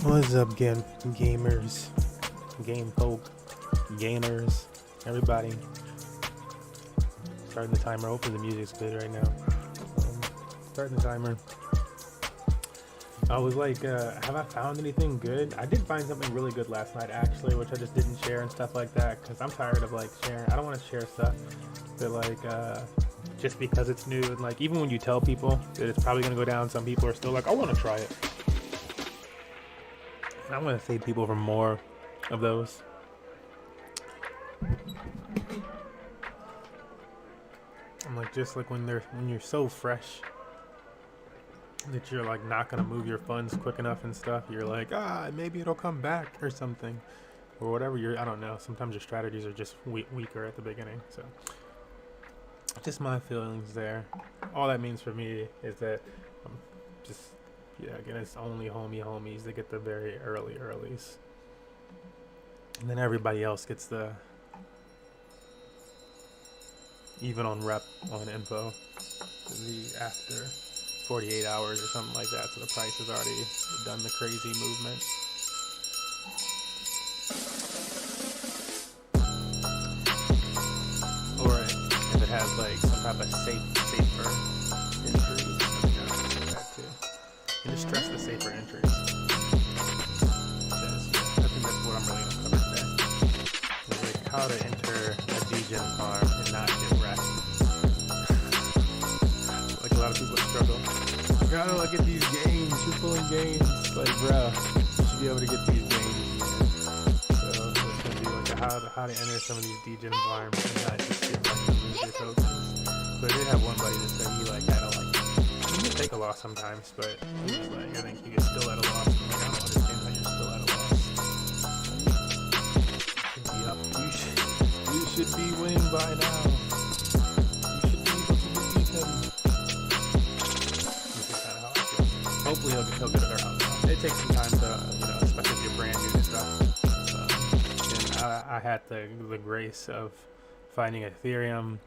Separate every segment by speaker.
Speaker 1: What's up, gamers, game folk, gamers, everybody? Starting the timer. Hopefully the music's good right now. Starting the timer. I was like, have I found anything good? I did find something really good last night, actually, which I just didn't share and stuff like that, because I'm tired of like sharing. I don't want to share stuff that like, just because it's new, and like, even when you tell people that it's probably going to go down, some people are still like, I want to try it. I want to save people from more of those. I'm like, just like when you're so fresh that you're like not gonna move your funds quick enough and stuff, you're like, maybe it'll come back or something, or whatever. I don't know, sometimes your strategies are just weaker at the beginning. So just my feelings there. All that means for me is that just, yeah, again, it's only homies that get the very earlies, and then everybody else gets the even on rep on info the after 48 hours or something like that, so the price has already done the crazy movement. Or if it has like some type of safer entry, that too. And just stress the safer entries. Because, I think that's what I'm really going to cover today. It's like how to enter a degen farm and not get wrecked. Like a lot of people struggle. Like, how do I get these gains? You're pulling gains. Like, bro, you should be able to get these gains. So it's going to be like how to enter some of these degen farms and not just get like to lose your tokens. So I did have one buddy that said he like had to like, you can take a loss sometimes, but he was like, I think you get still at a loss. I'm like, I don't understand how you're still at a loss. You should be winning by now. You should be able to beat him. This is kind of how I feel. Hopefully he'll get a better outcome. It takes some time to, especially if you're brand new and stuff. And I had the grace of finding Ethereum,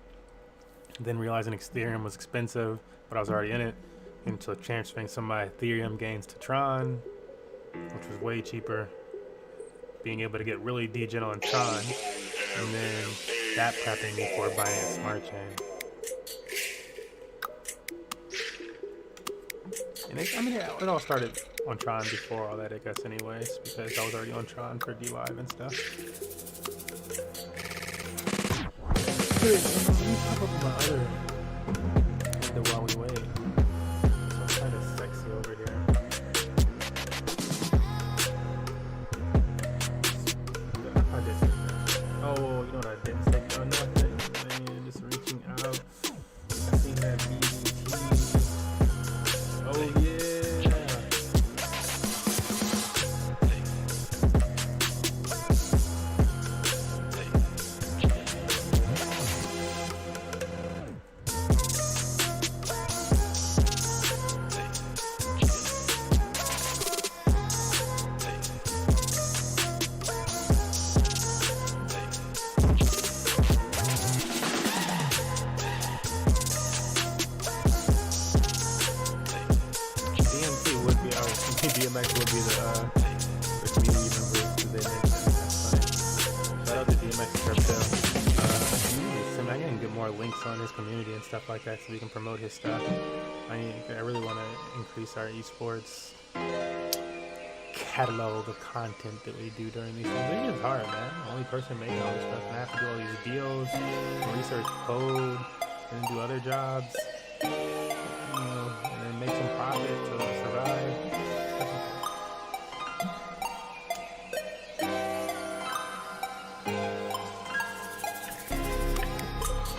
Speaker 1: then realizing Ethereum was expensive, but I was already in it, and so transferring some of my Ethereum gains to Tron, which was way cheaper, being able to get really degen on Tron, and then that prepping me for buying a smart chain. And it all started on Tron before all that, I guess, anyways, because I was already on Tron for DYOR and stuff. Let me pop up my other window while we wait. So I'm kind of sexy over here. I did say that. Oh, you know what I didn't say? No, nothing. Man, just reaching out. I seen that BDT. Oh yeah. DMX would be the community members that they mentioned. That's funny. Shout out to DMX Crypto. I can get more links on his community and stuff like that so we can promote his stuff. I really want to increase our esports catalog of content that we do during these things. It's hard, man. The only person making all this stuff, and I have to do all these deals, research code, and then do other jobs, and then make some profit to survive.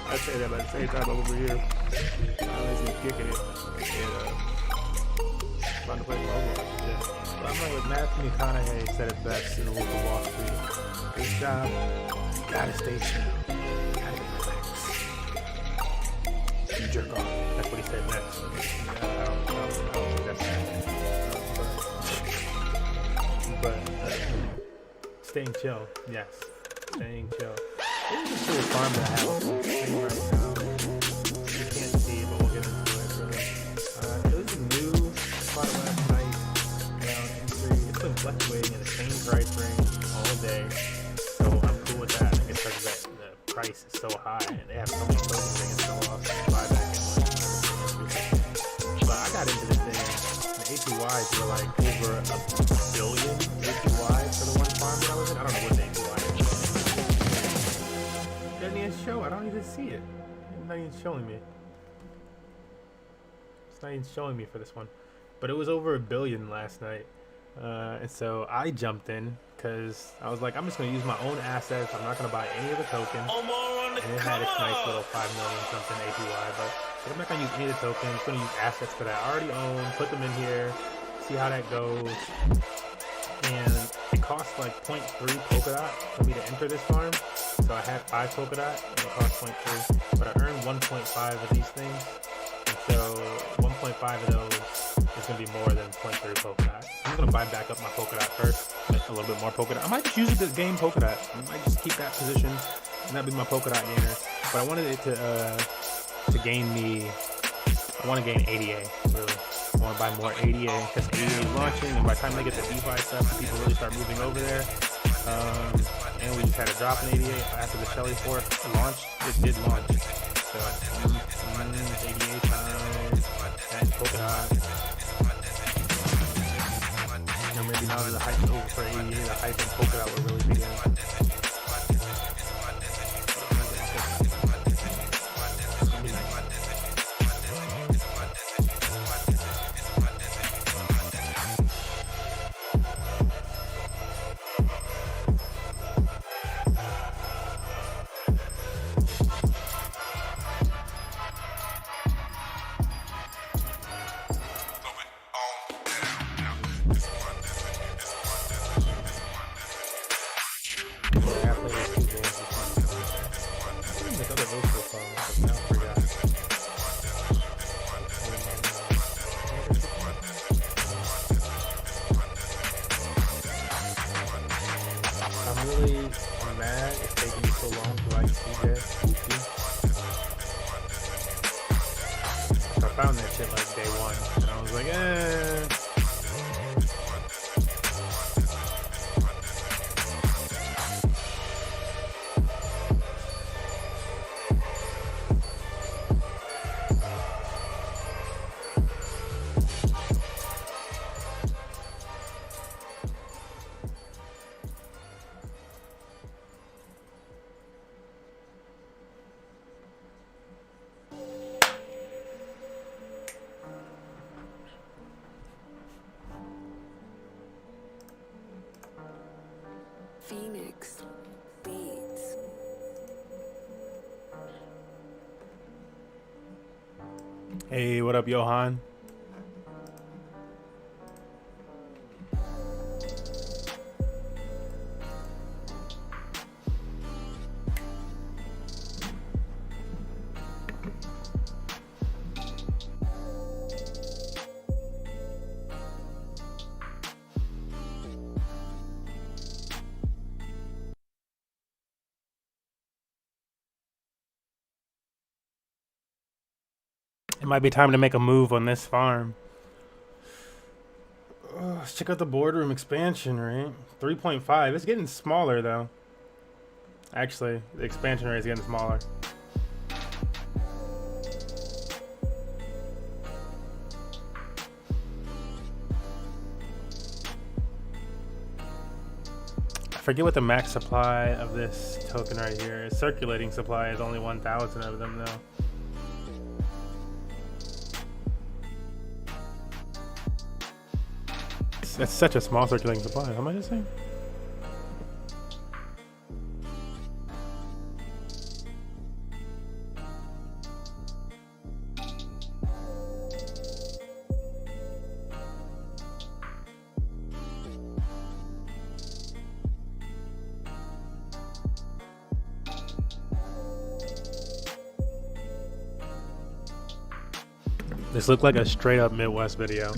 Speaker 1: I say that, but at the same time, over here, I was just kicking it. And, trying to play some Overwatch, yeah. But I'm like, with Matthew McConaughey said it best in The Wolf of Wall Street. This job, you gotta stay chill. You gotta be relaxed. You jerk off. That's what he said next. I don't think that's but staying chill, yes. Staying chill. This is a cool farm that I have right now. You can't see, but we'll get into it really. It was a new spot last night. It's been fluctuating in the same price range all day. So I'm cool with that. I guess because that the price is so high and they have so many tokens they can sell off and buy back in money. But I got into this thing. The APYs were like over a billion APYs for the one farm that I was in. I don't know what the APY is. It doesn't even show. I don't even see it. It's not even showing me. It's not even showing me for this one. But it was over a billion last night. And so I jumped in because I was like, I'm just going to use my own assets. I'm not going to buy any of the tokens. And it had its nice little 5 million something APY. But I'm not going to use any of the tokens. I'm going to use assets that I already own, put them in here, see how that goes. And it cost like 0.3 polka dot for me to enter this farm. So I had 5 polka dot and it cost 0.3. But I earned 1.5 of these things. And so 1.5 of those is going to be more than 0.3 polka dot. I'm going to buy back up my polka dot first, a little bit more polka dot. I might just use it to gain polka dot. I might just keep that position and that'd be my polka dot gainer. But I wanted it to gain me, I want to gain ADA, really. I want to buy more ADA because ADA is launching, and by the time they get the DeFi stuff, people really start moving over there. And we just had a drop in ADA after the Shelly fork launched. It did launch. So, ADA time, and polka dot. You know, maybe now that the hype is over for ADA, the hype and polka dot will really begin. I'm mad it's taking me so long to like CJ. I found that shit like day one, and I was like,
Speaker 2: Phoenix Beats.
Speaker 1: Hey, what up, Johan? It might be time to make a move on this farm. Let's check out the boardroom expansion rate. 3.5. It's getting smaller though. Actually, the expansion rate is getting smaller. I forget what the max supply of this token right here is. Circulating supply is only 1,000 of them though. That's such a small circulating supply. How much is it? This looked like a straight up Midwest video.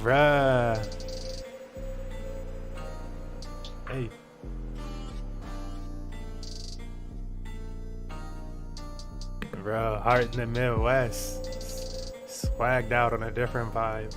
Speaker 1: Bruh. Hey. Bro, Heart in the Midwest. Swagged out on a different vibe.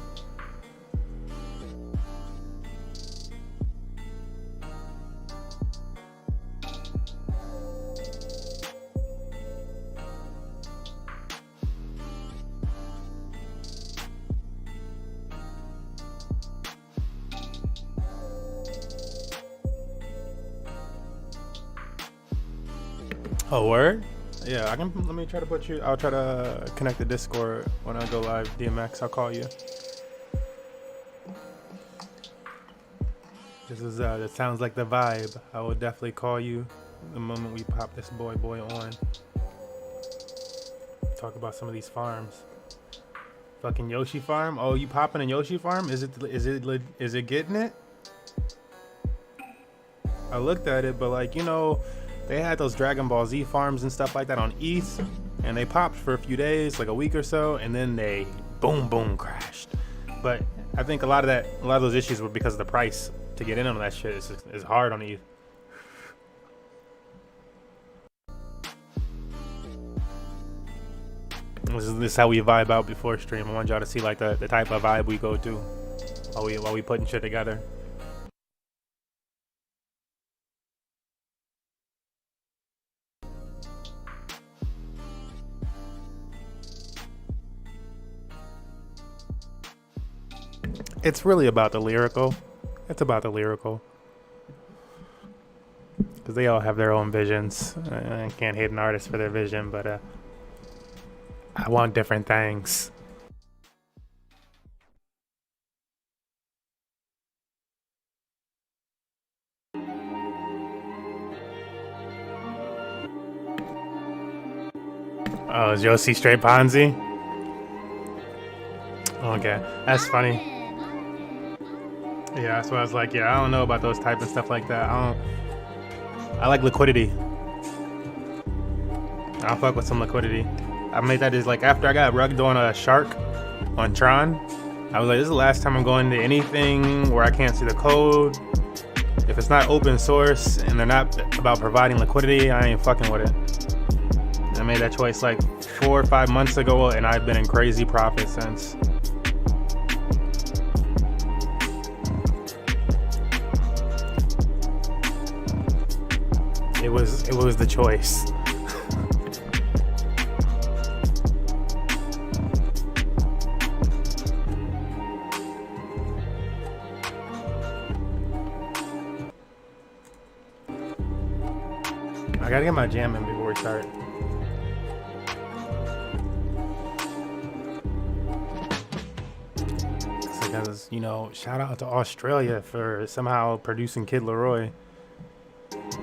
Speaker 1: Oh, word? Yeah, I can. Let me try to put you. I'll try to connect the Discord when I go live. DMX, I'll call you. This is. That sounds like the vibe. I will definitely call you the moment we pop this boy on. Talk about some of these farms. Fucking Yoshi farm. Oh, you popping a Yoshi farm? Is it getting it? I looked at it, but like, you know, they had those Dragon Ball Z farms and stuff like that on East, and they popped for a few days, like a week or so, and then they boom crashed. But I think a lot of those issues were because of the price to get in on that shit is hard on East. This is how we vibe out before stream. I want y'all to see like the type of vibe we go to while we putting shit together. It's really about the lyrical. It's about the lyrical. Because they all have their own visions. I can't hate an artist for their vision, but I want different things. Oh, is Yossi straight Ponzi? Okay, that's funny. Yeah, that's why I was like, yeah, I don't know about those type of stuff like that. I like liquidity. I'll fuck with some liquidity. I made that is like after I got rugged on a shark on Tron. I was like, this is the last time I'm going to anything where I can't see the code. If it's not open source and they're not about providing liquidity, I ain't fucking with it. I made that choice like 4 or 5 months ago, and I've been in crazy profit since. It was the choice. I gotta get my jam in before we start. Because, you know, shout out to Australia for somehow producing Kid Laroi.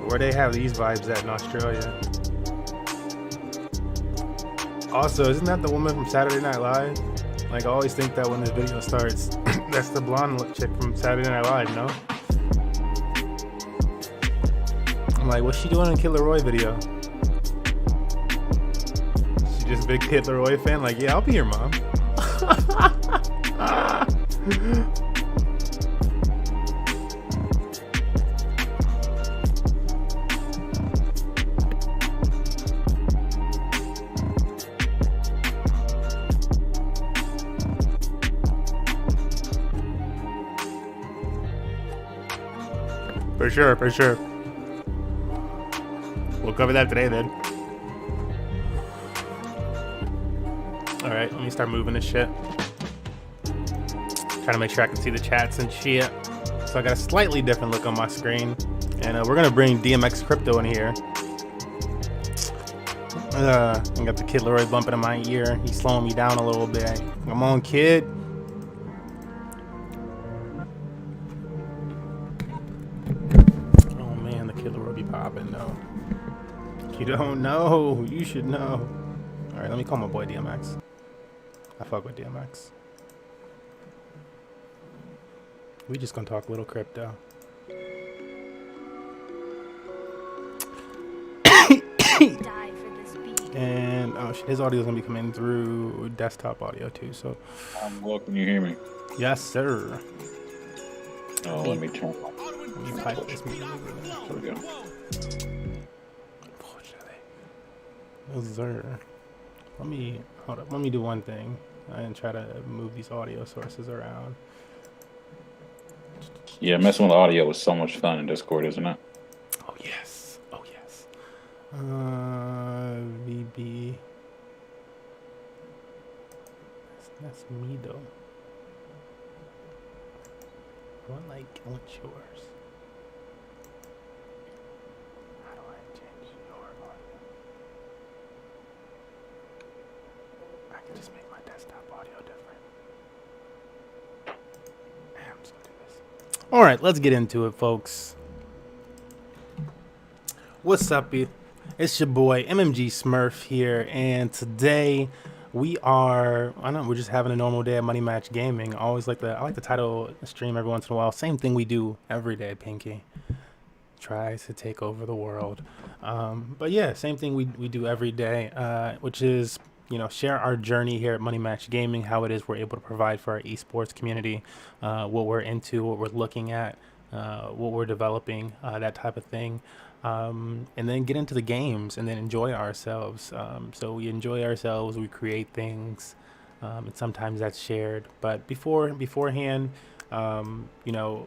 Speaker 1: Where they have these vibes at in Australia. Also, isn't that the woman from Saturday Night Live? Like, I always think that when this video starts, that's the blonde chick from Saturday Night Live, no? I'm like, what's she doing in Kid Laroi video? She just a big Kid Laroi fan? Like, yeah, I'll be your mom. For sure. We'll cover that today then. Alright, let me start moving this shit. Trying to make sure I can see the chats and shit. So I got a slightly different look on my screen. And we're gonna bring DMX Crypto in here. I got the Kid Laroi bumping in my ear. He's slowing me down a little bit. Come on, kid. Popping, no. You don't know. You should know. Alright, let me call my boy DMX. I fuck with DMX. We just gonna talk little crypto. And and his audio is gonna be coming through desktop audio too. So,
Speaker 2: Well, can you hear me?
Speaker 1: yes, sir.
Speaker 2: Oh, let me turn.
Speaker 1: Let me pipe this music.
Speaker 2: There we go.
Speaker 1: Yes, sir. Hold up. Let me do one thing and try to move these audio sources around.
Speaker 2: Yeah, messing with the audio was so much fun in Discord, isn't it?
Speaker 1: Oh yes. Oh yes. VB. That's me though. What's yours? How do I change your audio? I can just make my desktop audio different. I'm just gonna do this. All right, let's get into it, folks. What's up, you? It's your boy MMG Smurf here, and today we're just having a normal day at Money Match Gaming. I like the title stream every once in a while. Same thing we do every day, Pinky. Tries to take over the world. But yeah, same thing we do every day, which is, share our journey here at Money Match Gaming, how it is we're able to provide for our esports community, what we're into, what we're looking at, what we're developing, that type of thing. And then get into the games and then enjoy ourselves. So we enjoy ourselves, we create things, and sometimes that's shared. But beforehand,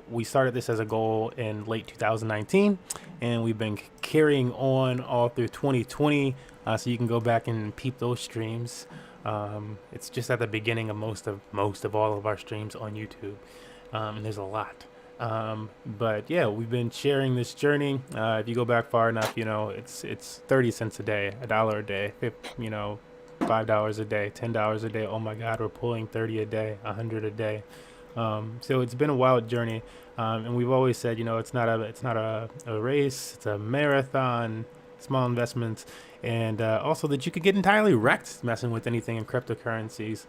Speaker 1: we started this as a goal in late 2019, and we've been carrying on all through 2020. So you can go back and peep those streams. It's just at the beginning of most of all of our streams on YouTube, and there's a lot. But yeah, we've been sharing this journey. If you go back far enough, it's 30 cents a day, $1 a day, $5 a day, $10 a day. Oh my God, we're pulling 30 a day, 100 a day. So it's been a wild journey. And we've always said, it's not a race, it's a marathon, small investments. And also that you could get entirely wrecked messing with anything in cryptocurrencies.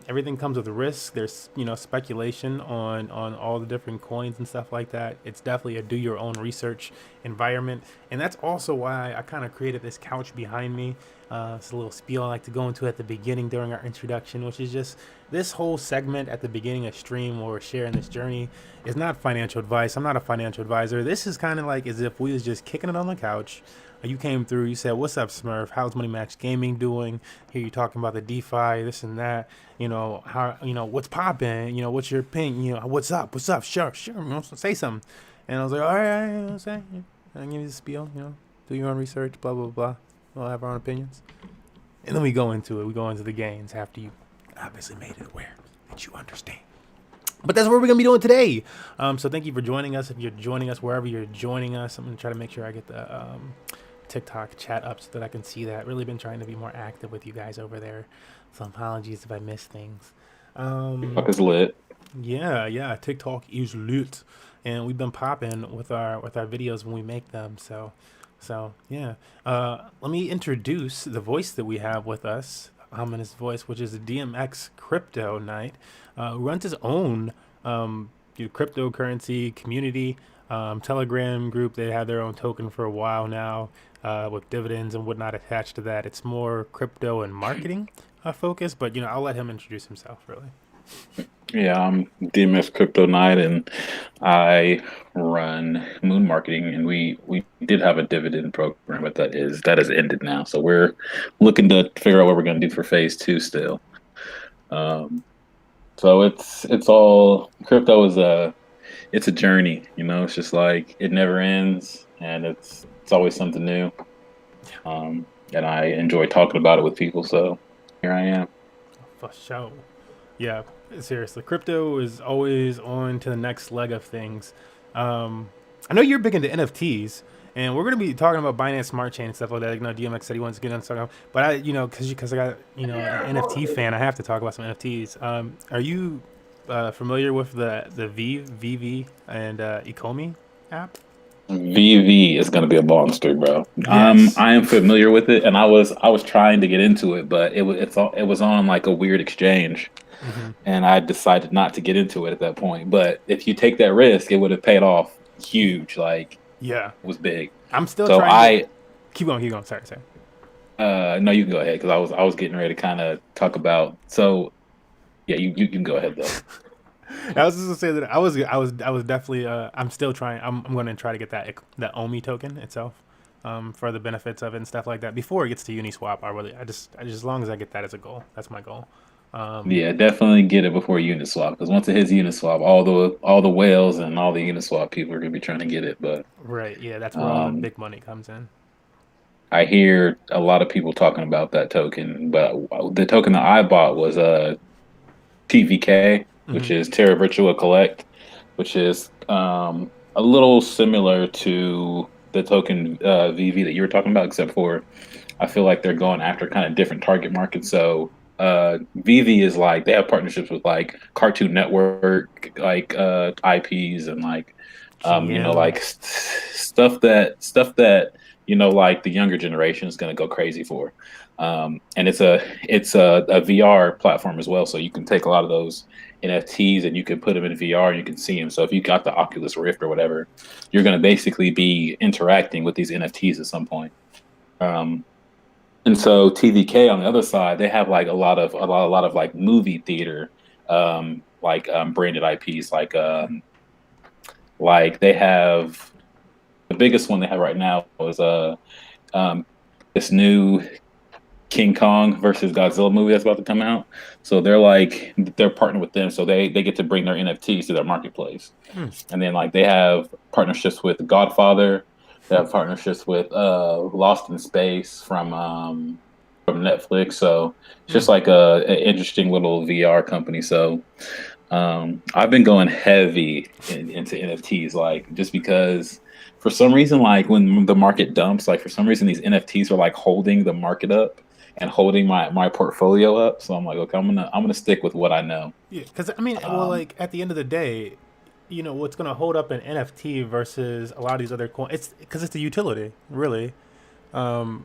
Speaker 1: Everything comes with a risk. There's speculation on all the different coins and stuff like that. It's definitely a do your own research environment, and that's also why I kind of created this couch behind me. It's a little spiel I like to go into at the beginning during our introduction, which is just this whole segment at the beginning of stream where we're sharing this journey is not financial advice. I'm not a financial advisor. This is kind of like as if we was just kicking it on the couch. You came through, you said, "What's up, Smurf? How's Money Match Gaming doing?" Here you talking about the DeFi, this and that. How, what's popping? What's your opinion? What's up? Sure. Say something. And I was like, all right, I'll say. I give you the spiel, do your own research, blah, blah, blah. We'll have our own opinions. And then we go into it. We go into the gains after you obviously made it aware that you understand. But that's what we're going to be doing today. So thank you for joining us. If you're joining us, wherever you're joining us, I'm going to try to make sure I get the TikTok chat up so that I can see that. Really been trying to be more active with you guys over there. So apologies if I miss things.
Speaker 2: TikTok is lit.
Speaker 1: Yeah. TikTok is lit, and we've been popping with our videos when we make them. So yeah. Let me introduce the voice that we have with us. Ominous voice, which is a DMX Crypto Knight, who runs his own cryptocurrency community Telegram group. They have their own token for a while now, with dividends and whatnot attached to that. It's more crypto and marketing focus, but I'll let him introduce himself really.
Speaker 2: Yeah, I'm DMS Crypto Knight, and I run Moon Marketing, and we did have a dividend program, but that has ended now. So we're looking to figure out what we're going to do for phase 2 still. So it's all crypto is a journey, It's just like it never ends, and it's always something new. And I enjoy talking about it with people, so here I am.
Speaker 1: For sure. Yeah, seriously, crypto is always on to the next leg of things. I know you're big into NFTs, and we're going to be talking about Binance Smart Chain and stuff like that. DMX said he wants to get on stuff, but I, because I got an NFT fan, I have to talk about some NFTs. Are you familiar with the VV and Ecomi app?
Speaker 2: VV is going to be a monster, bro.
Speaker 1: Yes.
Speaker 2: I am familiar with it, and I was trying to get into it, but it was on like a weird exchange. Mm-hmm. And I decided not to get into it at that point. But if you take that risk, it would have paid off huge. Like,
Speaker 1: yeah,
Speaker 2: it was big.
Speaker 1: I'm still trying. Keep going. Sorry.
Speaker 2: No, you can go ahead because I was getting ready to kind of talk about. So yeah, you can go ahead though.
Speaker 1: I was just gonna say that I was definitely I'm still trying. I'm going to try to get that OMI token itself, for the benefits of it and stuff like that before it gets to Uniswap. I just as long as I get that as a goal, that's my goal. Um,
Speaker 2: Yeah, definitely get it before Uniswap because once it hits Uniswap, all the whales and all the Uniswap people are gonna be trying to get it. But
Speaker 1: right, yeah, that's where all the
Speaker 2: um,
Speaker 1: big money comes in.
Speaker 2: I hear a lot of people talking about that token. But the token that I bought was TVK,
Speaker 1: Hmm.
Speaker 2: which is Terra Virtua Collect, which is a little similar to the token VV that you were talking about, except for I feel like they're going after kind of different target markets. So VV is like they have partnerships with like Cartoon Network, like IPs and like
Speaker 1: GM.
Speaker 2: like stuff that like the younger generation is going to go crazy for. And it's a VR platform as well, so you can take a lot of those NFTs and you can put them in VR and you can see them. So if you got the Oculus Rift or whatever, you're going to basically be interacting with these NFTs at some point. Um, and so TVK on the other side, they have like a lot of like movie theater, branded IPs. Like they have the biggest one they have right now is um, this new King Kong versus Godzilla movie that's about to come out. So they're partnered with them, so they get to bring their NFTs to their marketplace.
Speaker 1: Hmm.
Speaker 2: And then like they have partnerships with Godfather. They have partnerships with Lost in Space from Netflix. So it's
Speaker 1: Hmm.
Speaker 2: just like an interesting little VR company. So I've been going heavy into NFTs, like just because for some reason, like when the market dumps, like for some reason these NFTs are like holding the market up and holding my portfolio up. So I'm like, okay, I'm gonna stick with what I know.
Speaker 1: Yeah, because I mean, well,
Speaker 2: Um,
Speaker 1: like at the end of the day, what's going to hold up an NFT versus a lot of these other coins? It's because it's a utility, really.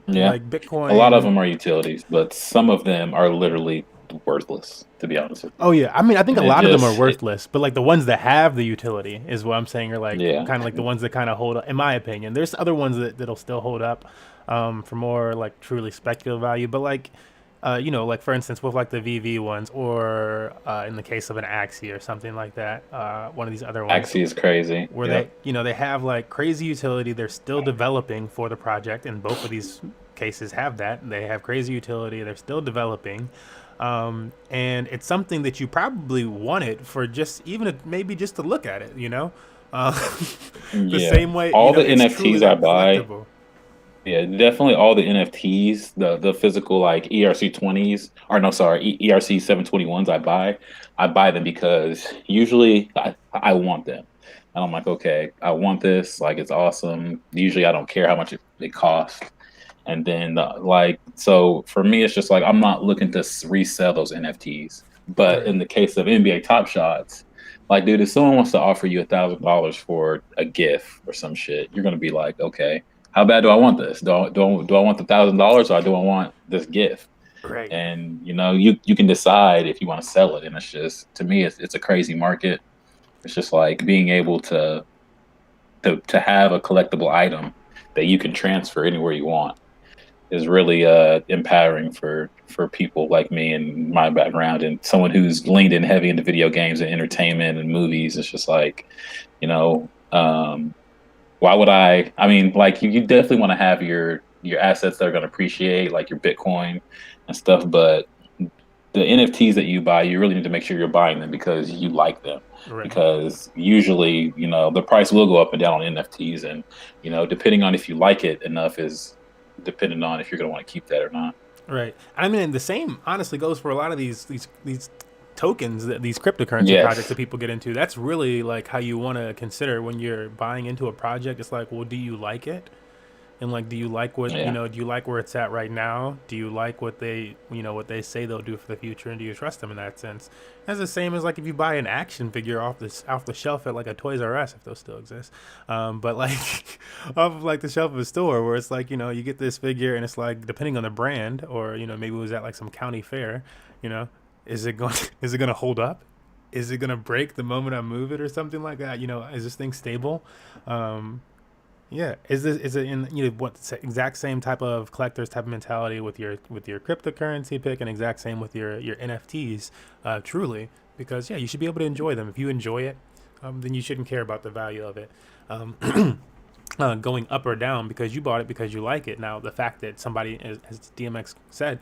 Speaker 2: yeah,
Speaker 1: Like
Speaker 2: a lot of
Speaker 1: Bitcoin.
Speaker 2: them are utilities, but some of them are literally worthless, to be honest with you.
Speaker 1: Oh yeah, I mean, I think a
Speaker 2: And it
Speaker 1: lot of them are
Speaker 2: just,
Speaker 1: worthless, but like the ones that have the utility is what I'm saying are like
Speaker 2: yeah,
Speaker 1: kind of like the ones that kind of hold up. In my opinion, there's other ones that'll still hold up, for more like truly speculative value. But like, like for instance, with like the VV ones, or in the case of an Axie or something like that, one of these other ones
Speaker 2: Axie is crazy.
Speaker 1: where
Speaker 2: Yep.
Speaker 1: they have like crazy utility. They're still developing for the project, and both of these cases have that. They have crazy utility. They're still developing, and it's something that you probably wanted for just even maybe just to look at it. Uh, the
Speaker 2: Yeah.
Speaker 1: same way
Speaker 2: All the
Speaker 1: it's truly
Speaker 2: NFTs I
Speaker 1: that
Speaker 2: buy,
Speaker 1: collectible.
Speaker 2: yeah, definitely all the NFTs, the physical like ERC 20s, or no, sorry, ERC 721s I buy them because usually I want them. And I'm like, okay, I want this, like it's awesome. Usually I don't care how much it costs. And then like so for me it's just like I'm not looking to resell those NFTs. But
Speaker 1: Right.
Speaker 2: in the case of NBA Top Shots, like dude, if someone wants to offer you $1,000 for a gift or some shit, you're gonna be like, okay, how bad do I want this? Do I want the $1,000 or do I want this gift?
Speaker 1: Right.
Speaker 2: And you can decide if you want to sell it. And it's just to me it's a crazy market. It's just like being able to have a collectible item that you can transfer anywhere you want is really empowering for people like me and my background and someone who's leaned in heavy into video games and entertainment and movies. It's just like, you know, why would I mean, like you definitely want to have your assets that are going to appreciate, like your Bitcoin and stuff, but the NFTs that you buy, you really need to make sure you're buying them because you like them.
Speaker 1: Right.
Speaker 2: Because usually, the price will go up and down on NFTs, and depending on if you like it enough is dependent on if you're going to want to keep that or not.
Speaker 1: Right. I mean, the same honestly goes for a lot of these tokens, these cryptocurrency projects that
Speaker 2: Yes,
Speaker 1: people get into. That's really like how you want to consider when you're buying into a project. It's like, well, do you like it? And like, do you like
Speaker 2: yeah,
Speaker 1: do you like where it's at right now? Do you like what they say they'll do for the future? And do you trust them in that sense? That's the same as like if you buy an action figure off the shelf at like a Toys R Us, if those still exist. But like off of like the shelf of a store where it's like, you get this figure and it's like, depending on the brand, or, maybe it was at like some county fair, you know, is it going, is it going to hold up? Is it going to break the moment I move it or something like that? Is this thing stable? Um, Yeah, is it in what exact same type of collectors type of mentality with your cryptocurrency pick, and exact same with your NFTs, truly, because yeah, you should be able to enjoy them. If you enjoy it, then you shouldn't care about the value of it. Going up or down because you bought it because you like it. Now, the fact that somebody, as DMX said,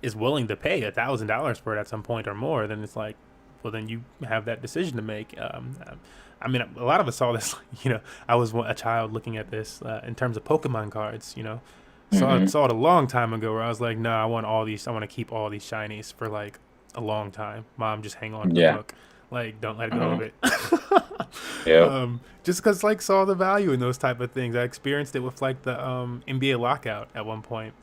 Speaker 1: is willing to pay $1,000 for it at some point or more, then it's like, well, then you have that decision to make. I mean, a lot of us saw this. I was a child looking at this in terms of Pokemon cards.
Speaker 2: Hmm.
Speaker 1: Saw it a long time ago where I was like, no, I want all these. I want to keep all these shinies for like a long time. Mom, just hang on to the
Speaker 2: Yeah.
Speaker 1: book. Like, don't let go
Speaker 2: Uh-huh.
Speaker 1: of it.
Speaker 2: Yep.
Speaker 1: Just because like saw the value in those type of things. I experienced it with like the NBA lockout at one point,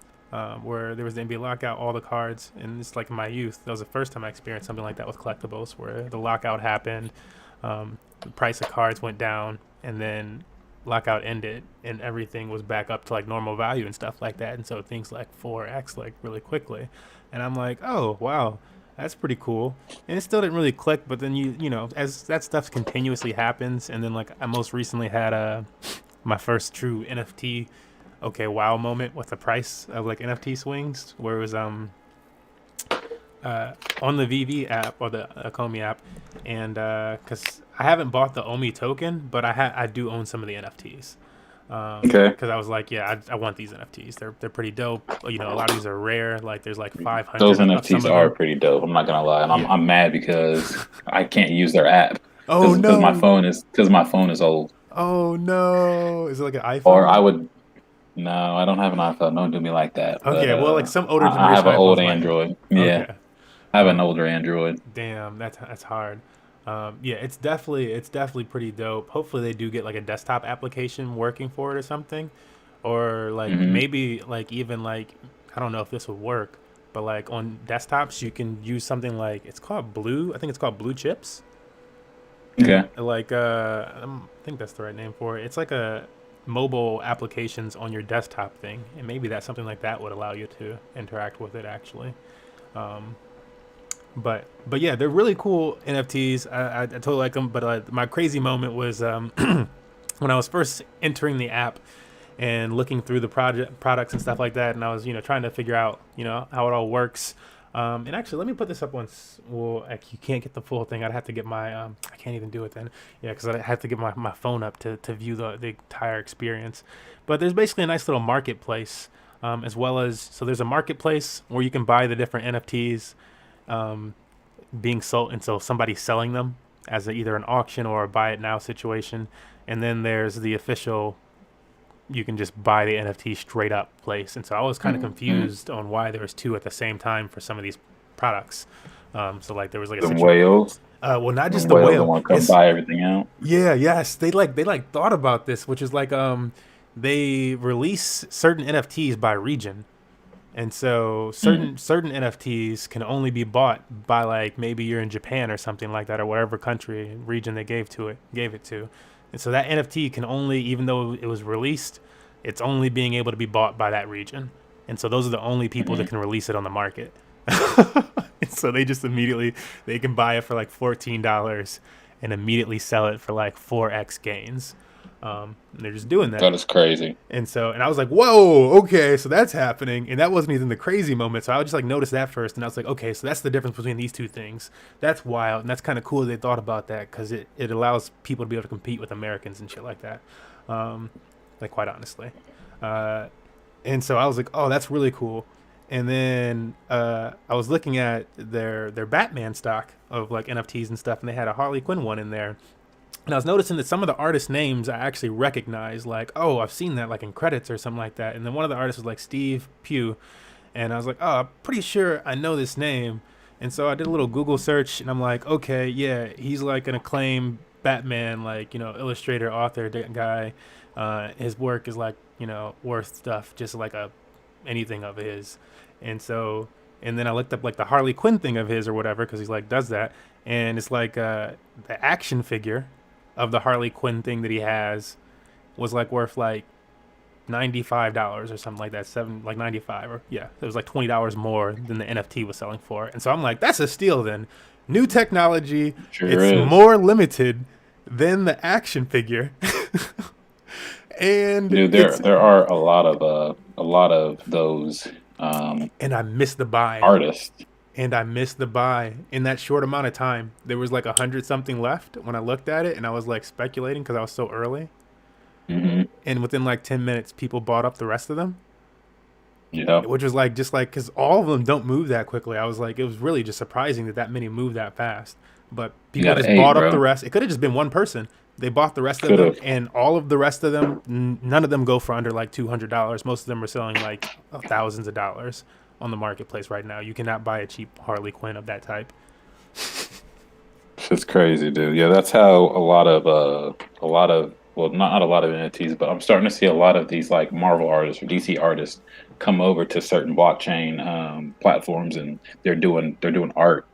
Speaker 1: where there was the NBA lockout, all the cards, and it's like in my youth. That was the first time I experienced something like that with collectibles, where the lockout happened, the price of cards went down, and then lockout ended, and everything was back up to like normal value and stuff like that. And so things like 4x like really quickly, and I'm like, oh wow, that's pretty cool. And it still didn't really click, but then as that stuff continuously happens, and then like I most recently had my first true NFT okay wow moment with the price of like NFT swings, where it was on the VV app or the Akomi app, and because I haven't bought the Omi token, but I do own some of the NFTs.
Speaker 2: Okay.
Speaker 1: Because I was like, yeah, I want these NFTs. They're pretty dope. A lot of these are rare. Like there's like
Speaker 2: Those
Speaker 1: 500 of some
Speaker 2: NFTs
Speaker 1: of
Speaker 2: are
Speaker 1: them.
Speaker 2: pretty dope. I'm not gonna lie, and I'm
Speaker 1: Yeah.
Speaker 2: I'm mad because I can't use their app
Speaker 1: Oh no.
Speaker 2: because my phone is old.
Speaker 1: Oh no. Is it like an
Speaker 2: Or I
Speaker 1: iPhone?
Speaker 2: would no, I don't have an iPhone. Don't do me like that. But
Speaker 1: Okay, well, like some older
Speaker 2: I have
Speaker 1: generation
Speaker 2: an old
Speaker 1: iPhones might.
Speaker 2: Android. Yeah,
Speaker 1: Okay.
Speaker 2: I have an
Speaker 1: Um,
Speaker 2: older Android.
Speaker 1: Damn, that's hard. Yeah, it's definitely pretty dope. Hopefully they do get like a desktop application working for it or something, or like
Speaker 2: Hmm.
Speaker 1: maybe like even like I don't know if this would work, but like on desktops you can use something like it's called Blue. I think it's called Blue Chips, and
Speaker 2: Okay.
Speaker 1: like I think that's the right name for it. It's like a mobile applications on your desktop thing, and maybe that's something like that would allow you to interact with it actually. Um, but yeah, they're really cool NFTs. I totally like them. But my crazy moment was when I was first entering the app and looking through the products and stuff like that, and I was trying to figure out how it all works. And actually, let me put this up once. Well, you can't get the full thing. I'd have to get my. I can't even do it then. Yeah, because I have to get my phone up to view the entire experience. But there's basically a nice little marketplace, as well as so there's a marketplace where you can buy the different NFTs um, being sold, and so somebody's selling them as either an auction or a buy it now situation. And then there's the official, you can just buy the NFT straight up place. And so I was kind of
Speaker 2: Hmm.
Speaker 1: confused on why there was two at the same time for some of these products. So like there was like a
Speaker 2: Them
Speaker 1: situation.
Speaker 2: whales,
Speaker 1: Well, not
Speaker 2: them
Speaker 1: just the
Speaker 2: whales that
Speaker 1: whale.
Speaker 2: want to come
Speaker 1: It's
Speaker 2: buy everything out.
Speaker 1: yeah, yes. They like thought about this, which is like they release certain NFTs by region. And so
Speaker 2: Mm.
Speaker 1: certain NFTs can only be bought by like maybe you're in Japan or something like that, or whatever country region they gave it to. And so that NFT can only, even though it was released, it's only being able to be bought by that region. And so those are the only people that
Speaker 2: Hmm.
Speaker 1: can release it on the market. And so they just immediately they can buy it for like $14 and immediately sell it for like 4x gains. And they're just doing that.
Speaker 2: That is crazy.
Speaker 1: And I was like, whoa, okay, so that's happening. And that wasn't even the crazy moment. So I would just like notice that first. And I was like, okay, so that's the difference between these two things. That's wild. And that's kind of cool that they thought about that because it allows people to be able to compete with Americans and shit like that. Um, like, quite honestly. Uh, and so I was like, oh, that's really cool. And then I was looking at their Batman stock of like NFTs and stuff. And they had a Harley Quinn one in there, and I was noticing that some of the artist names I actually recognize, like, oh, I've seen that like in credits or something like that. And then one of the artists was like Steve Pugh, and I was like, oh, I'm pretty sure I know this name. And so I did a little Google search, and I'm like, okay, yeah, he's like an acclaimed Batman, like illustrator, author guy. His work is like worth stuff, just like a anything of his. And so, and then I looked up like the Harley Quinn thing of his or whatever because he's like does that, and it's like the action figure of the Harley Quinn thing that he has was like worth like $95 or something like that, 95, or yeah, it was like $20 more than the NFT was selling for. And so I'm like, that's a steal then. New technology,
Speaker 2: Sure
Speaker 1: it's
Speaker 2: is.
Speaker 1: more limited than the action figure. And
Speaker 2: Dude,
Speaker 1: it's
Speaker 2: there are a lot of those um
Speaker 1: and I missed the buy.
Speaker 2: artists.
Speaker 1: And I missed the buy in that short amount of time. There was like 100 something left when I looked at it, and I was like speculating because I was so early.
Speaker 2: Hmm.
Speaker 1: And within like 10 minutes, people bought up the rest of them,
Speaker 2: Yeah.
Speaker 1: which was like just like because all of them don't move that quickly. I was like, it was really just surprising that that many move that fast. But
Speaker 2: You
Speaker 1: people
Speaker 2: got
Speaker 1: just
Speaker 2: eight,
Speaker 1: bought up the
Speaker 2: bro.
Speaker 1: rest. It could have just been one person. They bought the rest of
Speaker 2: Could
Speaker 1: them,
Speaker 2: have.
Speaker 1: and all of the rest of them, none of them go for under like $200. Most of them are selling like thousands of dollars on the marketplace right now. You cannot buy a cheap Harley Quinn of that type.
Speaker 2: It's crazy, dude. Yeah, that's how a lot of well, not a lot of NFTs, but I'm starting to see a lot of these like Marvel artists or DC artists come over to certain blockchain platforms, and they're doing art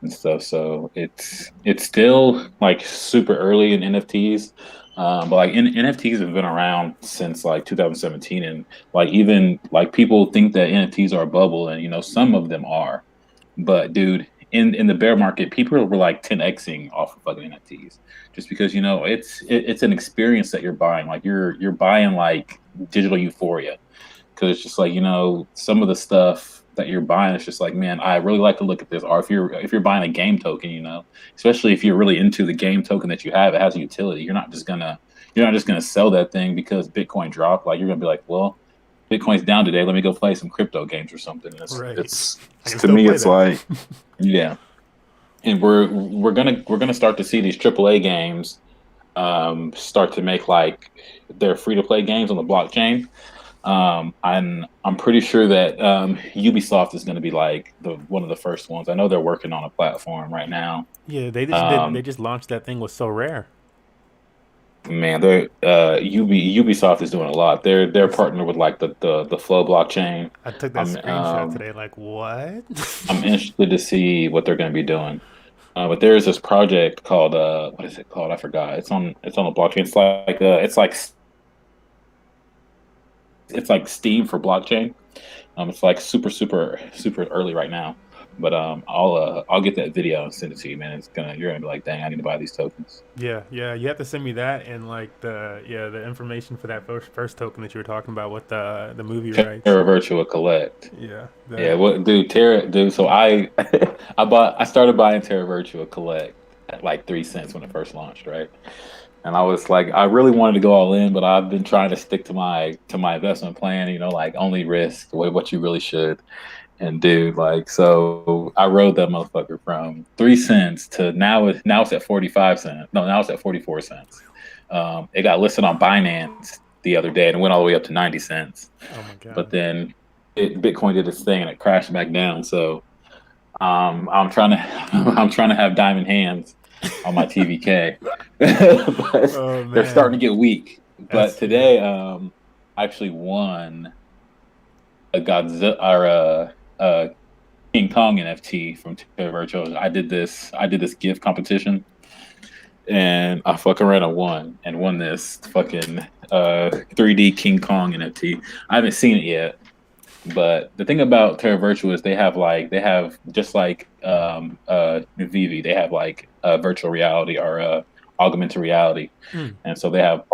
Speaker 2: and stuff. So it's still like super early in NFTs. But like NFTs have been around since like 2017, and like even like people think that NFTs are a bubble, and you know some of them are. But dude, in the bear market, people were like 10xing off of fucking NFTs, just because you know it's an experience that you're buying. Like you're buying like digital euphoria, because it's just like you know some of the stuff that you're buying. It's just like, man, I really like to look at this. Or if you're buying a game token, you know, especially if you're really into the game token that you have, it has a utility. You're not just gonna sell that thing because Bitcoin dropped. Like you're gonna be like, well, Bitcoin's down today. Let me go play some crypto games or something.
Speaker 1: Right.
Speaker 2: It's
Speaker 1: I can
Speaker 2: to
Speaker 1: still
Speaker 2: me,
Speaker 1: play
Speaker 2: it's
Speaker 1: that.
Speaker 2: like yeah, and we're gonna start to see these AAA games start to make like their free to play games on the blockchain. I'm pretty sure that Ubisoft is going to be like the one of the first ones. I know they're working on a platform right now.
Speaker 1: Yeah, they just did. They
Speaker 2: Um,
Speaker 1: just launched that thing was so rare.
Speaker 2: Man, Ubisoft is doing a lot. They're partnered with like the Flow blockchain.
Speaker 1: I took that
Speaker 2: I'm
Speaker 1: screenshot today. Like what?
Speaker 2: I'm interested to see what they're going to be doing. But there is this project called what is it called? I forgot. It's on the blockchain. It's like Steam for blockchain. It's like super early right now. But I'll get that video and send it to you, man. You're gonna be like, dang, I need to buy these tokens.
Speaker 1: Yeah, yeah. You have to send me that and like the information for that first token that you were talking about with the movie rights.
Speaker 2: Terra Virtua Collect.
Speaker 1: Yeah,
Speaker 2: Yeah,
Speaker 1: that.
Speaker 2: what dude, dude. So I started buying Terra Virtua Collect at like 3 cents when it first launched, right? And I was like, I really wanted to go all in, but I've been trying to stick to my investment plan. You know, like only risk what you really should. And dude, like, so I rode that motherfucker from 3 cents to now it's at 45 cents. No, now it's at 44 cents. It got listed on Binance the other day and it went all the way up to 90 cents.
Speaker 1: Oh my
Speaker 2: But
Speaker 1: god.
Speaker 2: then Bitcoin did its thing and it crashed back down. So I'm trying to I'm trying to have diamond hands on my TVK, but
Speaker 1: Oh
Speaker 2: they're starting
Speaker 1: man,
Speaker 2: to get weak. But
Speaker 1: that's yeah.
Speaker 2: today, I actually won a Godzilla or King Kong NFT from Terra Virtual. I did this gift competition, and I fucking ran a one and won this fucking 3D King Kong NFT. I haven't seen it yet, but the thing about Terra Virtual is they have just like Vivi, they have like virtual reality or augmented reality,
Speaker 1: Mm,
Speaker 2: and so they have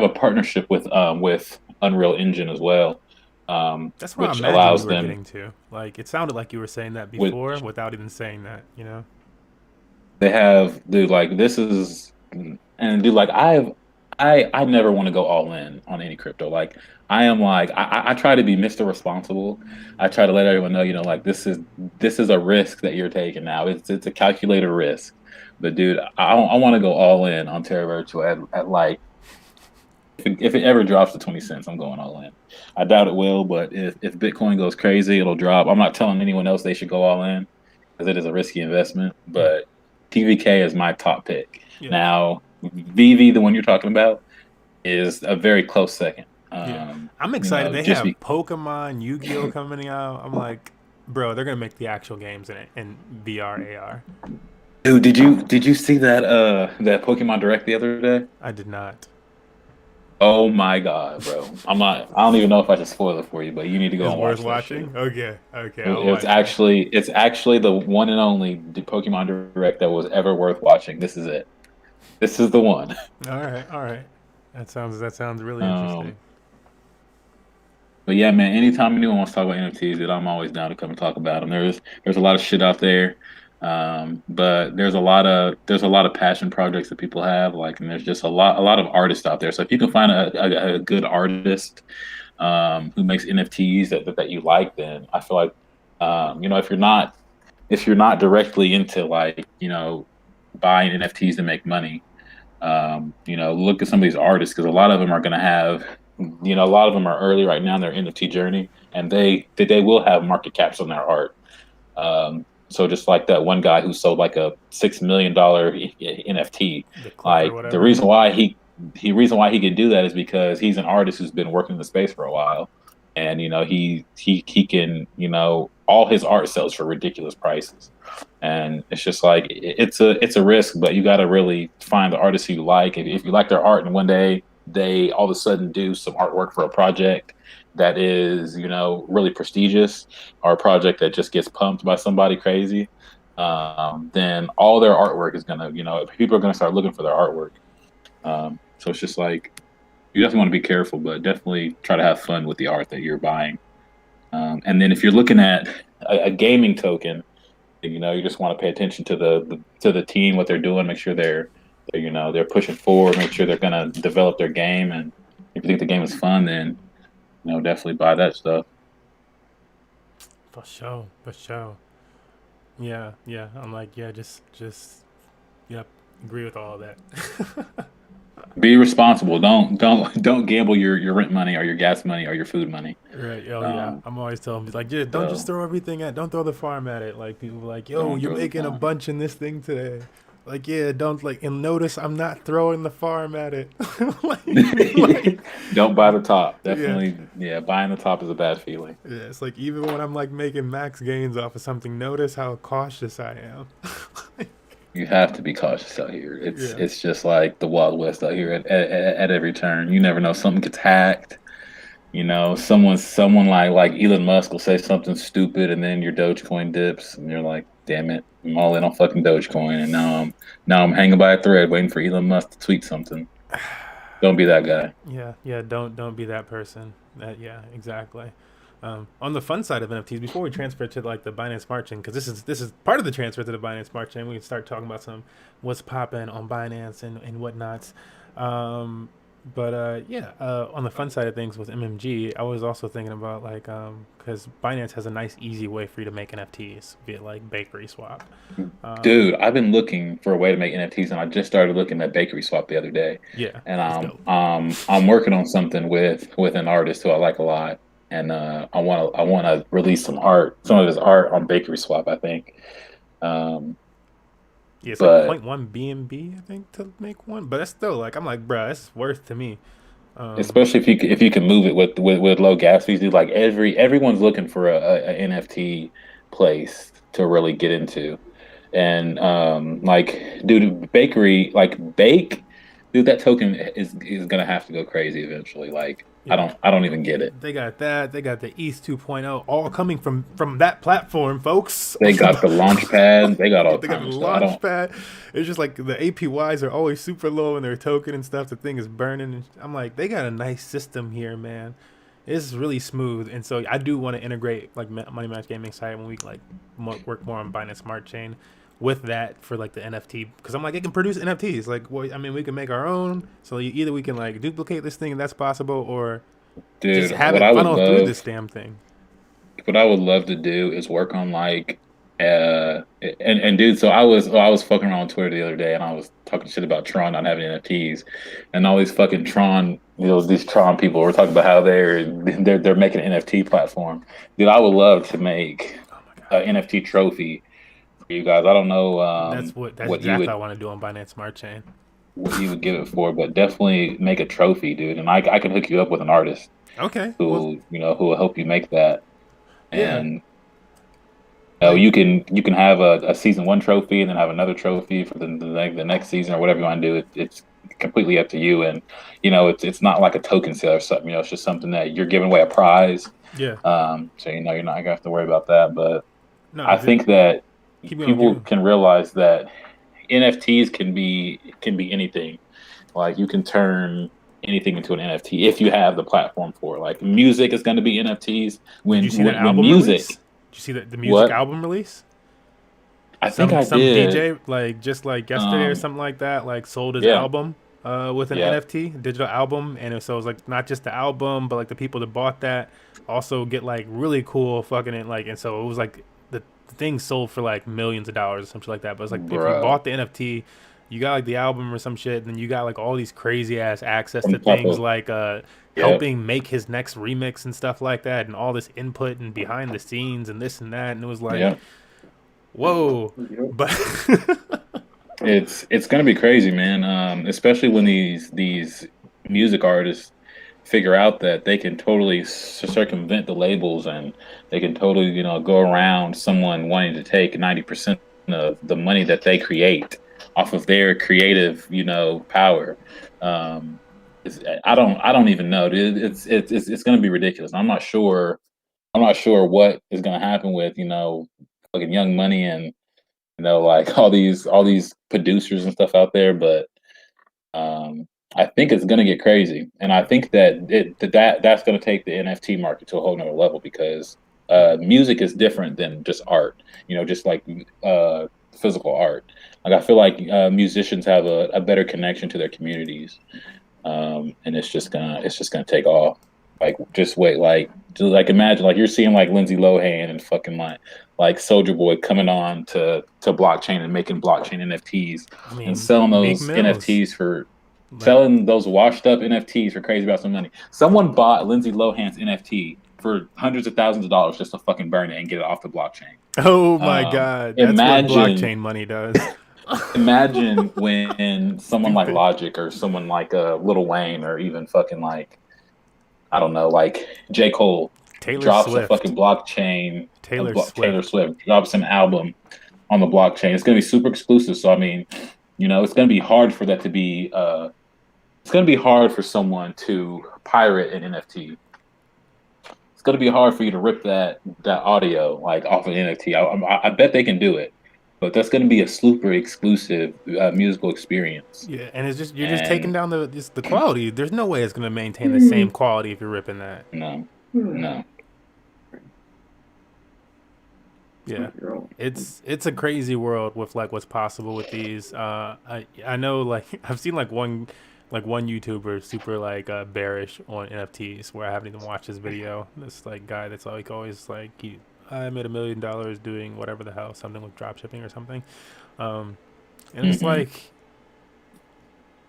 Speaker 2: a partnership with Unreal Engine as well,
Speaker 1: that's what I
Speaker 2: which
Speaker 1: imagined you
Speaker 2: allows
Speaker 1: were
Speaker 2: them
Speaker 1: getting to. Like it sounded like you were saying that before
Speaker 2: which
Speaker 1: without even saying that. You know.
Speaker 2: they have dude like this is and dude like I never want to go all in on any crypto. Like I am like I try to be Mr. Responsible. I try to let everyone know, you know, like this is a risk that you're taking now. It's a calculated risk. But dude, I want to go all in on Terra Virtual at like if it ever drops to 20 cents, I'm going all in. I doubt it will, but if Bitcoin goes crazy, it'll drop. I'm not telling anyone else they should go all in because it is a risky investment,
Speaker 1: Mm,
Speaker 2: but TVK is my top pick.
Speaker 1: yeah.
Speaker 2: Now, VV, the one you're talking about, is a very close second.
Speaker 1: Yeah. I'm
Speaker 2: You
Speaker 1: excited.
Speaker 2: know,
Speaker 1: They
Speaker 2: just
Speaker 1: have
Speaker 2: be
Speaker 1: Pokemon, Yu-Gi-Oh coming out. I'm like, bro, they're gonna make the actual games in VR, AR.
Speaker 2: dude, did you see that Pokemon Direct the other day?
Speaker 1: I did not.
Speaker 2: Oh my god, bro! I don't even know if I should spoil it for you, but you need to go
Speaker 1: Is
Speaker 2: and
Speaker 1: worth
Speaker 2: watch that shit.
Speaker 1: watching? Okay, okay, I'll watch it.
Speaker 2: It's actually the one and only Pokemon Direct that was ever worth watching. This is it. This is the one.
Speaker 1: All right, all right. That sounds really
Speaker 2: Um,
Speaker 1: interesting.
Speaker 2: but yeah, man, anytime anyone wants to talk about NFTs, dude, I'm always down to come and talk about them. There's a lot of shit out there, but there's a lot of passion projects that people have, like, and there's just a lot of artists out there. So if you can find a good artist who makes NFTs that you like, then I feel like if you're not directly into, like, buying NFTs to make money, look at some of these artists, because a lot of them are going to have, a lot of them are early right now in their NFT journey, and they will have market caps on their art. So just like that one guy who sold like a $6 million NFT,
Speaker 1: The clip or
Speaker 2: like the
Speaker 1: whatever.
Speaker 2: reason why he could do that is because he's an artist who's been working in the space for a while, and he can, all his art sells for ridiculous prices, and it's just like it's a risk, but you got to really find the artists you like. If you like their art, and one day they all of a sudden do some artwork for a project that is, really prestigious, or a project that just gets pumped by somebody crazy, then all their artwork is gonna, people are gonna start looking for their artwork. So it's just like, you definitely want to be careful, but definitely try to have fun with the art that you're buying. And then if you're looking at a gaming token, you just want to pay attention to the team, what they're doing, make sure they're pushing forward, make sure they're gonna develop their game, and if you think the game is fun, then definitely buy that stuff.
Speaker 1: For sure, for sure. Yeah, yeah. I'm like, yeah, just, yep. Agree with all that.
Speaker 2: Be responsible. Don't gamble your rent money or your gas money or your food money.
Speaker 1: Right. Oh yeah.
Speaker 2: Um,
Speaker 1: I'm always telling people like, yeah, don't just
Speaker 2: so
Speaker 1: throw everything at. Don't throw the farm at it. Like people are like, yo,
Speaker 2: don't
Speaker 1: you're
Speaker 2: throw the
Speaker 1: making a
Speaker 2: phone.
Speaker 1: bunch in this thing today. Like yeah, don't like and notice I'm not throwing the farm at it. like
Speaker 2: Don't buy the top.
Speaker 1: yeah.
Speaker 2: Definitely, yeah. Buying the top is a bad feeling.
Speaker 1: Yeah, it's like even when I'm like making max gains off of something, notice how cautious I am.
Speaker 2: You have to be cautious out here. It's
Speaker 1: yeah.
Speaker 2: it's just like the Wild West out here at every turn. You never know. Something gets hacked. Someone like Elon Musk will say something stupid, and then your Dogecoin dips, and you're like, "Damn it, I'm all in on fucking Dogecoin," and now I'm hanging by a thread waiting for Elon Musk to tweet something. Don't be that guy.
Speaker 1: Yeah, yeah. Don't be that person. That yeah, exactly. On the fun side of NFTs, before we transfer to like the Binance Smart Chain, because this is part of the transfer to the Binance Smart Chain, we can start talking about some what's popping on Binance and whatnots. Um, but yeah, on the fun side of things with MMG, I was also thinking about like because Binance has a nice easy way for you to make NFTs, be it like bakery swap. Um,
Speaker 2: Dude, I've been looking for a way to make NFTs, and I just started looking at Bakery Swap the other day.
Speaker 1: yeah,
Speaker 2: And
Speaker 1: it's dope.
Speaker 2: I'm working on something with an artist who I like a lot, and I want to release some of his art on Bakery Swap, I think. Um,
Speaker 1: Yeah, it's like
Speaker 2: but
Speaker 1: point 0.1 BNB, I think, to make one. But that's still like I'm like, bruh, it's worth to me. Um,
Speaker 2: especially if you can move it with low gas fees, dude, like everyone's looking for a NFT place to really get into. And like, dude, bakery, like bake, dude, that token is gonna have to go crazy eventually. Like, I
Speaker 1: yeah,
Speaker 2: don't I don't even get it.
Speaker 1: they got that. They got the East 2.0, all coming from that platform, folks.
Speaker 2: They got the launch pad, they got all
Speaker 1: They got the
Speaker 2: kinds of stuff. I
Speaker 1: launch
Speaker 2: don't,
Speaker 1: pad. It's just like the APYs are always super low in their token and stuff. The thing is burning. And I'm like, they got a nice system here, man. It's really smooth, and so I do want to integrate like Money Match Gaming site when we like work more on Binance Smart Chain with that for like the NFT because I'm like it can produce NFTs. Like, well, I mean, we can make our own. So either we can like duplicate this thing and that's possible, or just
Speaker 2: dude.
Speaker 1: have it funnel through this damn thing.
Speaker 2: What I would love to do is work on like and dude, so I was fucking around on Twitter the other day, and I was talking shit about Tron not having NFTs, and all these fucking Tron, these Tron people were talking about how they're making an NFT platform. Dude, I would love to make
Speaker 1: Oh my god,
Speaker 2: an NFT trophy for you guys. I don't know
Speaker 1: that's
Speaker 2: what you
Speaker 1: exactly what
Speaker 2: would
Speaker 1: I want to do on Binance Smart Chain.
Speaker 2: what you would give it for, but definitely make a trophy, dude. And I can hook you up with an artist
Speaker 1: Okay, well,
Speaker 2: who will help you make that.
Speaker 1: yeah,
Speaker 2: And
Speaker 1: like
Speaker 2: you can have a season one trophy, and then have another trophy for the next season, or whatever you want to do. It's completely up to you, and it's not like a token sale or something. It's just something that you're giving away a prize.
Speaker 1: yeah,
Speaker 2: So you're not gonna have to worry about that. But
Speaker 1: no,
Speaker 2: I
Speaker 1: just
Speaker 2: think that
Speaker 1: keep going, keep
Speaker 2: people
Speaker 1: going.
Speaker 2: can realize that NFTs can be anything. Like, you can turn. anything into an NFT if you have the platform for it. Like music is going to be NFTs
Speaker 1: Did you
Speaker 2: when
Speaker 1: see that
Speaker 2: when
Speaker 1: album release?
Speaker 2: music.
Speaker 1: Did you see the music
Speaker 2: What?
Speaker 1: album release?
Speaker 2: I think
Speaker 1: Some
Speaker 2: I
Speaker 1: some
Speaker 2: did.
Speaker 1: DJ like just like yesterday or
Speaker 2: Um,
Speaker 1: something like that like sold his
Speaker 2: yeah,
Speaker 1: album with an
Speaker 2: yeah,
Speaker 1: NFT digital album, and so it was like not just the album but like the people that bought that also get like really cool fucking it like, and so it was like the thing sold for like millions of dollars or something like that. But it's like if you
Speaker 2: bro.
Speaker 1: bought the NFT, you got like the album or some shit, and then you got like all these crazy ass access to
Speaker 2: From top
Speaker 1: things
Speaker 2: of
Speaker 1: like
Speaker 2: yep,
Speaker 1: helping make his next remix and stuff like that, and all this input and behind the scenes and this and that, and it was like
Speaker 2: yep.
Speaker 1: whoa. But
Speaker 2: It's gonna be crazy, man. Especially when these music artists figure out that they can totally circumvent the labels and they can totally, go around someone wanting to take 90% of the money that they create off of their creative, power. Um, I don't even know, dude. It's gonna be ridiculous. I'm not sure what is gonna happen with, fucking Young Money and like all these producers and stuff out there, but I think it's gonna get crazy, and I think that's gonna take the NFT market to a whole nother level because music is different than just art, just like physical art. Like I feel like musicians have a better connection to their communities, and it's just gonna take off. Like just wait, like imagine like you're seeing like Lindsay Lohan and fucking like Soldier Boy coming on to blockchain and making blockchain NFTs
Speaker 1: I
Speaker 2: and
Speaker 1: mean,
Speaker 2: selling
Speaker 1: Meek
Speaker 2: those
Speaker 1: Mills,
Speaker 2: NFTs for
Speaker 1: like,
Speaker 2: selling those washed up NFTs for crazy about some money. Someone bought Lindsay Lohan's NFT for hundreds of thousands of dollars just to fucking burn it and get it off the blockchain.
Speaker 1: oh my
Speaker 2: Um,
Speaker 1: god, that's what
Speaker 2: imagine
Speaker 1: blockchain money does.
Speaker 2: imagine when someone like
Speaker 1: Stupid.
Speaker 2: Logic or someone like Lil Wayne or even fucking like I don't know, like J. Cole
Speaker 1: Taylor
Speaker 2: drops a
Speaker 1: Swift.
Speaker 2: fucking blockchain,
Speaker 1: Taylor
Speaker 2: Taylor
Speaker 1: Swift.
Speaker 2: Swift drops an album on the blockchain. It's going to be super exclusive. So, I mean, it's going to be hard for that to be, it's going to be hard for someone to pirate an NFT. It's going to be hard for you to rip that audio like off an NFT. I bet they can do it, but that's going to be a super exclusive musical experience.
Speaker 1: Yeah, and it's just you're just taking
Speaker 2: And
Speaker 1: down the quality. There's no way it's gonna maintain the same quality if you're ripping that.
Speaker 2: no, no.
Speaker 1: Yeah, it's a crazy world with like what's possible with these. I know like I've seen like one YouTuber super like bearish on NFTs where I haven't even watched his video. This like guy that's like always like I made $1 million doing whatever the hell, something with drop shipping or something. Um, and it's
Speaker 2: Mm-mm.
Speaker 1: like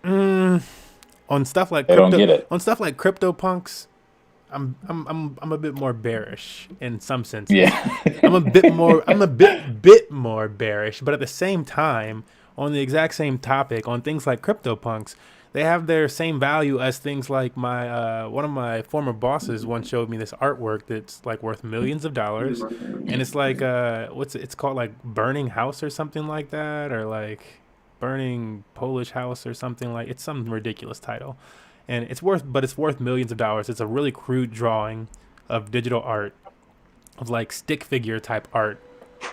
Speaker 1: mm, on stuff like
Speaker 2: They don't
Speaker 1: crypto
Speaker 2: get it.
Speaker 1: on stuff like crypto punks. I'm a bit more bearish in some senses.
Speaker 2: Yeah.
Speaker 1: I'm a bit more bearish, but at the same time, on the exact same topic, on things like CryptoPunks, they have their same value as things like my one of my former bosses once showed me this artwork that's like worth millions of dollars, and it's like it's called like Burning House or something like that, or like Burning Polish House or something like it's some ridiculous title, and it's worth millions of dollars. It's a really crude drawing of digital art of like stick figure type art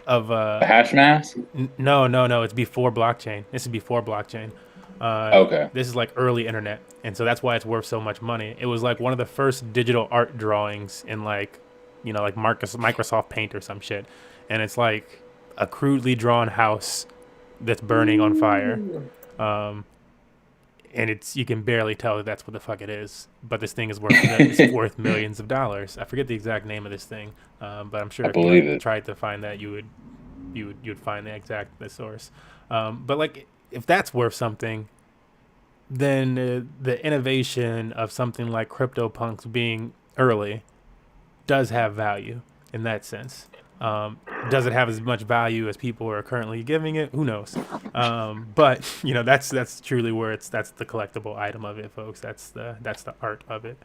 Speaker 1: of
Speaker 2: The hash mask?
Speaker 1: no, it's before blockchain. This is before blockchain.
Speaker 2: Okay.
Speaker 1: This is like early internet, and so that's why it's worth so much money. It was like one of the first digital art drawings in like like Microsoft Paint or some shit, and it's like a crudely drawn house that's burning on fire. Um, and you can barely tell that that's what the fuck it is. But this thing is worth millions of dollars. I forget the exact name of this thing, but I'm sure
Speaker 2: I
Speaker 1: if you
Speaker 2: believe
Speaker 1: like
Speaker 2: it.
Speaker 1: tried to find that, you'd find the source. But like if that's worth something, then the innovation of something like CryptoPunks being early does have value in that sense. Does it have as much value as people are currently giving it? Who knows? But that's truly where that's the collectible item of it, folks. That's the art of it.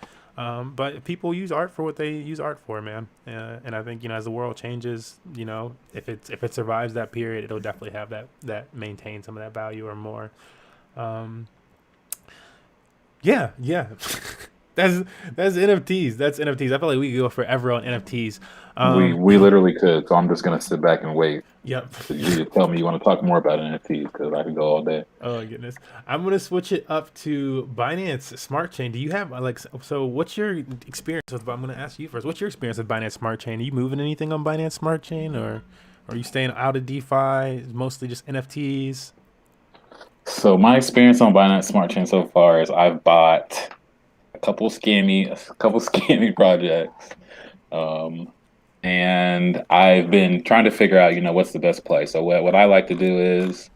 Speaker 1: But people use art for what they use art for, man. And I think as the world changes, if it survives that period, it'll definitely have that maintain some of that value or more. Yeah, yeah. That's that's NFTs. That's NFTs. I feel like we could go forever on NFTs.
Speaker 2: We literally could. So I'm just gonna sit back and wait
Speaker 1: Yep.
Speaker 2: for you to tell me you want to talk more about NFTs because I could go all day.
Speaker 1: Oh my goodness. I'm gonna switch it up to Binance Smart Chain. Do you have like so? What's your experience with? I'm gonna ask you first. What's your experience with Binance Smart Chain? Are you moving anything on Binance Smart Chain, or are you staying out of DeFi? Mostly just NFTs.
Speaker 2: So my experience on Binance Smart Chain so far is I've bought a couple scammy projects. Um, and I've been trying to figure out, what's the best play. So what I like to do is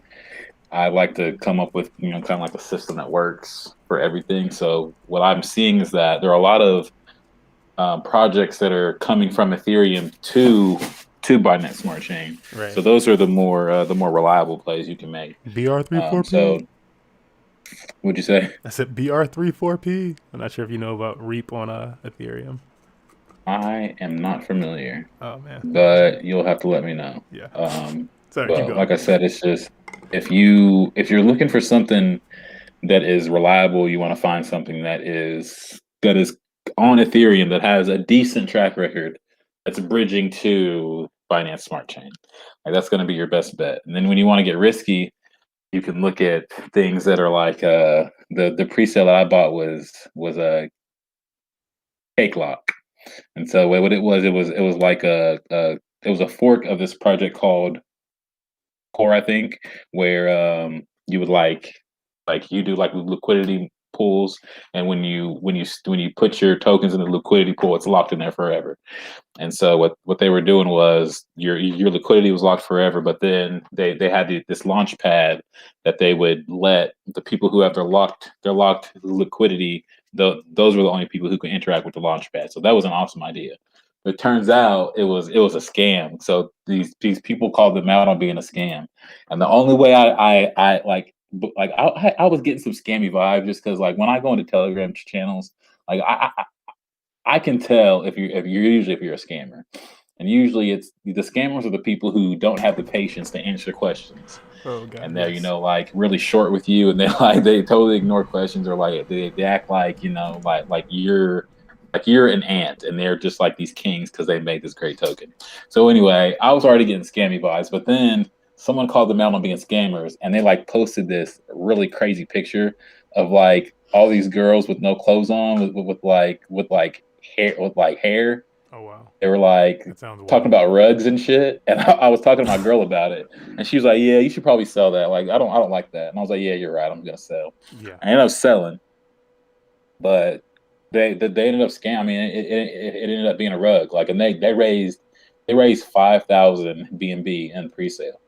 Speaker 2: I like to come up with, kind of like a system that works for everything. So what I'm seeing is that there are a lot of projects that are coming from Ethereum to Binance Smart Chain.
Speaker 1: Right.
Speaker 2: So those are the more reliable plays you can make.
Speaker 1: BR34P.
Speaker 2: So what'd you say?
Speaker 1: I said BR34P. I'm not sure if you know about Reap on Ethereum.
Speaker 2: I am not familiar,
Speaker 1: Oh man.
Speaker 2: but you'll have to let me know.
Speaker 1: Yeah.
Speaker 2: Um,
Speaker 1: Sorry. Keep
Speaker 2: but
Speaker 1: going.
Speaker 2: like I said, it's just if you're looking for something that is reliable, you want to find something that is on Ethereum that has a decent track record that's bridging to Binance Smart Chain. Like that's going to be your best bet. And then when you want to get risky, you can look at things that are like the pre-sale that I bought was a cake lock. And so what it was like it was a fork of this project called Core, I think, where you would like you do like liquidity pools, and when you put your tokens in the liquidity pool, it's locked in there forever. And so what they were doing was your liquidity was locked forever, but then they had this launch pad that they would let the people who have their locked liquidity. Those were the only people who could interact with the launch pad. So that was an awesome idea. But it turns out it was a scam. So these people called them out on being a scam, and the only way I I was getting some scammy vibe just because like when I go into Telegram channels, like I can tell if you're a scammer, and usually it's the scammers are the people who don't have the patience to answer questions,
Speaker 1: Oh god.
Speaker 2: and they're
Speaker 1: Yes.
Speaker 2: like really short with you, and they like they totally ignore questions or like they act like like you're an ant, and they're just like these kings because they made this great token. So anyway, I was already getting scammy vibes, but then someone called them out on being scammers, and they like posted this really crazy picture of like all these girls with no clothes on with like hair.
Speaker 1: Oh wow.
Speaker 2: They were like
Speaker 1: That sounds
Speaker 2: talking
Speaker 1: wild.
Speaker 2: about rugs and shit, and I was talking to my girl about it, and she was like, "Yeah, you should probably sell that. Like, I don't like that." And I was like, "Yeah, you're right. I'm gonna sell."
Speaker 1: Yeah.
Speaker 2: I ended up selling, but they ended up scamming. I mean, it ended up being a rug. Like, and they raised 5,000 BNB in pre-sale.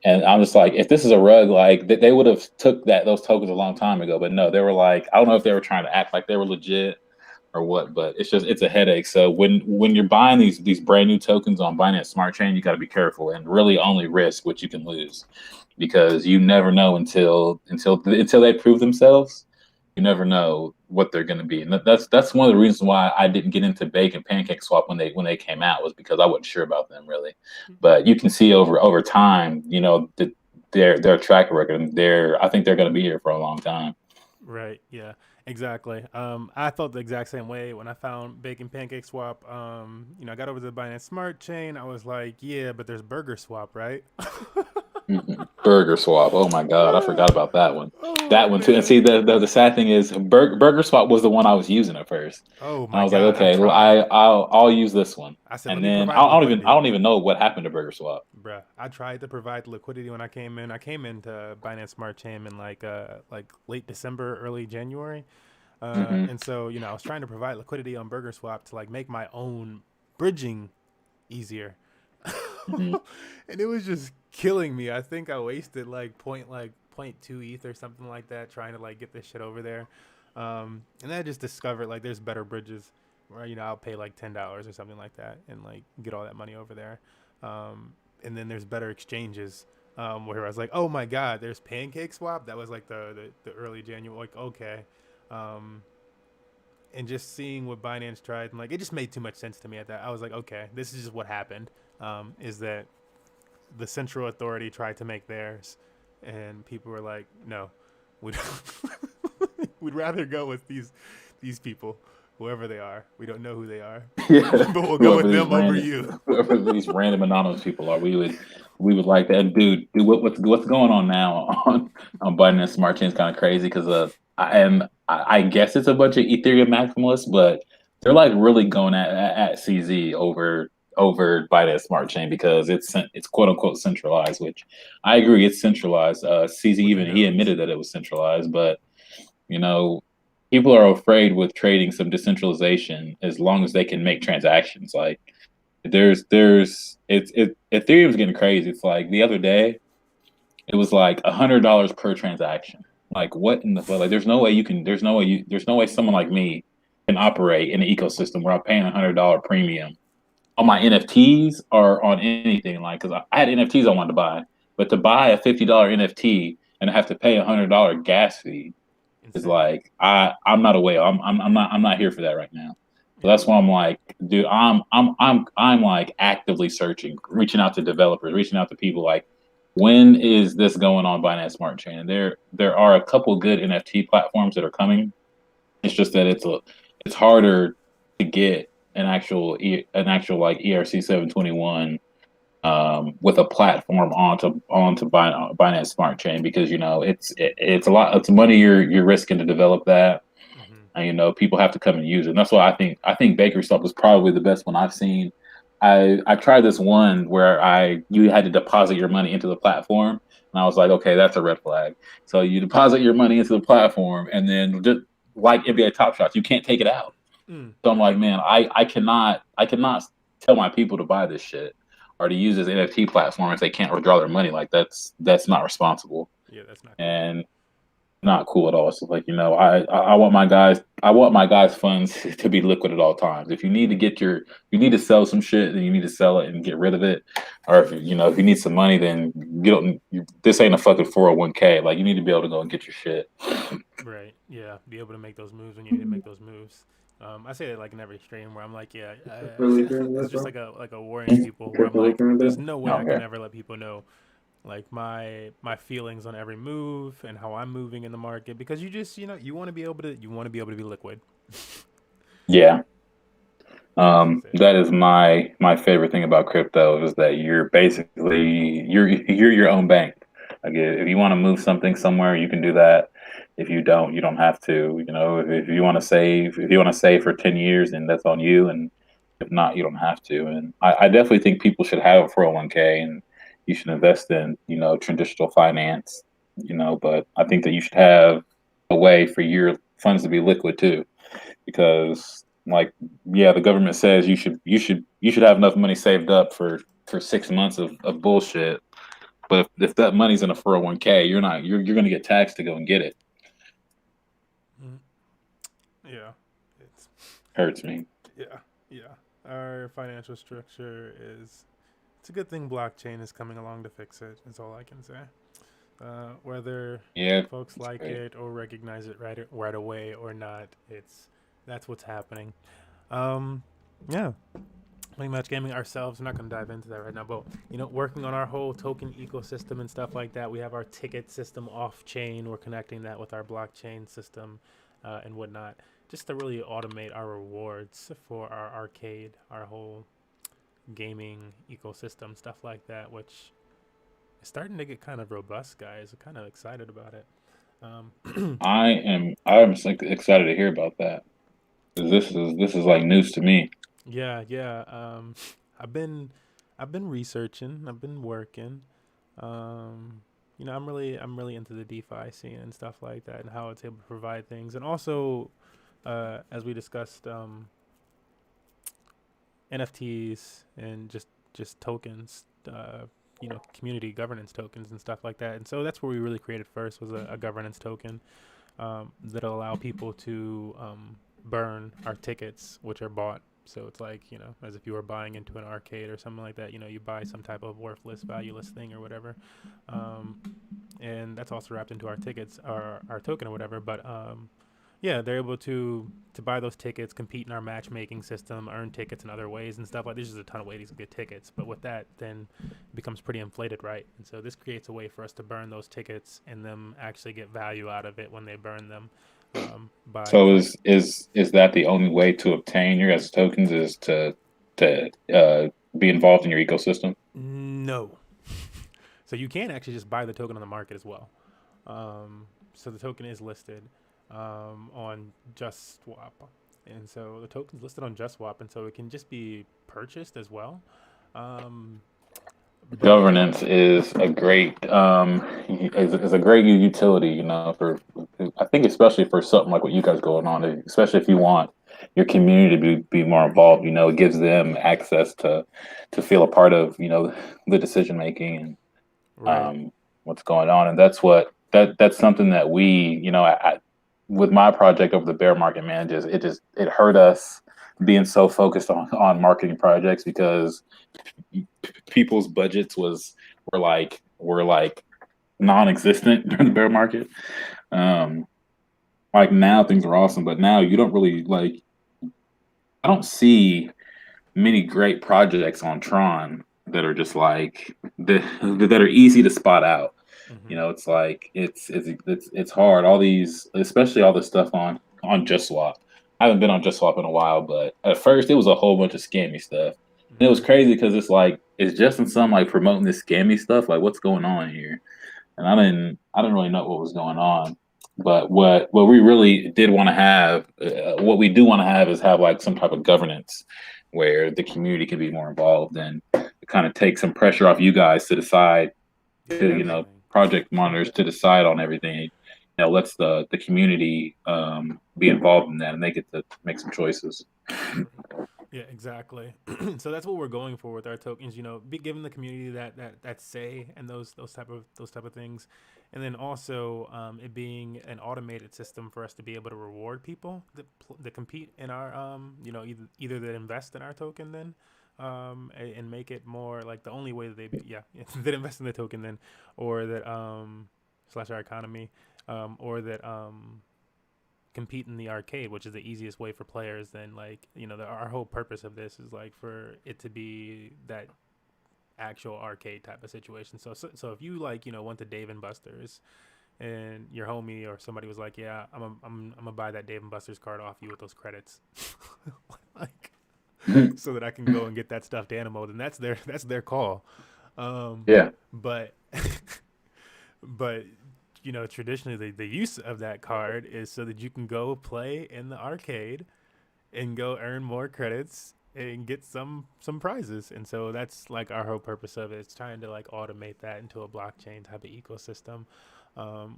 Speaker 2: And I'm just like, if this is a rug, like they would have took those tokens a long time ago. But no, they were like, I don't know if they were trying to act like they were legit or what, but it's a headache. So when you're buying these brand new tokens on Binance Smart Chain, you got to be careful and really only risk what you can lose, because you never know until they prove themselves. You never know what they're going to be, and that's one of the reasons why I didn't get into Bake and Pancake Swap when they came out, was because I wasn't sure about them really. But you can see over time, their track record, and I think they're going to be here for a long time.
Speaker 1: Right. Yeah. Exactly. I felt the exact same way when I found Bacon Pancake Swap. I got over to the Binance Smart Chain. I was like, yeah, but there's Burger Swap, right?
Speaker 2: Burger Swap. Oh my God, I forgot about that one.
Speaker 1: Oh
Speaker 2: That one too. And
Speaker 1: man.
Speaker 2: see, the sad thing is, Burger Swap was the one I was using at first,
Speaker 1: Oh
Speaker 2: and I
Speaker 1: my
Speaker 2: was like,
Speaker 1: God. I
Speaker 2: okay, well,
Speaker 1: tried.
Speaker 2: I'll use this one,
Speaker 1: I said, let
Speaker 2: and
Speaker 1: me
Speaker 2: then
Speaker 1: provide the
Speaker 2: I
Speaker 1: liquidity.
Speaker 2: don't even know what happened to Burger Swap.
Speaker 1: Bruh, I tried to provide liquidity when I came in. I came into Binance Smart Chain in like late December, early January.
Speaker 2: Hmm.
Speaker 1: And so, I was trying to provide liquidity on Burger Swap to like make my own bridging easier.
Speaker 2: Hmm.
Speaker 1: And it was just killing me. I think I wasted point two ETH or something like that trying to like get this shit over there. And I just discovered like there's better bridges where I'll pay like $10 or something like that and like get all that money over there. And then there's better exchanges where I was like, oh my god, there's Pancake Swap. That was like the early January. Like okay, um, and just seeing what Binance tried, and like it just made too much sense to me at that. I was like, okay, this is just what happened. Is that the central authority tried to make theirs, and people were like, no, we'd, we'd rather go with these people. whoever they are. We don't know who they are,
Speaker 2: Yeah,
Speaker 1: but we'll go
Speaker 2: whoever
Speaker 1: with
Speaker 2: these
Speaker 1: them over
Speaker 2: random,
Speaker 1: you.
Speaker 2: whoever these random anonymous people are, we would like that. And dude, what's going on now on Biden and Smart Chain is kind of crazy because I guess it's a bunch of Ethereum maximalists, but they're like really going at CZ over Biden and Smart Chain because it's quote unquote centralized, which I agree it's centralized. CZ
Speaker 1: With the
Speaker 2: even he
Speaker 1: nodes.
Speaker 2: admitted that it was centralized, but you know, people are afraid with trading some decentralization as long as they can make transactions. Like Ethereum's getting crazy. It's like the other day it was like $100 per transaction. Like what in the fuck? Like there's no way someone like me can operate in an ecosystem where I'm paying $100 premium on my NFTs or on anything. Like because I had NFTs I wanted to buy, but to buy a $50 NFT and I have to pay $100 gas fee is
Speaker 1: Insane.
Speaker 2: like I'm not aware. I'm not here for that right now. So
Speaker 1: Yeah.
Speaker 2: that's why I'm like, dude, I'm like actively searching, reaching out to developers, reaching out to people like, when is this going on Binance Smart Chain? And there are a couple good NFT platforms that are coming. It's just that it's harder to get an actual like ERC 721 with a platform onto Binance Smart Chain because it's a lot. It's money you're risking to develop that,
Speaker 1: Hmm.
Speaker 2: and people have to come and use it. And that's why I think Baker stuff was probably the best one I've seen. I tried this one where you had to deposit your money into the platform, and I was like, okay, that's a red flag. So you deposit your money into the platform, and then just like NBA Top Shots, you can't take it out.
Speaker 1: Mm.
Speaker 2: So I'm like, man, I cannot tell my people to buy this shit or to use this NFT platform if they can't withdraw their money. Like that's not responsible
Speaker 1: Yeah, that's not cool.
Speaker 2: and not cool at all. So like, I want my guys' funds to be liquid at all times. If you need to sell some shit, then you need to sell it and get rid of it. Or if you need some money, then this ain't a fucking 401k. Like you need to be able to go and get your shit.
Speaker 1: Right. Yeah. Be able to make those moves when you need to make those moves. I say that like in every stream where I'm like, yeah, it's just like a warning to people where I'm like, there's no way I can
Speaker 2: Okay.
Speaker 1: ever let people know like my feelings on every move and how I'm moving in the market because you want to be able to be liquid.
Speaker 2: Yeah.
Speaker 1: This is it.
Speaker 2: That is my favorite thing about crypto is that you're your own bank. Like if you want to move something somewhere, you can do that. If you don't, you don't have to. If you want to save for 10 years, then that's on you. And if not, you don't have to. And I definitely think people should have a 401k and you should invest in traditional finance. But I think that you should have a way for your funds to be liquid too because like yeah the government says you should have enough money saved up for 6 months of bullshit but if that money's in a 401k you're going to get taxed to go and get it.
Speaker 1: Mm. Yeah. It's
Speaker 2: Hurts me.
Speaker 1: yeah. Yeah. Our financial structure is it's a good thing blockchain is coming along to fix it. Is all I can say. Whether
Speaker 2: Yeah,
Speaker 1: folks
Speaker 2: it's
Speaker 1: like
Speaker 2: great.
Speaker 1: it or recognize it right away or not, that's what's happening. Um, yeah, playing match gaming ourselves. I'm not going to dive into that right now, but working on our whole token ecosystem and stuff like that. We have our ticket system off chain. We're connecting that with our blockchain system and whatnot, just to really automate our rewards for our arcade, our whole gaming ecosystem, stuff like that, which is starting to get kind of robust, guys. I'm kind of excited about it.
Speaker 2: I'm excited to hear about that 'cause this is like news to me.
Speaker 1: Yeah, yeah. I've been I've been researching. I've been working. Um, I'm really into the DeFi scene and stuff like that, and how it's able to provide things, and also, as we discussed, NFTs and just tokens. Community governance tokens and stuff like that. And so that's where we really created first was a governance token that'll allow people to burn our tickets, which are bought. So it's like, as if you were buying into an arcade or something like that, you buy some type of worthless, valueless thing or whatever. Um, and that's also wrapped into our tickets, our token or whatever. But yeah, they're able to buy those tickets, compete in our matchmaking system, earn tickets in other ways and stuff like. There's just a ton of ways to get tickets, but with that, then it becomes pretty inflated, right? And so this creates a way for us to burn those tickets and them actually get value out of it when they burn them. by
Speaker 2: So is that the only way to obtain your guys' tokens is to be involved in your ecosystem?
Speaker 1: no. So you can actually just buy the token on the market as well. So the token is listed on Just Swap, and so the token's listed on Just Swap, and so it can just be purchased as well. Um, the
Speaker 2: Governance is a great is a great utility, you know, for I think especially for something like what you guys going on, especially if you want your community to be more involved, you know, it gives them access to feel a part of, you know, the decision making and
Speaker 1: right.
Speaker 2: what's going on, and that's something that we, you know, with my project over the bear market, man, it hurt us being so focused on marketing projects because people's budgets were like non-existent during the bear market. Um, like now things are awesome, but now you don't really like. I don't see many great projects on Tron that are just like that are easy to spot out. You
Speaker 1: Hmm.
Speaker 2: know, it's like it's hard. All these, especially all the stuff on Just Swap. I haven't been on Just Swap in a while, but at first it was a whole bunch of scammy stuff. And it was
Speaker 1: Hmm.
Speaker 2: crazy because it's like it's Justin Sun like promoting this scammy stuff. Like, what's going on here? And I didn't really know what was going on. But what we really did want to have, what we do want to have like some type of governance where the community can be more involved and kind of take some pressure off you guys to decide
Speaker 1: Yeah,
Speaker 2: to, you know,
Speaker 1: definitely.
Speaker 2: project monitors to decide on everything. You know, lets the community be involved in that and they get to make some choices.
Speaker 1: Yeah, exactly. So that's what we're going for with our tokens. You know, be giving the community that say and those type of things, and then also it being an automated system for us to be able to reward people that compete in our either that invest in our token then. And make it more like the only way that they be, yeah, that invest in the token then, or that slash our economy, or that compete in the arcade, which is the easiest way for players. Then like our whole purpose of this is like for it to be that actual arcade type of situation. So if you like went to Dave and Buster's and your homie or somebody was like, yeah, I'm gonna buy that Dave and Buster's card off you with those credits, like so that I can go and get that stuffed animal, then that's their call. Um,
Speaker 2: Yeah.
Speaker 1: but but traditionally the use of that card is so that you can go play in the arcade and go earn more credits and get some prizes. And so that's like our whole purpose of it. It's trying to like automate that into a blockchain type of ecosystem,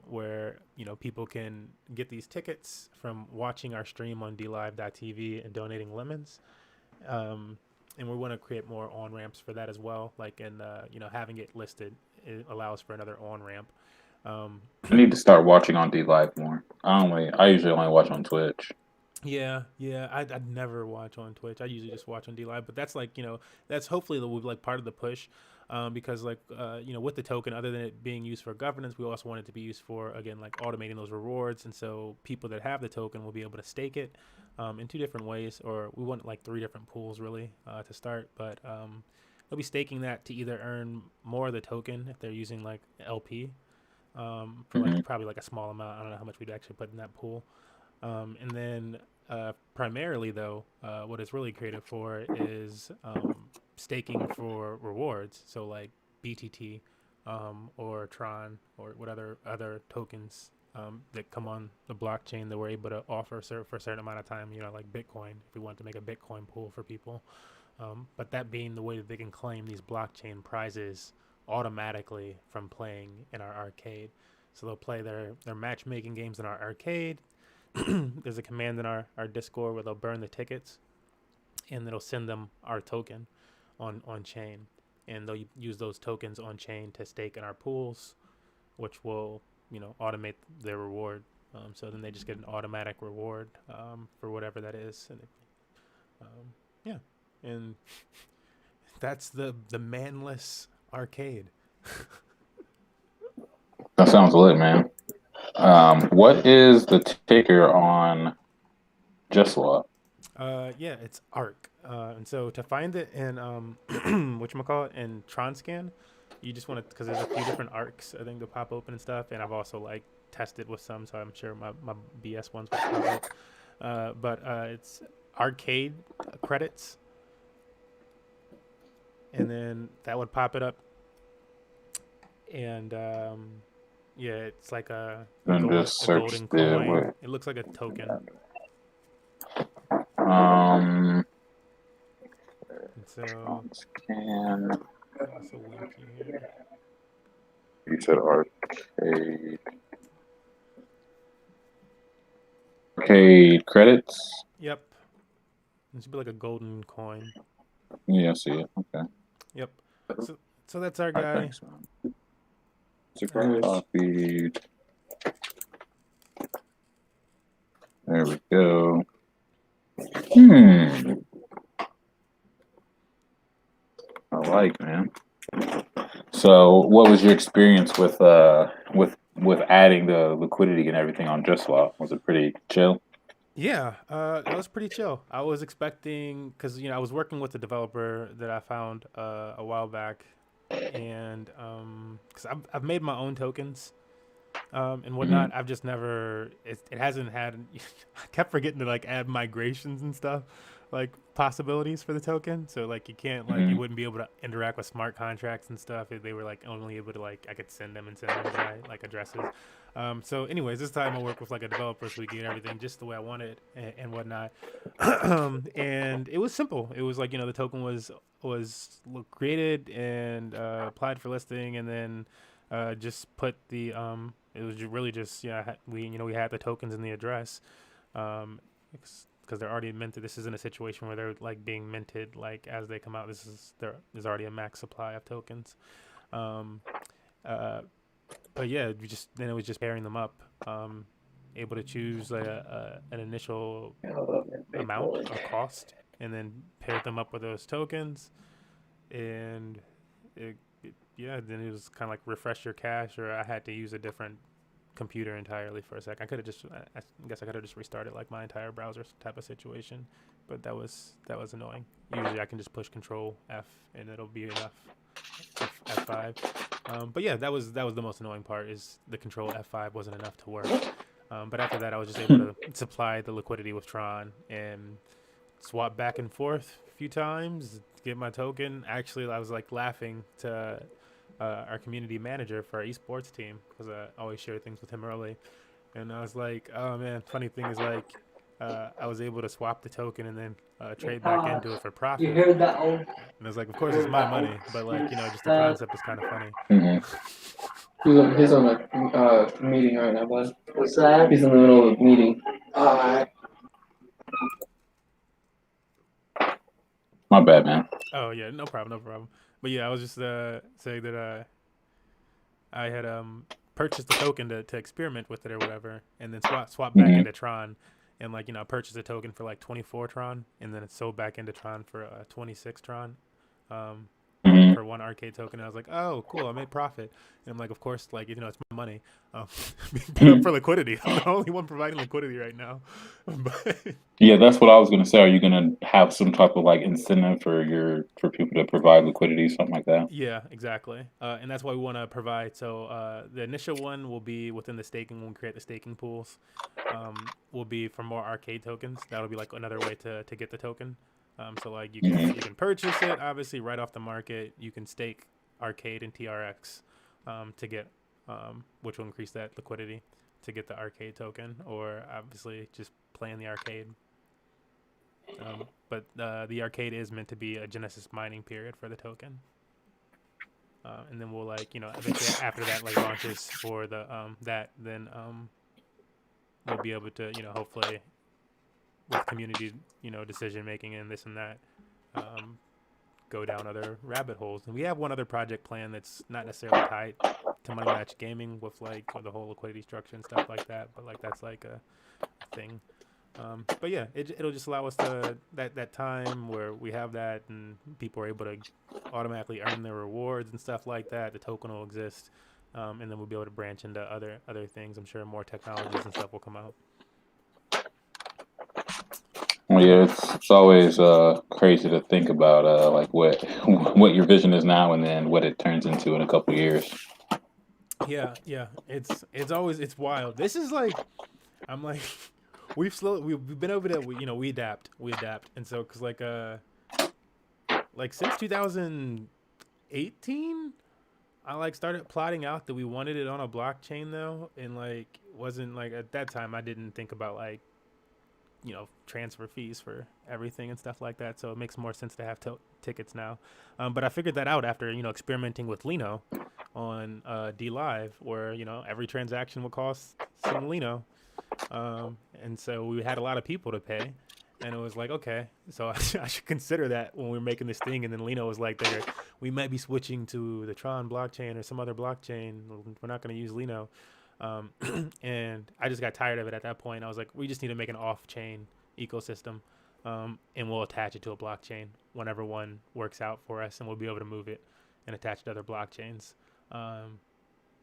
Speaker 1: where people can get these tickets from watching our stream on dlive.tv and donating lemons. um, and we want to create more on ramps for that as well, like, and having it listed, it allows for another on ramp. um,
Speaker 2: I need to start watching on D Live more. I usually only watch on Twitch.
Speaker 1: Yeah, yeah. I'd never watch on Twitch. I usually just watch on D Live, but that's like that's hopefully like part of the push, because like with the token, other than it being used for governance, we also want it to be used for again like automating those rewards, and so people that have the token will be able to stake it, in two different ways, or we want like three different pools really to start, but they'll be staking that to either earn more of the token if they're using like LP, for like
Speaker 2: Hmm.
Speaker 1: probably like a small amount. I don't know how much we'd actually put in that pool. And then primarily, though, what it's really created for is staking for rewards. So like BTT, or Tron, or what other tokens that come on the blockchain that we're able to offer for a certain amount of time. Like Bitcoin, if we want to make a Bitcoin pool for people. But that being the way that they can claim these blockchain prizes automatically from playing in our arcade. So they'll play their matchmaking games in our arcade. There's a command in our Discord where they'll burn the tickets and it'll send them our token on chain. And they'll use those tokens on chain to stake in our pools, which will, automate their reward. So then they just get an automatic reward for whatever that is. And yeah, and that's the manless arcade.
Speaker 2: That sounds lit, man. What is the ticker on Just Swap?
Speaker 1: Yeah, it's ARC. And so to find it in whatchamacallit, in Tronscan, you just want to, because there's a few different arcs I think to pop open and stuff. And I've also like tested with some, so I'm sure my BS ones will pop up. But it's arcade credits, and then that would pop it up, and yeah, it's like
Speaker 2: Then just
Speaker 1: a
Speaker 2: search
Speaker 1: golden
Speaker 2: there.
Speaker 1: coin.
Speaker 2: Wait.
Speaker 1: It looks like a token. And so
Speaker 2: Scan.
Speaker 1: also link you here.
Speaker 2: You said arcade. Arcade credits.
Speaker 1: Yep. It should be like a golden coin.
Speaker 2: Yeah, I see it. Okay.
Speaker 1: Yep. So that's our
Speaker 2: All right,
Speaker 1: guy.
Speaker 2: thanks, man. Copied. There we go. I like, man. So, what was your experience with adding the liquidity and everything on JustSwap? Was it pretty chill?
Speaker 1: Yeah, that was pretty chill. I was expecting because I was working with a developer that I found a while back, and because I've made my own tokens and whatnot. I've just never it hasn't had. I kept forgetting to like add migrations and stuff, like possibilities for the token. So like you can't like you wouldn't be able to interact with smart contracts and stuff. If they were like only able to like I could send them to my like addresses. So anyways, this time I work with like a developer so we can get everything just the way I want it and whatnot. And it was simple. It was like the token was created and applied for listing, and then just put the it was really just we had the tokens in the address because they're already minted. This isn't a situation where they're like being minted like as they come out. There's already a max supply of tokens. But yeah, then it was just pairing them up. Able to choose an initial amount or cost, and then pair them up with those tokens, and then it was kind of like refresh your cache, or I had to use a different computer entirely for a sec. I guess I could have just restarted like my entire browser type of situation, but that was annoying. Usually I can just push Control F and it'll be enough. F5. But yeah, that was the most annoying part is the Control F5 wasn't enough to work. But after that, I was just able to supply the liquidity with Tron and swap back and forth a few times, get my token. Actually, I was like laughing to our community manager for our esports team because I always share things with him early. And I was like, oh man, funny thing is like, I was able to swap the token and then trade back into it for profit.
Speaker 3: You heard that one?
Speaker 1: And I was like, of course it's my money, but like, just the concept is kind of funny.
Speaker 3: He's on a meeting right now, bud. What's that? He's in the middle of a meeting.
Speaker 2: My bad, man.
Speaker 1: Oh yeah, no problem. But yeah, I was just saying that I had purchased the token to experiment with it or whatever, and then swap back into Tron, and like purchased a token for like 24 Tron, and then it sold back into Tron for 26 Tron. For one arcade token. And I was like, oh, cool, I made profit. And I'm like, of course, like, it's my money. Put up for liquidity. I'm the only one providing liquidity right now. But
Speaker 2: yeah, that's what I was going to say. Are you going to have some type of like incentive for people to provide liquidity, something like that?
Speaker 1: Yeah, exactly. And that's why we want to provide. So the initial one will be within the staking when we create the staking pools. Will be for more arcade tokens. That'll be like another way to get the token. So like you can purchase it obviously right off the market. You can stake arcade and TRX to get which will increase that liquidity to get the arcade token, or obviously just play in the arcade. But the arcade is meant to be a Genesis mining period for the token, and then we'll like eventually after that like launches for the then we'll be able to hopefully with community, decision making and this and that, go down other rabbit holes. And we have one other project plan that's not necessarily tied to Money Match Gaming with like the whole liquidity structure and stuff like that. But like that's like a thing. But yeah, it'll just allow us to that time where we have that and people are able to automatically earn their rewards and stuff like that. The token will exist, and then we'll be able to branch into other things. I'm sure more technologies and stuff will come out.
Speaker 2: Well, yeah, it's always crazy to think about like what your vision is now and then what it turns into in a couple of years.
Speaker 1: Yeah. It's wild. This is like I'm like we've been over that. We adapt, and so because like since 2018, I like started plotting out that we wanted it on a blockchain though, and like wasn't like at that time I didn't think about like transfer fees for everything and stuff like that. So it makes more sense to have tickets now. But I figured that out after experimenting with Lino on D Live, where every transaction would cost some Lino, and so we had a lot of people to pay. And it was like, okay, so I should consider that when we were making this thing. And then Lino was like, "There, we might be switching to the Tron blockchain or some other blockchain. We're not going to use Lino." Um, and I just got tired of it at that point. I was like, we just need to make an off-chain ecosystem, and we'll attach it to a blockchain whenever one works out for us, and we'll be able to move it and attach it to other blockchains.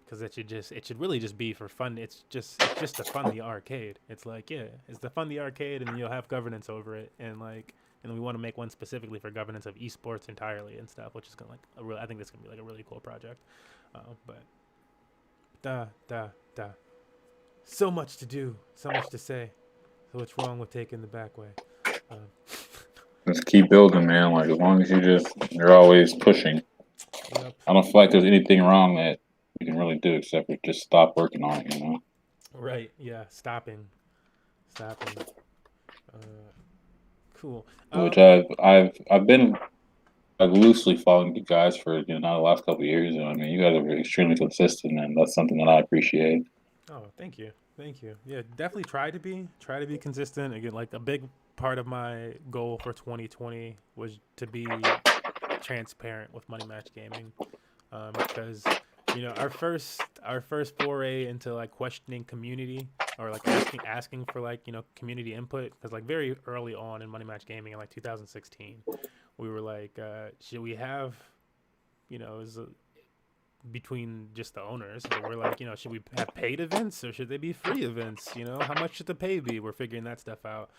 Speaker 1: Because it should really just be for fun. It's just to fund the arcade. It's like, yeah, it's to fund the arcade, and you'll have governance over it, and we want to make one specifically for governance of esports entirely and stuff, which is gonna I think this is gonna be like a really cool project. But da. So much to do, so much to say. So what's wrong with taking the back way? Um,
Speaker 2: Just keep building, man. Like as long as you're always pushing.
Speaker 1: yep.
Speaker 2: I don't feel like there's anything wrong that you can really do except for just stop working on it.
Speaker 1: Right. Yeah. Stopping. Cool.
Speaker 2: Which I've been like loosely following you guys for now the last couple of years. And I mean, you guys are extremely consistent, and that's something that I appreciate.
Speaker 1: Oh, thank you. Yeah, definitely try to be consistent. Again, like a big part of my goal for 2020 was to be transparent with Money Match Gaming, because our first foray into like questioning community or like asking for like community input, because like very early on in Money Match Gaming in like 2016, we were like, should we have it was between just the owners, but we're like, should we have paid events or should they be free events? How much should the pay be? We're figuring that stuff out.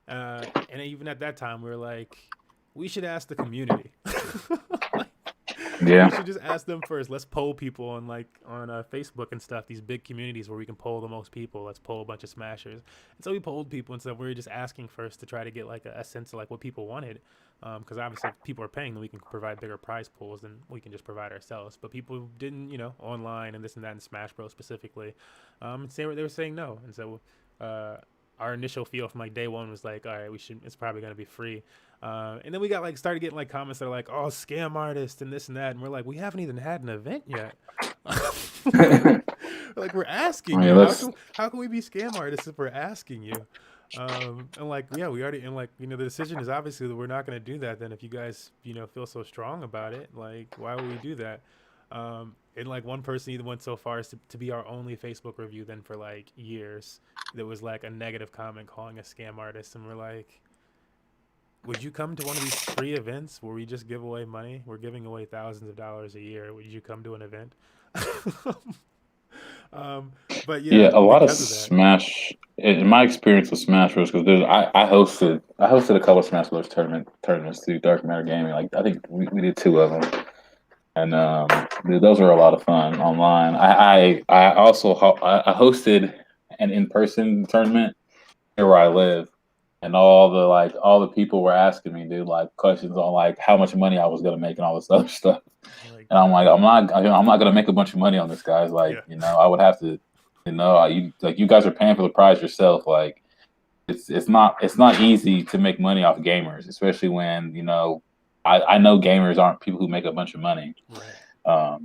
Speaker 1: And even at that time, we were like, we should ask the community.
Speaker 2: Yeah.
Speaker 1: We should just ask them first. Let's poll people on Facebook and stuff. These big communities where we can poll the most people. Let's poll a bunch of smashers. And so we polled people and stuff. We were just asking first to try to get like a sense of like what people wanted, because obviously if people are paying, then we can provide bigger prize pools than we can just provide ourselves. But people didn't, online and this and that in Smash Bros specifically, they were saying no. And so our initial feel from like day one was like, all right, it's probably going to be free. And then we got started getting like comments that are like, oh, scam artist and this and that. And we're like, we haven't even had an event yet. Like we're asking you, how can we be scam artists if we're asking you? And like, yeah, we already, and like, the decision is obviously that we're not going to do that. Then if you guys, feel so strong about it, like, why would we do that? And like one person even went so far as to be our only Facebook review then for like years. There was like a negative comment calling us scam artists, and we're like, would you come to one of these free events where we just give away money? We're giving away thousands of dollars a year. Would you come to an event? But yeah,
Speaker 2: a lot of
Speaker 1: because
Speaker 2: Smash. In my experience with Smash Bros, because I hosted a couple of Smash Bros tournaments through Dark Matter Gaming. Like I think we did two of them, and those were a lot of fun online. I also I hosted an in-person tournament here where I live, and all the people were asking me, dude, like questions on like how much money I was gonna make and all this other stuff.
Speaker 1: like,
Speaker 2: And I'm like, I'm not gonna make a bunch of money on this, guys. Like,
Speaker 1: yeah.
Speaker 2: I would have to, you guys are paying for the prize yourself. Like, it's not easy to make money off gamers, especially when I know gamers aren't people who make a bunch of money.
Speaker 1: Right.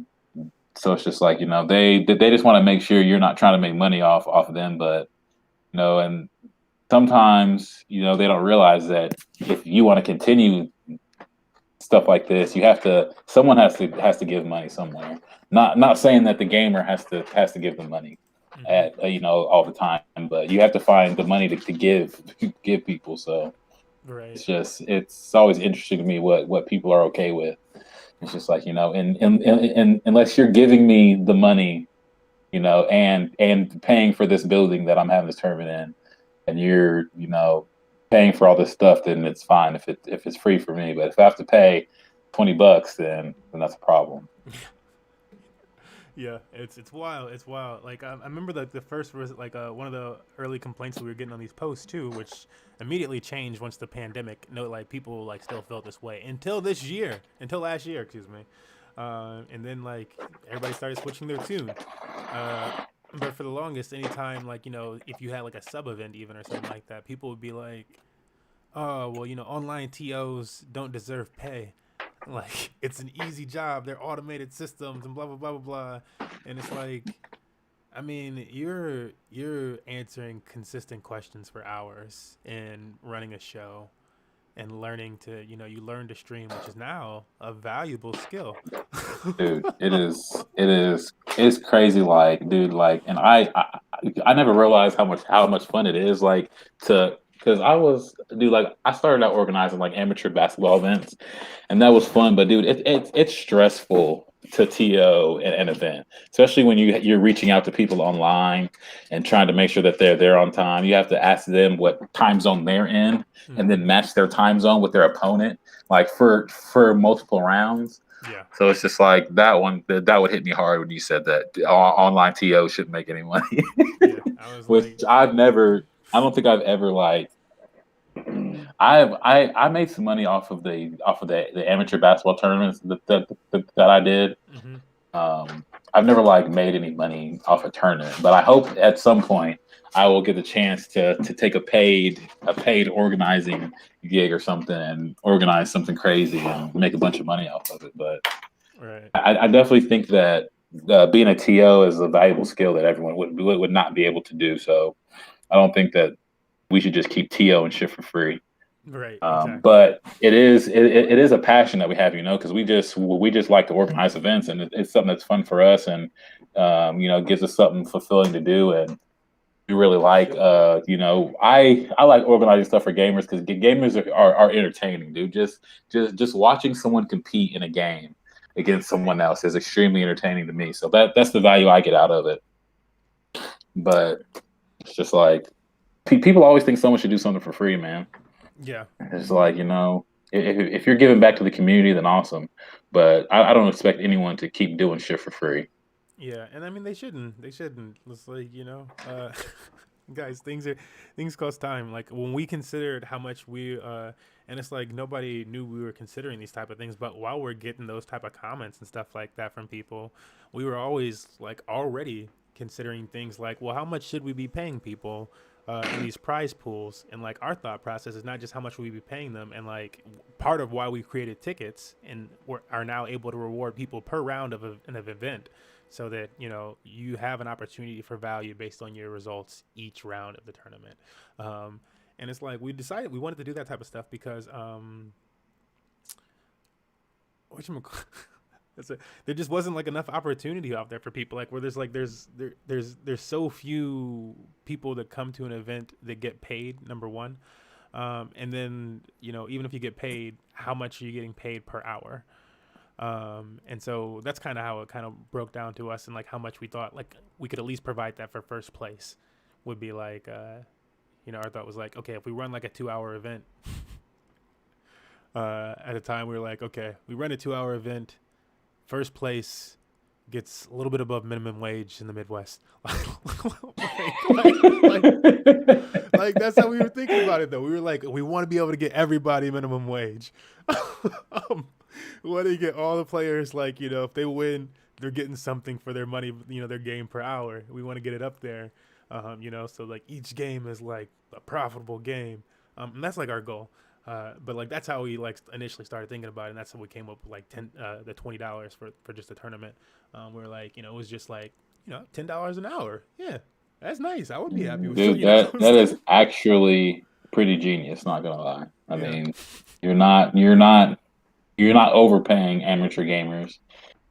Speaker 2: So it's just like they just want to make sure you're not trying to make money off of them, but and sometimes they don't realize that if you want to continue stuff like this, someone has to give money somewhere. Not saying that the gamer has to give the money at all the time, but you have to find the money to give people. So
Speaker 1: Right.
Speaker 2: it's always interesting to me what people are okay with. It's just like and unless you're giving me the money, and paying for this building that I'm having this tournament in, and you're paying for all this stuff, then it's fine if it's free for me. But if I have to pay $20, then that's a problem.
Speaker 1: Yeah, it's wild. It's wild. Like I remember the first was like one of the early complaints that we were getting on these posts too, which immediately changed once the pandemic. No, like people like still felt this way until last year, excuse me. And then like everybody started switching their tune. Uh, but for the longest, anytime like if you had like a sub event even or something like that, people would be like, "Oh, well, online TOs don't deserve pay." Like it's an easy job. They're automated systems and blah blah blah blah blah. And it's like, I mean, you're answering consistent questions for hours and running a show and learning to you learn to stream, which is now a valuable skill.
Speaker 2: Dude, it's crazy. Like, dude, like, and I never realized how much fun it is. Like to because dude, like I started out organizing like amateur basketball events, and that was fun. But dude, it's stressful to TO an event, especially when you're reaching out to people online and trying to make sure that they're there on time. You have to ask them what time zone they're in, and then
Speaker 1: Hmm.
Speaker 2: match their time zone with their opponent, like for multiple rounds.
Speaker 1: Yeah,
Speaker 2: So it's just like that would hit me hard when you said that online TO shouldn't make any money,
Speaker 1: yeah. I was
Speaker 2: which
Speaker 1: like,
Speaker 2: I don't think I've ever like. I made some money off of the amateur basketball tournaments that I did.
Speaker 1: hmm
Speaker 2: I've never like made any money off a tournament, but I hope at some point I will get the chance to take a paid organizing gig or something and organize something crazy and make a bunch of money off of it. But
Speaker 1: right.
Speaker 2: I definitely think that being a TO is a valuable skill that everyone would not be able to do. So I don't think that we should just keep TO and shit for free.
Speaker 1: Right, exactly.
Speaker 2: But it is a passion that we have, because we just like to organize events, and it's something that's fun for us, and gives us something fulfilling to do, and we really like I like organizing stuff for gamers because gamers are entertaining, dude. Just watching someone compete in a game against someone else is extremely entertaining to me. So that's the value I get out of it. But it's just like people always think someone should do something for free, man.
Speaker 1: Yeah,
Speaker 2: It's like, if you're giving back to the community, then awesome. But I don't expect anyone to keep doing shit for free.
Speaker 1: yeah. And I mean, they shouldn't. They shouldn't. It's like guys, things cost time. Like when we considered how much and it's like nobody knew we were considering these type of things, but while we're getting those type of comments and stuff like that from people, we were always like already considering things like, well, how much should we be paying people in these prize pools? And like our thought process is not just how much we be paying them, and like part of why we created tickets and are now able to reward people per round of an event, so that you have an opportunity for value based on your results each round of the tournament. And it's like we decided we wanted to do that type of stuff because there just wasn't like enough opportunity out there for people, like where there's so few people that come to an event that get paid, number one. And then even if you get paid, how much are you getting paid per hour? And so that's kind of how it kind of broke down to us, and like how much we thought like we could at least provide that for first place would be like our thought was like, okay, if we run like a 2 hour event at a time, we were like, okay, we run a 2 hour event, first place gets a little bit above minimum wage in the Midwest. Like that's how we were thinking about it though. We were like, we want to be able to get everybody minimum wage. We want to get all the players, like, if they win, they're getting something for their money, their game per hour. We want to get it up there. So like each game is like a profitable game. And that's like our goal. But like that's how we like initially started thinking about it, and that's how we came up with like the $20 for just a tournament. We were like, it was just like $10 an hour. Yeah, that's nice. I would be happy with
Speaker 2: Dude,
Speaker 1: what I'm
Speaker 2: that
Speaker 1: saying.
Speaker 2: is actually pretty genius, not gonna lie. I
Speaker 1: Yeah,
Speaker 2: mean, you're not overpaying amateur gamers.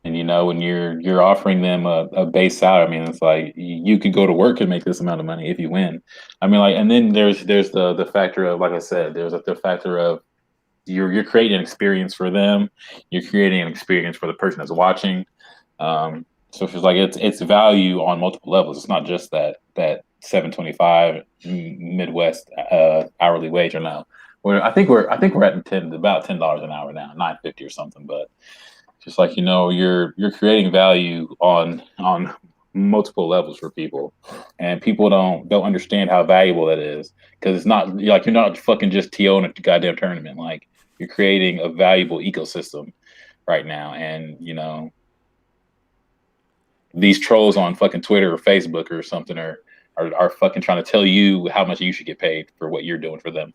Speaker 2: And when you're offering them a base salary, I mean, it's like you could go to work and make this amount of money if you win. I mean, like, and then there's the factor of, like I said, there's the factor of you're creating an experience for them, you're creating an experience for the person that's watching. So it's like it's value on multiple levels. It's not just that 725 Midwest hourly wage or now. I think we're at about $10 an hour now, 9.50 or something, but. Just like you're creating value on multiple levels for people, and people don't understand how valuable that is because it's not like you're not fucking just TOing a goddamn tournament. Like you're creating a valuable ecosystem right now, and these trolls on fucking Twitter or Facebook or something are fucking trying to tell you how much you should get paid for what you're doing for them.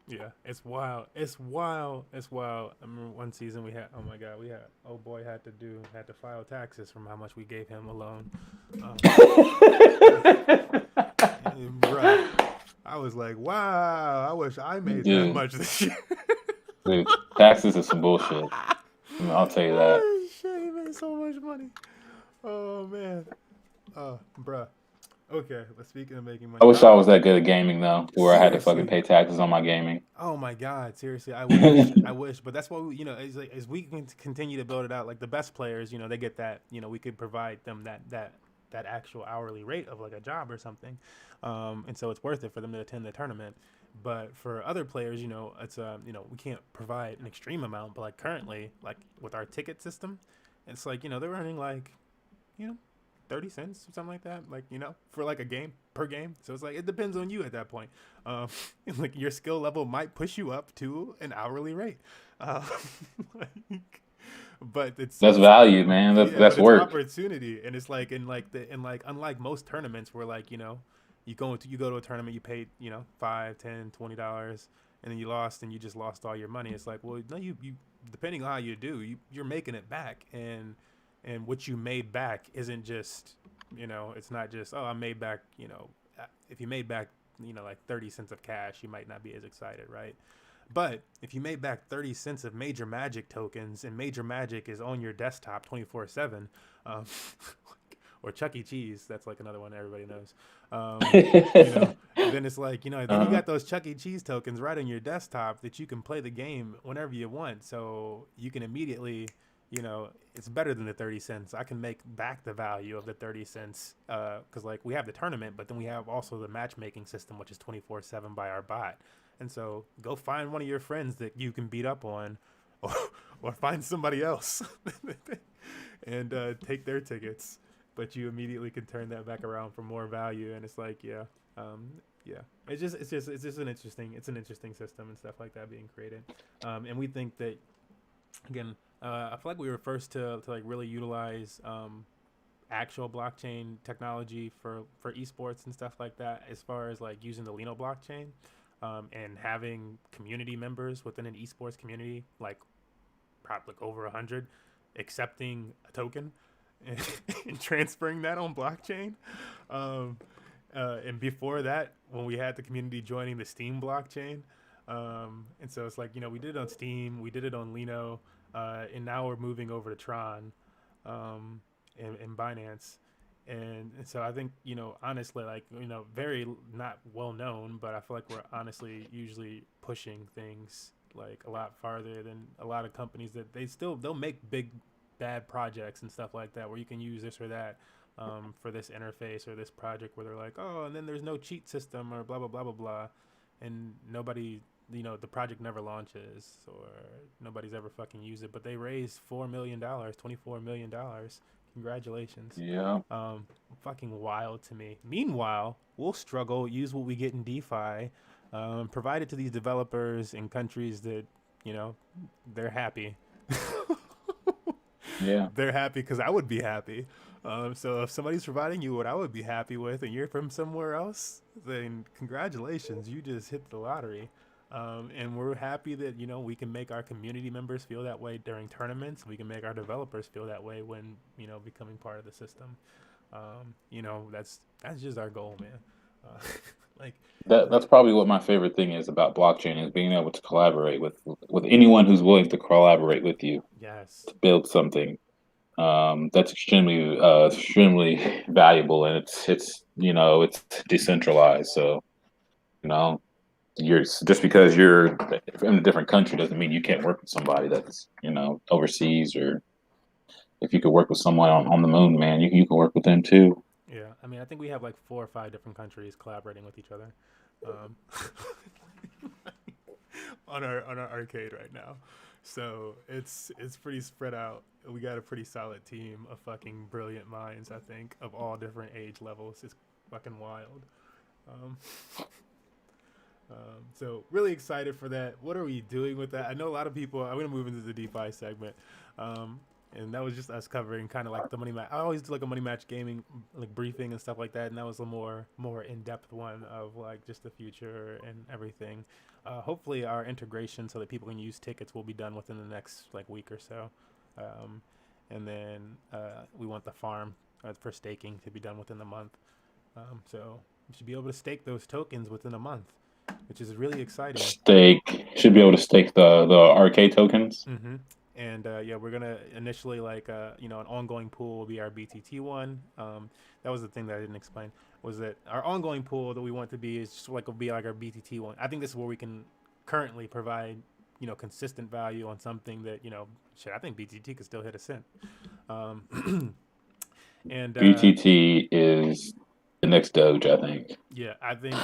Speaker 1: Yeah, it's wild. It's wild. It's wild. I remember one season we had. Oh my god, we had. Oh boy, had to file taxes from how much we gave him alone. Bruh, I was like, wow. I wish I made that much this year.
Speaker 2: Dude, taxes is some bullshit. I'll tell you that.
Speaker 1: Oh, shit, he made so much money. Oh man. Bruh. Okay, but speaking of making money,
Speaker 2: I wish I was that good at gaming though, where I had to fucking
Speaker 1: seriously.
Speaker 2: pay taxes on my gaming.
Speaker 1: Oh my God, seriously, I wish, but that's why as we can continue to build it out, like the best players, they get that, we could provide them that actual hourly rate of like a job or something, and so it's worth it for them to attend the tournament. But for other players, it's we can't provide an extreme amount, but like currently, like with our ticket system, it's like they're earning like, you know, 30 cents or something like that, like for like a game per game. So it's like it depends on you at that point. Like your skill level might push you up to an hourly rate, uh, like, but
Speaker 2: That's value, man.
Speaker 1: yeah,
Speaker 2: That's
Speaker 1: but it's
Speaker 2: work.
Speaker 1: opportunity, and it's like unlike most tournaments where like you go to a tournament, you paid $5, $10, $20, and then you lost and you just lost all your money. It's like, well, no, you depending on how you do, you're making it back, and what you made back isn't just it's not just, oh, I made back, if you made back like 30 cents of cash, you might not be as excited, right? But if you made back 30 cents of Major Magic tokens, and Major Magic is on your desktop 24/7, or Chuck E. Cheese, that's like another one everybody knows. Then it's like then you got those Chuck E. Cheese tokens right on your desktop that you can play the game whenever you want. So you can immediately, it's better than the 30 cents. I can make back the value of the 30 cents because like we have the tournament, but then we have also the matchmaking system, which is 24/7 by our bot. And so go find one of your friends that you can beat up on, or, or find somebody else and take their tickets. But you immediately can turn that back around for more value. And it's like, yeah. It's just an interesting system and stuff like that being created. And we think that again, I feel like we were first to like really utilize actual blockchain technology for esports and stuff like that, as far as like using the Lino blockchain. And having community members within an esports community, like probably like over 100, accepting a token and, and transferring that on blockchain. And before that, when we had the community joining the Steam blockchain, and so it's like we did it on Steam, we did it on Lino, and now we're moving over to Tron, and Binance. And so I think, honestly, like, very not well known, but I feel like we're honestly usually pushing things like a lot farther than a lot of companies that they'll make big bad projects and stuff like that where you can use this or that for this interface or this project where they're like, oh, and then there's no cheat system or blah, blah, blah, blah, blah. And nobody, the project never launches or nobody's ever fucking used it, but they raised $4 million, $24 million. Congratulations.
Speaker 2: Yeah.
Speaker 1: Fucking wild to me. Meanwhile, we'll struggle, use what we get in DeFi, provide it to these developers in countries that, they're happy.
Speaker 2: Yeah.
Speaker 1: They're happy because I would be happy. So if somebody's providing you what I would be happy with and you're from somewhere else, then congratulations, you just hit the lottery. And we're happy that, we can make our community members feel that way during tournaments. We can make our developers feel that way when, becoming part of the system. That's just our goal, man. Like
Speaker 2: That's probably what my favorite thing is about blockchain is being able to collaborate with anyone who's willing to collaborate with you
Speaker 1: yes,
Speaker 2: to build something. That's extremely valuable, and it's decentralized. So you're just because you're in a different country doesn't mean you can't work with somebody that's overseas, or if you could work with someone on the moon, man, you can work with them too.
Speaker 1: yeah. I mean, I think we have like 4 or 5 different countries collaborating with each other. Um, on our arcade right now. So it's pretty spread out. We got a pretty solid team of fucking brilliant minds, I think, of all different age levels. It's fucking wild. Um, so really excited for that. What are we doing with that? I know a lot of people. I'm gonna move into the DeFi segment, and that was just us covering kind of like the money match. I always do like a money match gaming like briefing and stuff like that, and that was a more in depth one of like just the future and everything. Hopefully, our integration so that people can use tickets will be done within the next like week or so, and then we want the farm for staking to be done within the month. So you should be able to stake those tokens within a month, which is really exciting.
Speaker 2: Should be able to stake the arcade tokens.
Speaker 1: Mm-hmm. And yeah, we're gonna initially like an ongoing pool will be our BTT one. That was the thing that I didn't explain, was that our ongoing pool that we want to be is just like will be like our BTT one. I think this is where we can currently provide consistent value on something that shit. I think BTT could still hit a cent. And
Speaker 2: BTT is the next Doge, I think.
Speaker 1: yeah, I think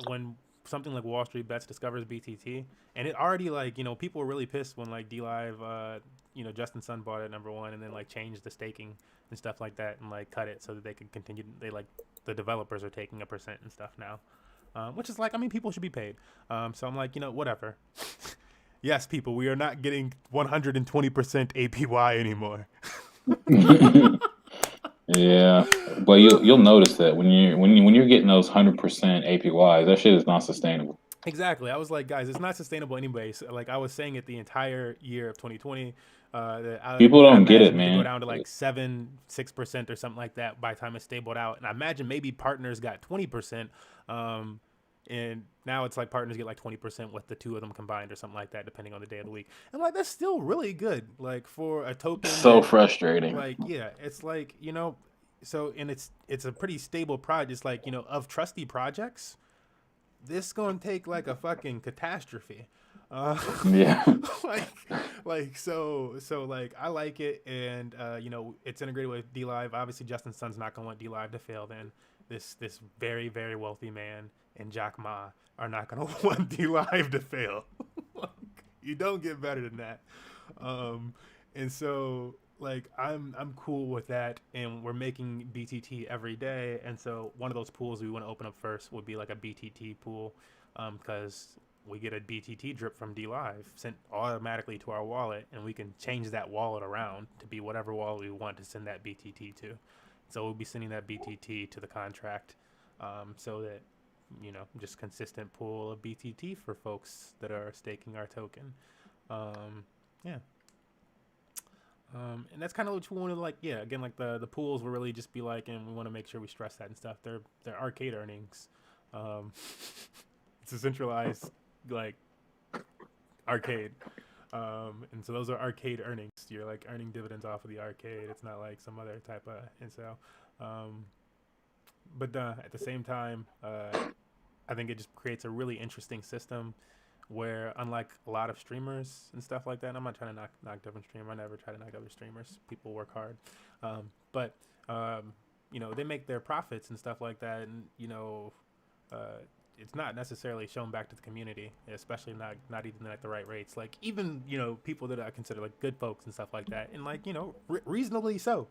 Speaker 1: when something like Wall Street Bets discovers BTT, and it already like people were really pissed when like DLive Justin Sun bought it #1 and then like changed the staking and stuff like that and like cut it so that they could continue. They like the developers are taking a % and stuff now, which is like, I mean, people should be paid. So I'm like, whatever. Yes, people, we are not getting 120% APY anymore.
Speaker 2: Yeah, but you'll notice that when you're getting those 100% APYs, that shit is not sustainable.
Speaker 1: Exactly. I was like, guys, it's not sustainable anyway. So, like I was saying it the entire year of 2020.
Speaker 2: People don't get it,
Speaker 1: We could go
Speaker 2: man.
Speaker 1: down to like 6% or something like that by the time it's stabled out. And I imagine maybe partners got 20%. And now it's like partners get like 20% with the two of them combined or something like that, depending on the day of the week. And like, that's still really good. Like for a token.
Speaker 2: So frustrating.
Speaker 1: Like, yeah, it's like, so, and it's a pretty stable project. It's like, of trusty projects, this gonna take like a fucking catastrophe.
Speaker 2: Yeah.
Speaker 1: so like I like it, and it's integrated with DLive. Obviously, Justin Sun's not gonna want DLive to fail. Then this very very wealthy man and Jack Ma are not gonna want DLive to fail. Like, you don't get better than that. And so like I'm cool with that, and we're making BTT every day. And so one of those pools we want to open up first would be like a BTT pool, because we get a BTT drip from DLive sent automatically to our wallet, and we can change that wallet around to be whatever wallet we want to send that BTT to. So we'll be sending that BTT to the contract, so that just consistent pool of BTT for folks that are staking our token. Yeah. And that's kind of what we want to like. Yeah, again, like the pools will really just be like, and we want to make sure we stress that and stuff. They're arcade earnings. It's a centralized like arcade, and so those are arcade earnings. You're like earning dividends off of the arcade. It's not like some other type of. And so, but at the same time, I think it just creates a really interesting system where, unlike a lot of streamers and stuff like that, and I'm not trying to knock different streamers. I never try to knock other streamers. People work hard, but they make their profits and stuff like that, and it's not necessarily shown back to the community, especially not even at the right rates. Like even people that I consider like good folks and stuff like that, and like reasonably so.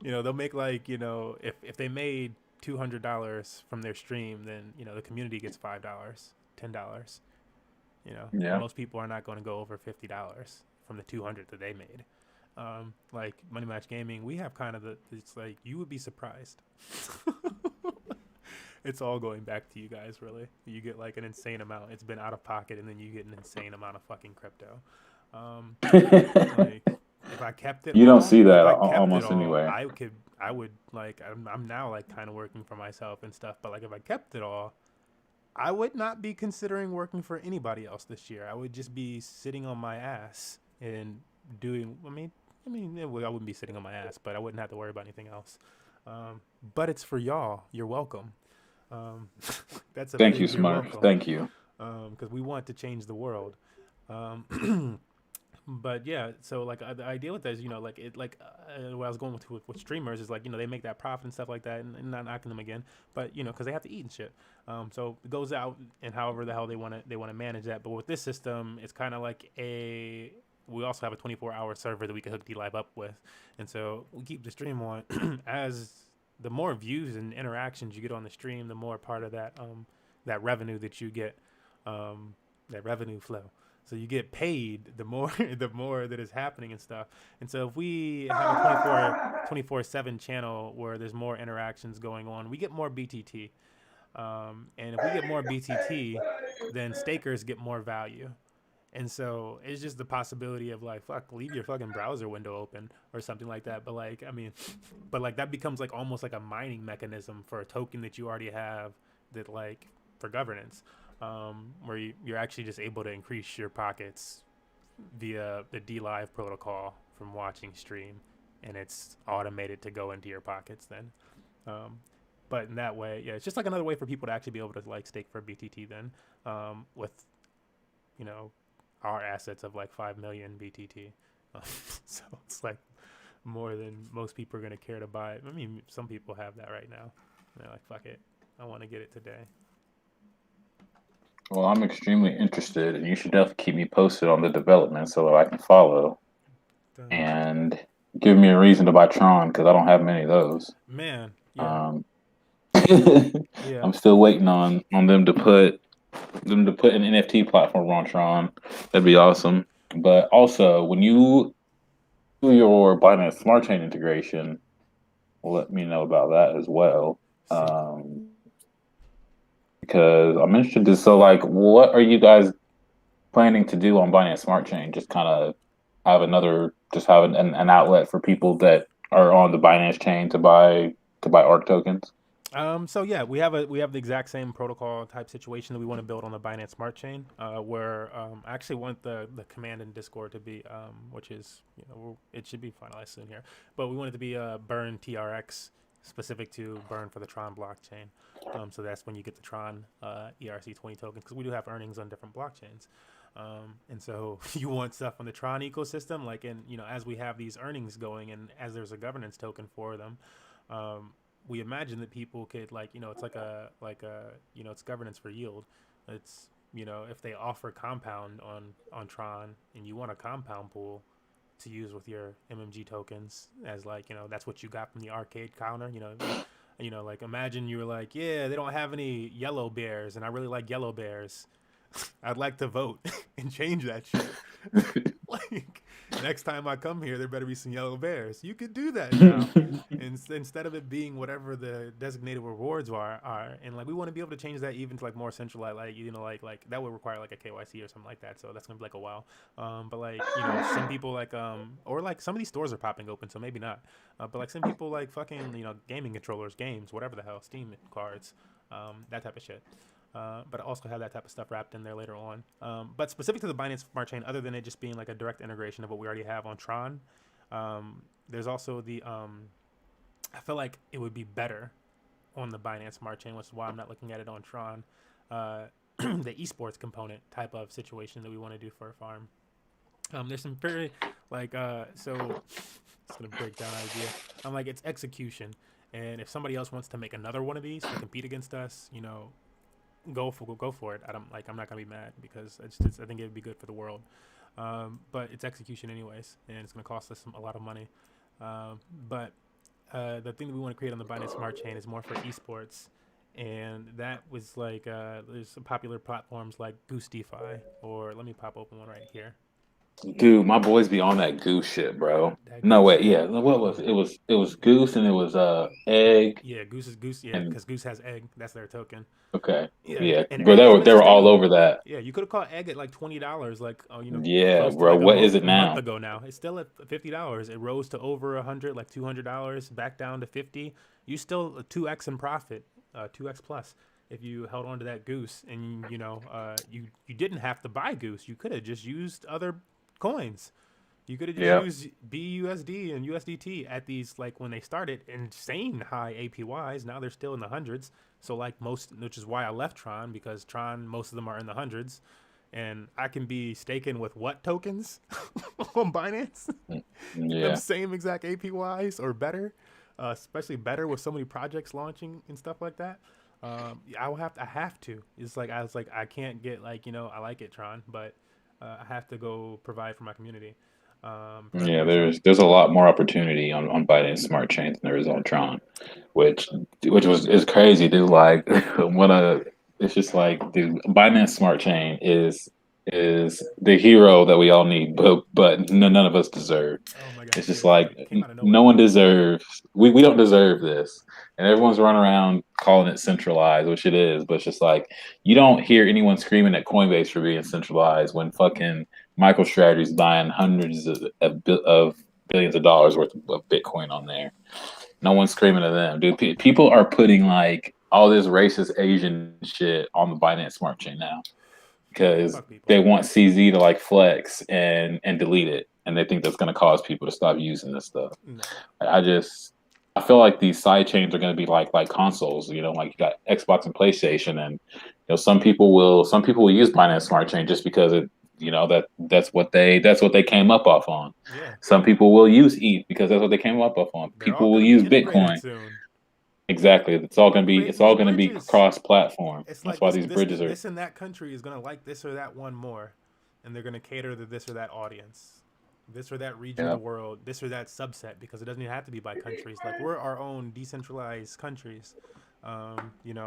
Speaker 1: They'll make like if they made $200 from their stream, then the community gets $5, $10.
Speaker 2: Yeah.
Speaker 1: Most people are not going to go over $50 from the 200 that they made. Like Money Match Gaming, we have kind of it's like you would be surprised. It's all going back to you guys, really. You get like an insane amount. It's been out of pocket, and then you get an insane amount of fucking crypto. Like if I kept it,
Speaker 2: You don't
Speaker 1: all,
Speaker 2: see that
Speaker 1: if I kept
Speaker 2: almost
Speaker 1: it all,
Speaker 2: anywhere.
Speaker 1: I would like. I'm now like kind of working for myself and stuff. But like if I kept it all, I would not be considering working for anybody else this year. I would just be sitting on my ass and doing. I wouldn't be sitting on my ass, but I wouldn't have to worry about anything else. But it's for y'all. You're welcome. That's a
Speaker 2: Thank you,
Speaker 1: big you're
Speaker 2: Smurf.
Speaker 1: welcome.
Speaker 2: Thank you.
Speaker 1: Because we want to change the world. But yeah, so like the idea with that is, like what I was going with streamers is like, they make that profit and stuff like that, and not knocking them again, but because they have to eat and shit. So it goes out, and however the hell they want to manage that. But with this system, it's kind of like we also have a 24-hour server that we can hook DLive up with, and so we keep the stream on. As the more views and interactions you get on the stream, the more part of that revenue that you get, that revenue flow. So you get paid the more the more that is happening and stuff. And so if we have a 24/7 channel where there's more interactions going on, we get more BTT. And if we get more BTT, then stakers get more value. And so it's just the possibility of like, fuck, leave your fucking browser window open or something like that. But like, I mean, but like that becomes like almost like a mining mechanism for a token that you already have, that like for governance, where you're actually just able to increase your pockets via the DLive protocol from watching stream, and it's automated to go into your pockets then. Um, but in that way, yeah, it's just like another way for people to actually be able to like stake for BTT then, with you know our assets of like 5 million BTT. So it's like more than most people are going to care to buy. I mean, some people have that right now. And they're like, fuck it, I want to get it today.
Speaker 2: Well, I'm extremely interested, and you should definitely keep me posted on the development so that I can follow and give me a reason to buy Tron because I don't have many of those.
Speaker 1: Man, yeah. Yeah.
Speaker 2: I'm still waiting on them to put an NFT platform on Tron. That'd be awesome. But also, when you do your Binance Smart Chain integration, let me know about that as well.
Speaker 1: See,
Speaker 2: Because I'm interested. So, like, what are you guys planning to do on Binance Smart Chain? Just kind of have an outlet for people that are on the Binance chain to buy ARC tokens.
Speaker 1: so yeah, we have the exact same protocol type situation that we want to build on the Binance Smart Chain, where I actually want the command in Discord to be, which is it should be finalized soon here, but we want it to be burn TRX specific to burn for the Tron blockchain. So that's when you get the Tron ERC20 token, because we do have earnings on different blockchains. And so you want stuff on the Tron ecosystem, like as we have these earnings going, and as there's a governance token for them. We imagine that people could it's it's governance for yield. It's if they offer compound on Tron, and you want a compound pool to use with your MMG tokens, as that's what you got from the arcade counter. Like imagine you were like, yeah, they don't have any yellow bears, and I really like yellow bears. I'd like to vote and change that shit. Like next time I come here, there better be some yellow bears. You could do that now, and instead of it being whatever the designated rewards are, and like we want to be able to change that even to like more centralized, like that would require like a KYC or something like that. So that's gonna be like a while. But like some people or like some of these stores are popping open, so maybe not. But like some people like fucking gaming controllers, games, whatever the hell, Steam cards, that type of shit. But also have that type of stuff wrapped in there later on. But specific to the Binance Smart Chain, other than it just being like a direct integration of what we already have on Tron, there's also I feel like it would be better on the Binance Smart Chain, which is why I'm not looking at it on Tron, the esports component type of situation that we want to do for a farm. There's some very so it's gonna break down idea. I'm like, it's execution, and if somebody else wants to make another one of these to compete against us, go for it. I'm not gonna be mad, because I think it would be good for the world. But it's execution anyways, and it's gonna cost us a lot of money. But the thing that we want to create on the Binance Smart Chain is more for esports, and that was there's some popular platforms like Goose DeFi, or let me pop open one right here.
Speaker 2: Dude, my boys be on that Goose shit, bro.
Speaker 1: That
Speaker 2: No,
Speaker 1: Goose
Speaker 2: wait,
Speaker 1: shit.
Speaker 2: yeah. What was it? It was Goose, and it was Egg.
Speaker 1: Yeah, Goose is Goose. Yeah,
Speaker 2: And
Speaker 1: because Goose has egg. That's their token.
Speaker 2: okay,
Speaker 1: Yeah,
Speaker 2: yeah,
Speaker 1: and
Speaker 2: bro.
Speaker 1: egg has been
Speaker 2: They were all
Speaker 1: sustainable.
Speaker 2: over that.
Speaker 1: Yeah, you could have caught egg at like $20,
Speaker 2: Yeah,
Speaker 1: close to
Speaker 2: bro.
Speaker 1: like
Speaker 2: What is it
Speaker 1: a month
Speaker 2: now?
Speaker 1: ago. Now it's still at $50. It rose to over 100, like $200, back down to 50. You still 2x in profit, 2x plus if you held on to that Goose, and you didn't have to buy Goose. You could have just used other coins. You could have just
Speaker 2: Yeah,
Speaker 1: used BUSD and USDT at these, like when they started, insane high APYs. Now they're still in the hundreds. So like which is why I left Tron, because Tron, most of them are in the hundreds, and I can be staking with what tokens on Binance? Them
Speaker 2: Yeah.
Speaker 1: same exact APYs or better, especially better with so many projects launching and stuff like that. I have to. It's like I was like I can't get like I like it Tron, but I have to go provide for my community, provide for
Speaker 2: Yeah,
Speaker 1: myself.
Speaker 2: there's a lot more opportunity on Binance Smart Chain than there is on Tron, which was is crazy, dude. Like when it's just like, dude, Binance Smart Chain is the hero that we all need, but none of us deserve.
Speaker 1: Oh my god,
Speaker 2: It's just like
Speaker 1: seriously, came out of
Speaker 2: no
Speaker 1: nowhere.
Speaker 2: one deserves. We don't deserve this, and everyone's running around calling it centralized, which it is. But it's just like you don't hear anyone screaming at Coinbase for being centralized when fucking MicroStrategy's buying hundreds of billions of dollars worth of Bitcoin on there. No one's screaming at them, dude. People are putting like all this racist Asian shit on the Binance Smart Chain now because
Speaker 1: Fuck people.
Speaker 2: they want CZ to like flex and delete it, and they think that's going to cause people to stop using this stuff.
Speaker 1: No.
Speaker 2: I feel like these side chains are going to be like consoles. Like you got Xbox and PlayStation, and some people will use Binance Smart Chain just because that's what they came up off on.
Speaker 1: Yeah,
Speaker 2: Some people will use ETH because that's what they came up off on.
Speaker 1: they're all
Speaker 2: People will
Speaker 1: gonna be
Speaker 2: use
Speaker 1: integrated
Speaker 2: Bitcoin.
Speaker 1: soon.
Speaker 2: Exactly. It's all
Speaker 1: These
Speaker 2: gonna be
Speaker 1: bridges.
Speaker 2: cross platform.
Speaker 1: It's
Speaker 2: That's
Speaker 1: like
Speaker 2: why
Speaker 1: this,
Speaker 2: these
Speaker 1: this,
Speaker 2: bridges are
Speaker 1: this, and that country is gonna like this or that one more, and they're gonna cater to this or that audience, this or that region of
Speaker 2: yeah.
Speaker 1: the world, this or that subset, because it doesn't even have to be by countries. Like we're our own decentralized countries. I mean,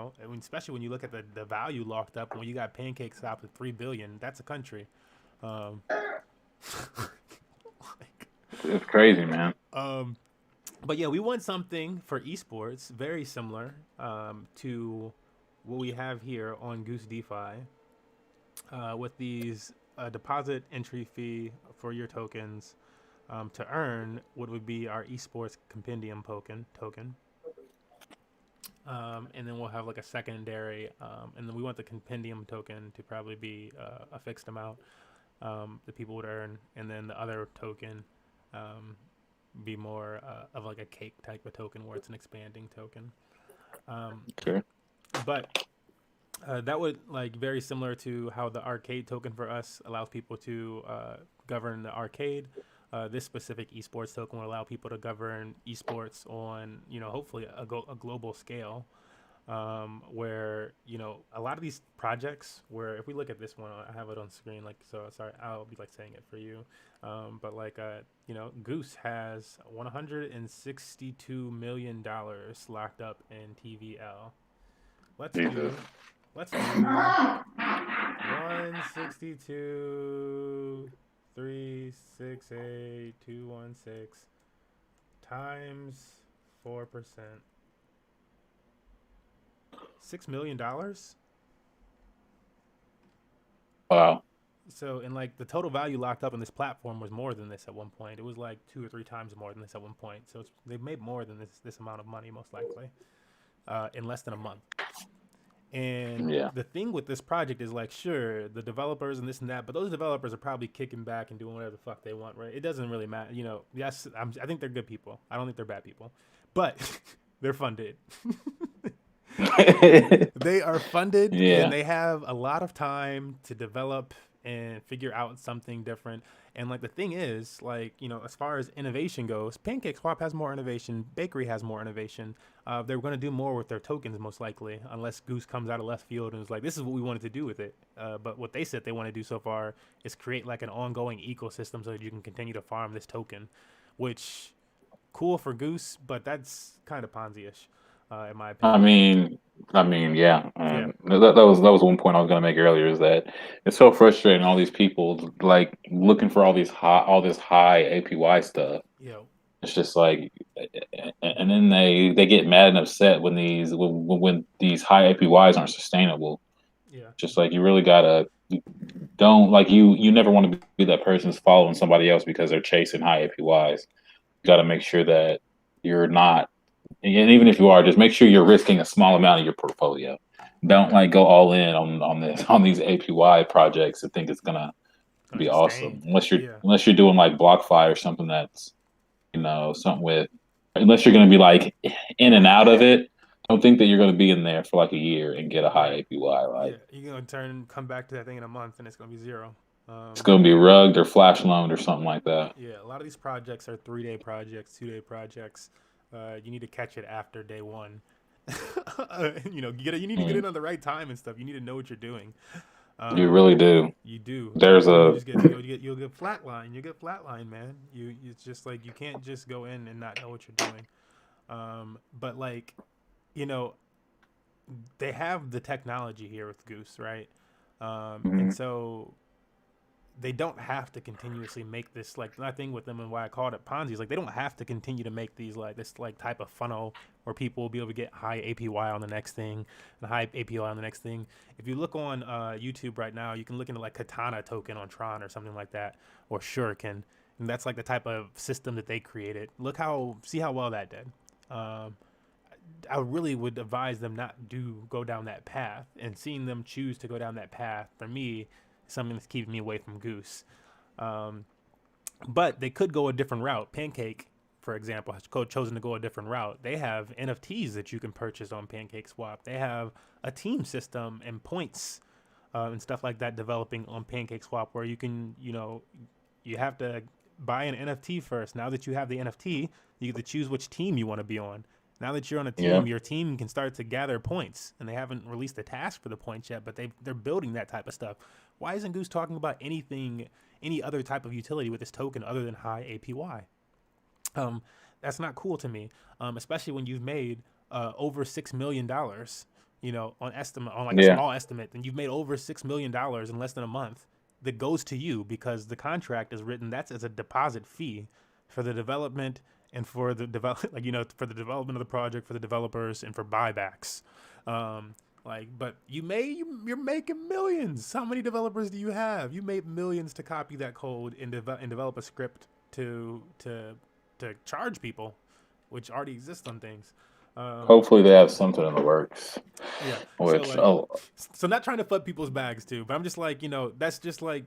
Speaker 1: especially when you look at the value locked up. When you got Pancake Stop at 3 billion, that's a country. Um, like,
Speaker 2: It's crazy, man.
Speaker 1: um, but yeah, we want something for esports very similar to what we have here on Goose DeFi, with these deposit entry fee for your tokens to earn what would be our esports compendium token. And then we'll have like a secondary, and then we want the compendium token to probably be a fixed amount that people would earn, and then the other token be more of like a cake type of token where it's an expanding token.
Speaker 2: Sure.
Speaker 1: But that would like very similar to how the arcade token for us allows people to govern the arcade. This specific esports token will allow people to govern esports on, hopefully a global scale, where, a lot of these projects where if we look at this one, I have it on screen, like, so sorry, I'll be like saying it for you. But like, Goose has $162 million locked up in TVL. Let's
Speaker 2: Jesus.
Speaker 1: do 162 368 216 times 4%. $6 million.
Speaker 2: Wow.
Speaker 1: So, and like the total value locked up in this platform was more than this at one point. It was like 2 or 3 times more than this at one point. So they've made more than this amount of money most likely in less than a month. And
Speaker 2: Yeah.
Speaker 1: the thing with this project is like, sure, the developers and this and that, but those developers are probably kicking back and doing whatever the fuck they want, right? It doesn't really matter. Yes, I think they're good people. I don't think they're bad people, but they're funded. They are funded
Speaker 2: Yeah.
Speaker 1: and they have a lot of time to develop and figure out something different. And like the thing is, like, as far as innovation goes, Pancake Swap has more innovation, Bakery has more innovation. They're going to do more with their tokens most likely, unless Goose comes out of left field and is like, this is what we wanted to do with it. But what they said they want to do so far is create like an ongoing ecosystem so that you can continue to farm this token, which cool for Goose, but that's kind of Ponzi-ish, in my
Speaker 2: I
Speaker 1: opinion.
Speaker 2: mean, yeah.
Speaker 1: Yeah.
Speaker 2: That was one point I was gonna make earlier is that it's so frustrating. All these people like looking for all this high APY stuff.
Speaker 1: Yo.
Speaker 2: It's just like, and then they get mad and upset when these high APYs aren't sustainable.
Speaker 1: Yeah.
Speaker 2: Just like you really gotta don't like you never want to be that person who's following somebody else because they're chasing high APYs. You got to make sure that you're not, and even if you are, just make sure you're risking a small amount of your portfolio. Don't like go all in on these APY projects and think it's gonna
Speaker 1: Gonna
Speaker 2: be awesome
Speaker 1: sustain.
Speaker 2: unless you're
Speaker 1: Yeah.
Speaker 2: unless you're doing like BlockFi or something that's something with unless you're gonna be like in and out of it. don't think that you're going to be in there for like a year and get a high
Speaker 1: Right.
Speaker 2: APY.
Speaker 1: Yeah,
Speaker 2: Like
Speaker 1: you're gonna come back to that thing in a month, and it's gonna be zero.
Speaker 2: it's going to be rugged or flash loaned or something like that.
Speaker 1: Yeah, a lot of these projects are 3-day projects, 2-day projects. You need to catch it after day one. You need to get
Speaker 2: Mm,
Speaker 1: in at the right time and stuff. You need to know what you're doing.
Speaker 2: you
Speaker 1: Um,
Speaker 2: really do.
Speaker 1: you do,
Speaker 2: There's
Speaker 1: or you
Speaker 2: a
Speaker 1: just you'll get flatline. You get flatline, man. It's just like you can't just go in and not know what you're doing. But like, you know, they have the technology here with Goose, right? And
Speaker 2: mhm.
Speaker 1: so they don't have to continuously make this, like, my thing with them and why I called it Ponzi is like they don't have to continue to make these like this like type of funnel where people will be able to get high APY on the next thing and high APY on the next thing. If you look on YouTube right now, you can look into like Katana token on Tron or something like that, or Shuriken, and that's like the type of system that they created. See how well that did. Um, I really would advise them not do go down that path, and seeing them choose to go down that path for me is something that's keeping me away from Goose. Um, but they could go a different route. Pancake, for example, has chosen to go a different route. They have NFTs that you can purchase on Pancake Swap. They have a team system and points and stuff like that developing on Pancake Swap, where you can, you have to buy an NFT first. Now that you have the NFT, you get to choose which team you want to be on. Now that you're on a
Speaker 2: Yeah.
Speaker 1: team, your team can start to gather points, and they haven't released a task for the points yet, but they're building that type of stuff. Why isn't Goose talking about any other type of utility with this token other than high APY? That's not cool to me, especially when you've made over $6 million, on like a
Speaker 2: Yeah.
Speaker 1: small estimate, and you've made over $6 million in less than a month that goes to you because the contract is written that's as a deposit fee for the development and for the for the development of the project, for the developers, and for buybacks. But you're making millions. How many developers do you have? You made millions to copy that code and develop a script to charge people, which already exists on things. Um,
Speaker 2: Hopefully they have something in the works.
Speaker 1: yeah. So
Speaker 2: Which
Speaker 1: like, so not trying to flood people's bags too, but I'm just like, that's just like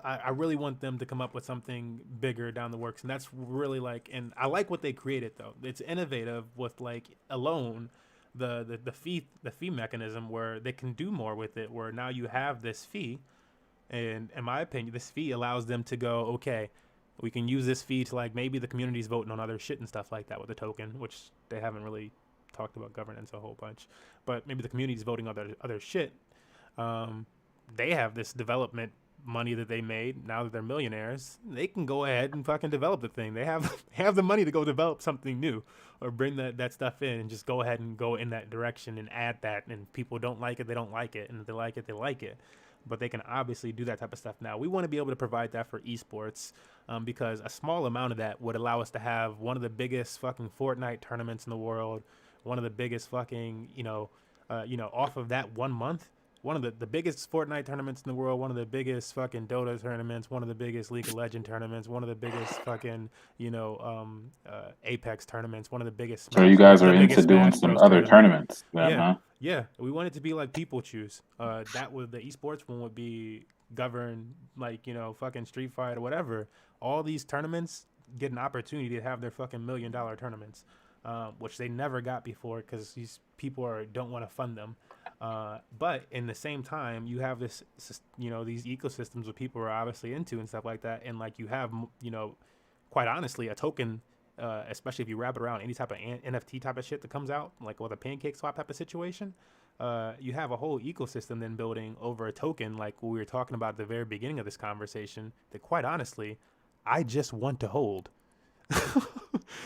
Speaker 1: I really want them to come up with something bigger down the works, and that's really like, and I like what they created though. It's innovative with like alone the fee mechanism where they can do more with it. Where now you have this fee, and in my opinion, this fee allows them to go, okay, we can use this fee to like maybe the community's voting on other shit and stuff like that with the token, which they haven't really talked about governance a whole bunch, but maybe the community's voting on other shit. They have this development money that they made. Now that they're millionaires, they can go ahead and fucking develop the thing. They have the money to go develop something new or bring that stuff in and just go ahead and go in that direction and add that. And if people don't like it, they don't like it, and if they like it, they like it. But they can obviously do that type of stuff now. We want to be able to provide that for esports, because a small amount of that would allow us to have one of the biggest fucking Fortnite tournaments in the world, one of the biggest fucking, off of that 1 month, one of the biggest Fortnite tournaments in the world, one of the biggest fucking Dota tournaments, one of the biggest League of Legends tournaments, one of the biggest fucking, Apex tournaments, one of the biggest
Speaker 2: so you
Speaker 1: Smash,
Speaker 2: guys are
Speaker 1: the
Speaker 2: into
Speaker 1: biggest
Speaker 2: doing
Speaker 1: Smash
Speaker 2: some
Speaker 1: Bros
Speaker 2: other
Speaker 1: tournament.
Speaker 2: tournaments then,
Speaker 1: Yeah,
Speaker 2: huh?
Speaker 1: yeah. We want it to be like people choose. That would the esports one would be governed like fucking Street Fight or whatever. All these tournaments get an opportunity to have their fucking $1 million tournaments, which they never got before because these people don't want to fund them. But in the same time, you have these ecosystems that people are obviously into and stuff like that, and like you have quite honestly a token. Especially if you wrap it around any type of NFT type of shit that comes out, like with a pancake swap type of situation, you have a whole ecosystem then building over a token, like we were talking about at the very beginning of this conversation, that quite honestly, I just want to hold.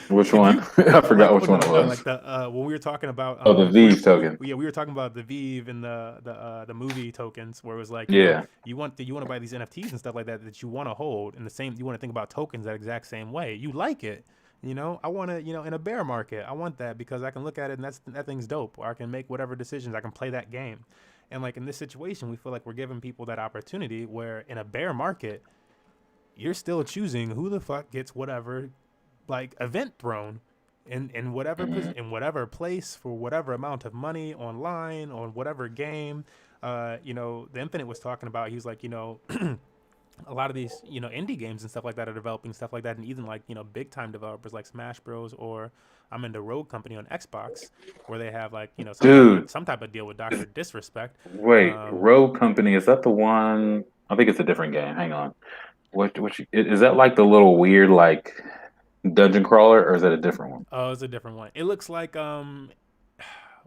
Speaker 2: Which
Speaker 1: If
Speaker 2: one?
Speaker 1: you
Speaker 2: I forgot
Speaker 1: like,
Speaker 2: which one it
Speaker 1: no,
Speaker 2: was.
Speaker 1: like the when we were talking about
Speaker 2: Oh, the Vive token.
Speaker 1: we were talking about the Vive and the movie tokens, where it was like
Speaker 2: Yeah.
Speaker 1: you want to buy these NFTs and stuff like that you want to hold, and you want to think about tokens that exact same way. You like it. I want to, in a bear market, I want that because I can look at it and that thing's dope, or I can make whatever decisions. I can play that game. And like in this situation, we feel like we're giving people that opportunity where in a bear market, you're still choosing who the fuck gets whatever like event thrown in
Speaker 2: Hmm.
Speaker 1: whatever place for whatever amount of money online on whatever game. The Infinite was talking about, he was like, a lot of these, indie games and stuff like that are developing stuff like that, and even like big time developers like Smash Bros. Or I'm into Rogue Company on Xbox, where they have like
Speaker 2: Dude,
Speaker 1: some type of deal with Doctor Disrespect.
Speaker 2: wait,
Speaker 1: Um,
Speaker 2: Rogue Company, is that the one? I think it's a different game. Hang on. Is that like the little weird like dungeon crawler, or is that a different one?
Speaker 1: oh, it's a different one. It looks like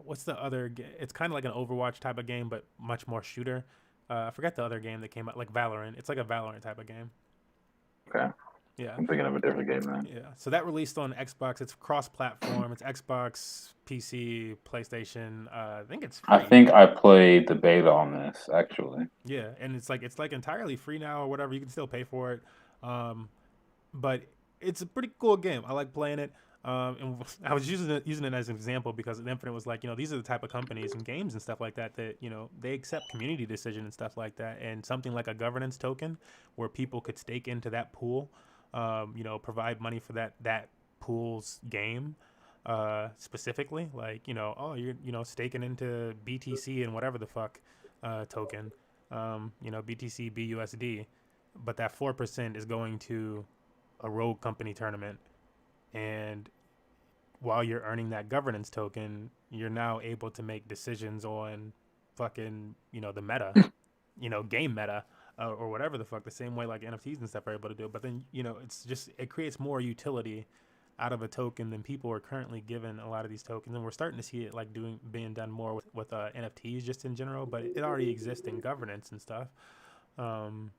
Speaker 1: what's the other? It's kind of like an Overwatch type of game, but much more shooter. I forget the other game that came out, like Valorant. It's like a Valorant type of game.
Speaker 2: Okay,
Speaker 1: Yeah.
Speaker 2: I'm thinking of a different game then.
Speaker 1: Yeah, so that released on Xbox. It's cross-platform. It's Xbox, PC, PlayStation. I think it's
Speaker 2: I
Speaker 1: free.
Speaker 2: think I played the beta on this actually.
Speaker 1: Yeah, and it's like entirely free now or whatever. You can still pay for it, um, but it's a pretty cool game. I like playing it. And I was using it as an example because Infinite was like, these are the type of companies and games and stuff like that that they accept community decision and stuff like that, and something like a governance token where people could stake into that pool, provide money for that pool's game, specifically, like oh, you're staking into BTC and whatever the fuck token, BTC BUSD, but that 4% is going to a Rogue Company tournament, and while you're earning that governance token, you're now able to make decisions on fucking the meta, game meta, or whatever the fuck, the same way like NFTs and stuff are able to do it. But then it's just, it creates more utility out of a token than people are currently given a lot of these tokens, and we're starting to see it like being done more with NFTs just in general, but it already exists in governance and stuff. um,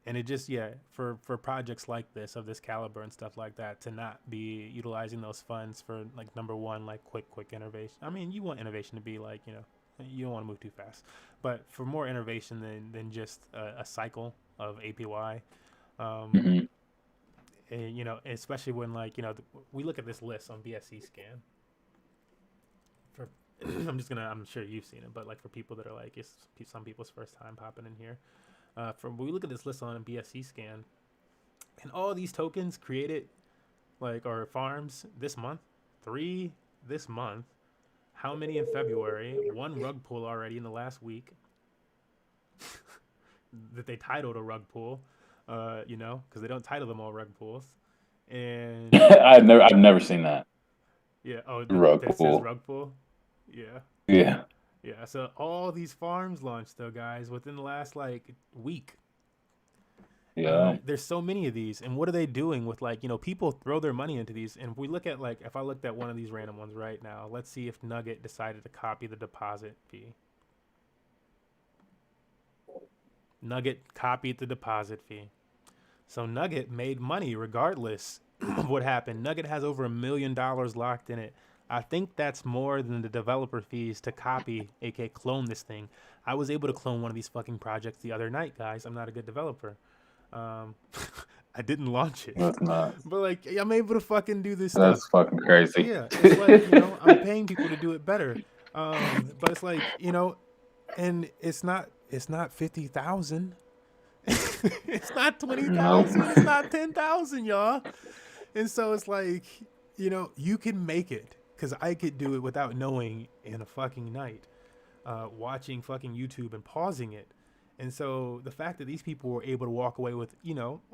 Speaker 1: and it just, yeah, for projects like this of this caliber and stuff like that, to not be utilizing those funds for like, number one, like quick innovation. I mean, you want innovation to be like, you don't want to move too fast, but for more innovation than just a cycle of APY. um
Speaker 2: Hmm.
Speaker 1: and, especially when like we look at this list on BSC scan for I'm sure you've seen it, but like for people that are like, it's some people's first time popping in here. From when we look at this list on BSC scan, and all these tokens created, like, or farms this month, 3 this month, how many in February, one rug pull already in the last week that they titled a rug pull, because they don't title them all rug pulls. And
Speaker 2: I've never seen that
Speaker 1: yeah, oh,
Speaker 2: rug
Speaker 1: that says
Speaker 2: pull.
Speaker 1: rug pull. Yeah.
Speaker 2: Yeah,
Speaker 1: Yeah, so all these farms launched though, guys, within the last like week.
Speaker 2: yeah.
Speaker 1: There's so many of these, and what are they doing with, like, people throw their money into these? And if we look at, like, if I looked at one of these random ones right now, let's see if Nugget decided to copy the deposit fee. Nugget copied the deposit fee. So Nugget made money regardless of what happened. Nugget has over $1 million locked in it. I think that's more than the developer fees to copy, aka clone this thing. I was able to clone one of these fucking projects the other night, guys. I'm not a good developer. Um, I didn't launch it,
Speaker 2: That's nuts.
Speaker 1: but like, I'm able to fucking do this stuff.
Speaker 2: That's fucking crazy.
Speaker 1: Yeah, it's like, I'm paying people to do it better. But it's like, and it's not 50,000. It's not
Speaker 2: Nope.
Speaker 1: 20,000. It's not 10,000, y'all. And so it's like, you can make it, because I could do it without knowing in a fucking night, watching fucking YouTube and pausing it. And so the fact that these people were able to walk away with,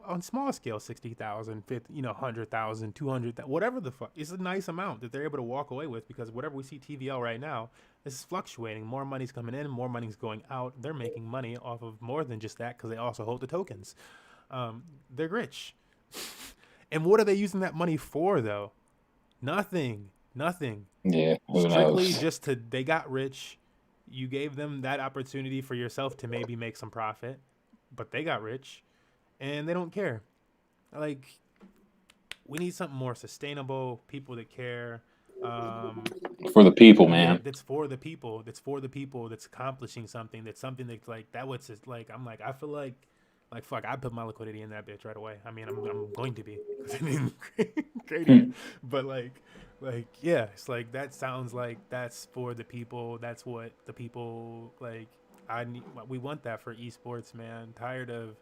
Speaker 1: on small scale, 60,000, 50, 100,000, 200,000, whatever the fuck, it's a nice amount that they're able to walk away with, because whatever we see TVL right now, this is fluctuating. More money's coming in, more money's going out. They're making money off of more than just that, because they also hold the tokens. They're rich. And what are they using that money for, though? Nothing.
Speaker 2: Yeah, who
Speaker 1: Strictly
Speaker 2: knows?
Speaker 1: just they got rich. You gave them that opportunity for yourself to maybe make some profit, but they got rich and they don't care. Like, we need something more sustainable, people that care.
Speaker 2: For the people,
Speaker 1: Yeah,
Speaker 2: man.
Speaker 1: that's for the people. That's accomplishing something. That's something that's like, that was just like, I'm like, I feel like fuck, I put my liquidity in that bitch right away. I mean, I'm going to be, because I didn't create it, but like, yeah, it's like, that sounds like that's for the people. That's what the people like. We want that for esports, man. Tired of,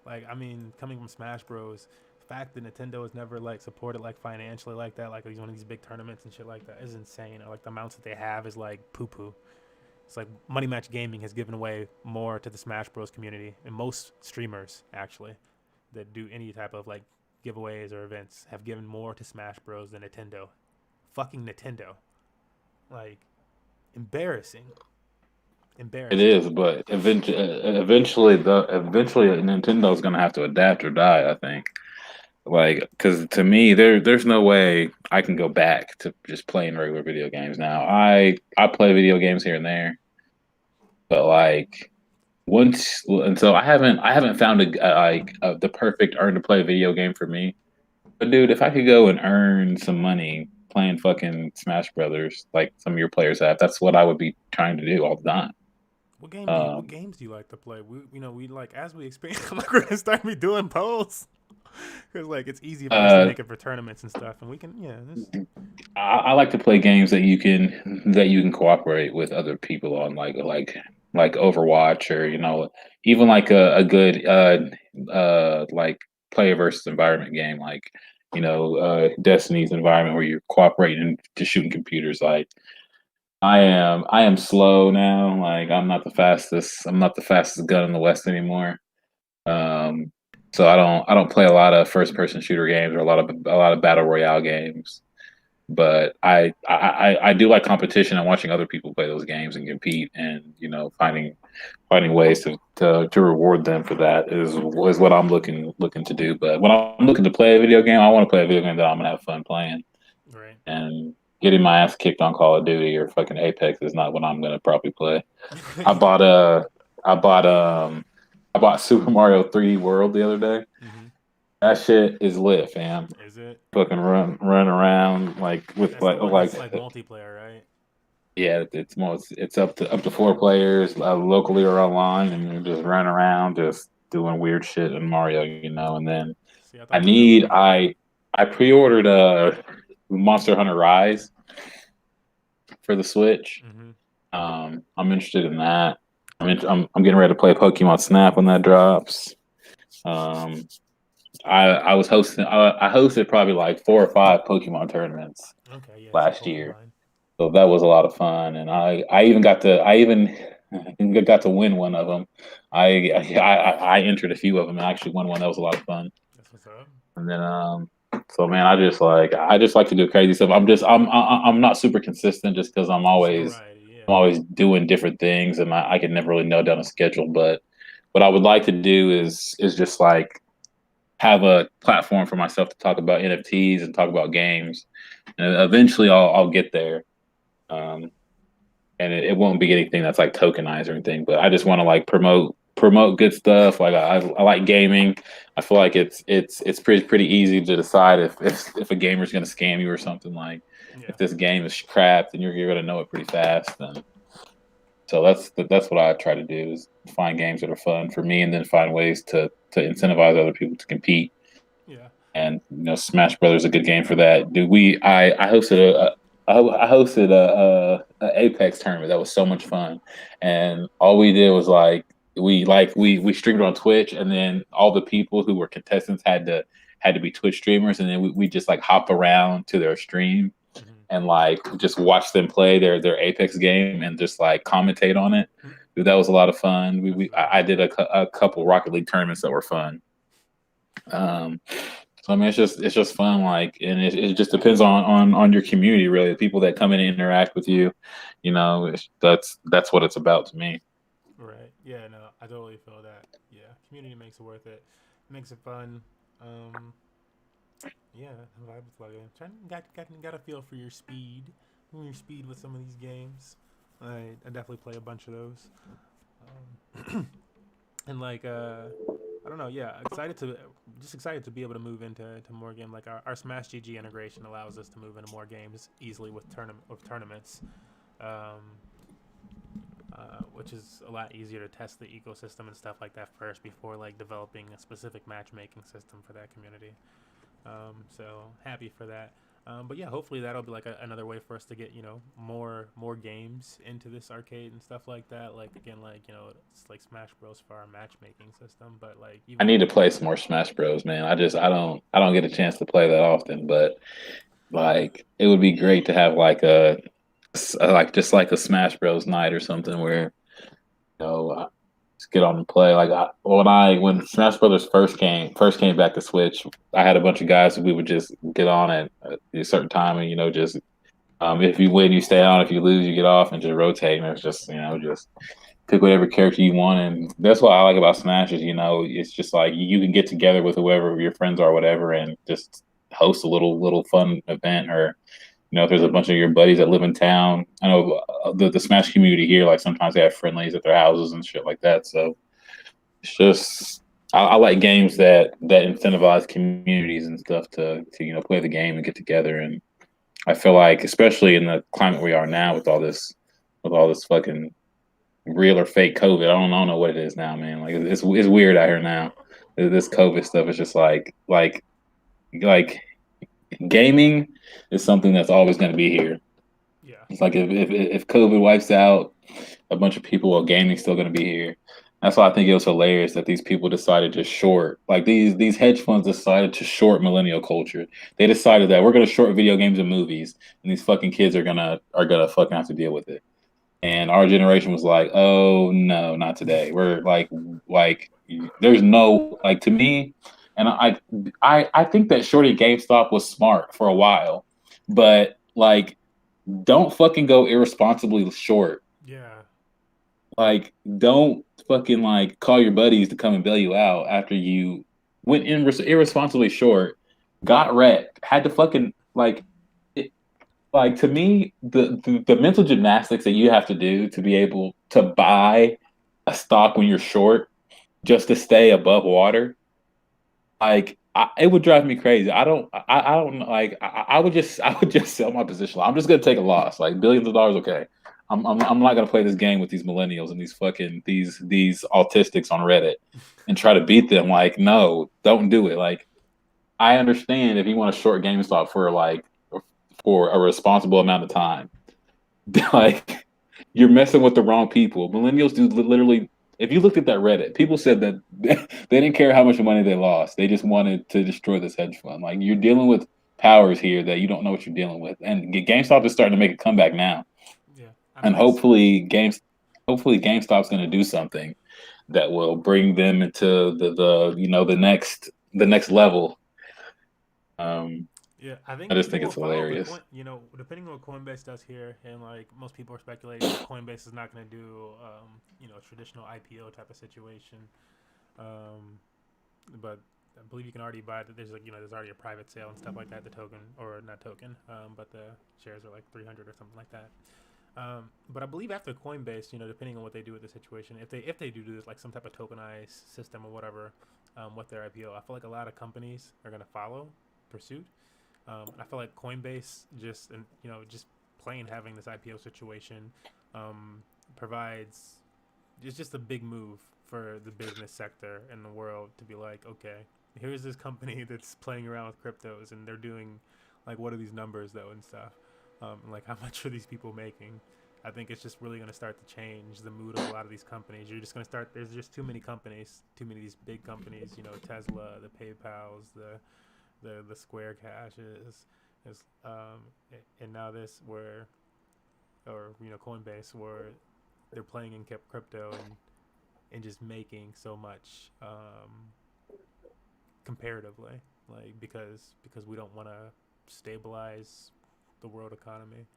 Speaker 1: like, I mean, coming from Smash Bros. The fact that Nintendo has never like supported like financially like that, like one of these big tournaments and shit like that, is insane. Or like the amounts that they have is like poo poo. It's like Money Match Gaming has given away more to the Smash Bros community, and most streamers actually that do any type of like giveaways or events have given more to Smash Bros than Nintendo. Fucking Nintendo. Like, embarrassing.
Speaker 2: It
Speaker 1: Embarrassing.
Speaker 2: is, but eventually Nintendo's gonna have to adapt or die. I think, like, because to me, there's no way I can go back to just playing regular video games now. I play video games here and there, but like once, and so I haven't found the perfect earn to play video game for me. But dude, if I could go and earn some money playing fucking Smash Brothers, like some of your players have, that's what I would be trying to do all the time.
Speaker 1: What
Speaker 2: Um,
Speaker 1: games do you like to play? We like as we expand, like we're gonna start me doing polls because like it's easy for us to
Speaker 2: uh,
Speaker 1: make it for tournaments and stuff, and we can
Speaker 2: I like to play games that you can cooperate with other people on, like Overwatch, or even like a good like player versus environment game, like Destiny's environment, where you're cooperating to shooting computers. Like I am slow now. Like I'm not the fastest gun in the West anymore. Um, so I don't play a lot of first person shooter games or a lot of battle royale games. But I do like competition and watching other people play those games and compete, and finding ways to reward them for that is what I'm looking to do. But when I'm looking to play a video game, I want to play a video game that I'm gonna have fun playing.
Speaker 1: right.
Speaker 2: And getting my ass kicked on Call of Duty or fucking Apex is not what I'm gonna probably play. I bought a I bought I bought Super Mario 3D World the other day.
Speaker 1: hmm
Speaker 2: That shit is lit, fam.
Speaker 1: Is it?
Speaker 2: Fucking run around like with
Speaker 1: That's the one
Speaker 2: like
Speaker 1: that's like multiplayer, right?
Speaker 2: yeah, it's up to 4 players, locally or online, and you're just running around, just doing weird shit in Mario, and then
Speaker 1: See, I
Speaker 2: I
Speaker 1: thought the other
Speaker 2: need
Speaker 1: one.
Speaker 2: I pre-ordered Monster Hunter Rise for the Switch.
Speaker 1: hmm
Speaker 2: I'm interested in that. I'm getting ready to play Pokemon Snap when that drops. Um, I hosted probably like 4 or 5 Pokemon tournaments
Speaker 1: Okay, yeah, it's a
Speaker 2: last year.
Speaker 1: Pokemon.
Speaker 2: So that was a lot of fun, and I even got to win one of them. I entered a few of them and actually won one. That was a lot of fun.
Speaker 1: That's what's up.
Speaker 2: And then so man, I just like to do crazy stuff. I'm not super consistent just because I'm
Speaker 1: Some
Speaker 2: always
Speaker 1: variety,
Speaker 2: I'm
Speaker 1: yeah.
Speaker 2: always doing different things, and I can never really nail down a schedule. But what I would like to do is just like have a platform for myself to talk about NFTs and talk about games, and eventually I'll get there. Um, and it won't be anything that's like tokenized or anything, but I just want to like promote good stuff. Like I like gaming. I feel like it's pretty easy to decide if a gamer's going to scam you or something. Like
Speaker 1: Yeah.
Speaker 2: if this game is crap, then you're going to know it pretty fast. And so that's what I try to do, is find games that are fun for me, and then find ways to incentivize other people to compete.
Speaker 1: Yeah.
Speaker 2: And Smash Brothers is a good game for that. Dude, I hosted a Apex tournament that was so much fun, and all we did was we streamed on Twitch, and then all the people who were contestants had to be Twitch streamers, and then we just like hop around to their stream
Speaker 1: hmm
Speaker 2: and like just watch them play their Apex game and just like commentate on it. Dude, that was a lot of fun. We,
Speaker 1: That's
Speaker 2: we
Speaker 1: dope.
Speaker 2: I did a couple Rocket League tournaments that were fun. Um, so I mean, it's just fun, like, and it just depends on your community, really. The people that come in and interact with you, that's what it's about to me.
Speaker 1: Right. Yeah. No, I totally feel that. Yeah. Community makes it worth it. Makes it fun. Um. Yeah. I vibe with like trying got a feel for your speed with some of these games. I definitely play a bunch of those. And like I don't know, yeah, excited to be able to move into more game. Like our Smash GG integration allows us to move into more games easily with tournaments, um, which is a lot easier to test the ecosystem and stuff like that first before like developing a specific matchmaking system for that community. So happy for that. But yeah, hopefully that'll be like another way for us to get more games into this arcade and stuff like that. Like again, like it's like Smash Bros for our matchmaking system, but like
Speaker 2: I
Speaker 1: even
Speaker 2: need to play some more Smash Bros, man. I don't get a chance to play that often, but like it would be great to have like a like just like a Smash Bros night or something where just get on and play. Like when Smash Brothers first came back to Switch, I had a bunch of guys who we would just get on at a certain time, and just if you win, you stay on. If you lose, you get off, and just rotate. And it's just just pick whatever character you want, and that's what I like about Smash is it's just like you can get together with whoever your friends are, whatever, and just host a little fun event or. If there's a bunch of your buddies that live in town, I know the Smash community here, like sometimes they have friendlies at their houses and shit like that. So it's just, I like games that incentivize communities and stuff to play the game and get together. And I feel like, especially in the climate we are now with all this fucking real or fake COVID, I don't know what it is now, man. Like it's weird out here now. This COVID stuff is just like gaming is something that's always going to be here.
Speaker 1: Yeah.
Speaker 2: It's like if COVID wipes out a bunch of people, well, gaming's still going to be here. That's why I think it was hilarious that these people decided to short, like these hedge funds decided to short millennial culture. They decided that we're going to short video games and movies, and these fucking kids are gonna fucking have to deal with it. And our generation was like, oh no, not today. We're like there's no to me. And I think that shorting GameStop was smart for a while, but don't fucking go irresponsibly short.
Speaker 1: Yeah.
Speaker 2: Don't fucking call your buddies to come and bail you out after you went irresponsibly short, got wrecked, had to fucking to me the mental gymnastics that you have to do to be able to buy a stock when you're short just to stay above water. It would drive me crazy. I would just sell my position. I'm just gonna take a loss, billions of dollars. Okay, I'm not gonna play this game with these millennials and these fucking these autistics on Reddit and try to beat them. No, don't do it. I understand if you want to short GameStop for a responsible amount of time. You're messing with the wrong people. Millennials do literally. If you looked at that Reddit, people said that they didn't care how much money they lost. They just wanted to destroy this hedge fund. You're dealing with powers here that you don't know what you're dealing with. And GameStop is starting to make a comeback now.
Speaker 1: Yeah.
Speaker 2: And hopefully GameStop's going to do something that will bring them into the next level.
Speaker 1: Yeah, I
Speaker 2: just think it's hilarious.
Speaker 1: Depending on what Coinbase does here, and most people are speculating that Coinbase is not going to do, a traditional IPO type of situation. But I believe you can already buy that. There's there's already a private sale and stuff like that. The token, or not token, but the shares are 300 or something like that. But I believe after Coinbase, depending on what they do with the situation, if they do this some type of tokenized system or whatever, with their IPO, I feel like a lot of companies are going to follow pursuit. I feel like Coinbase just plain having this IPO situation provides, it's just a big move for the business sector in the world to be okay, here's this company that's playing around with cryptos and they're doing what are these numbers though and stuff, how much are these people making? I think it's just really going to start to change the mood of a lot of these companies. You're just going to start, there's just too many companies, too many of these big companies, Tesla, the PayPals, the Square Cashes, and now this Coinbase, where they're playing in crypto and just making so much comparatively, because we don't want to stabilize the world economy.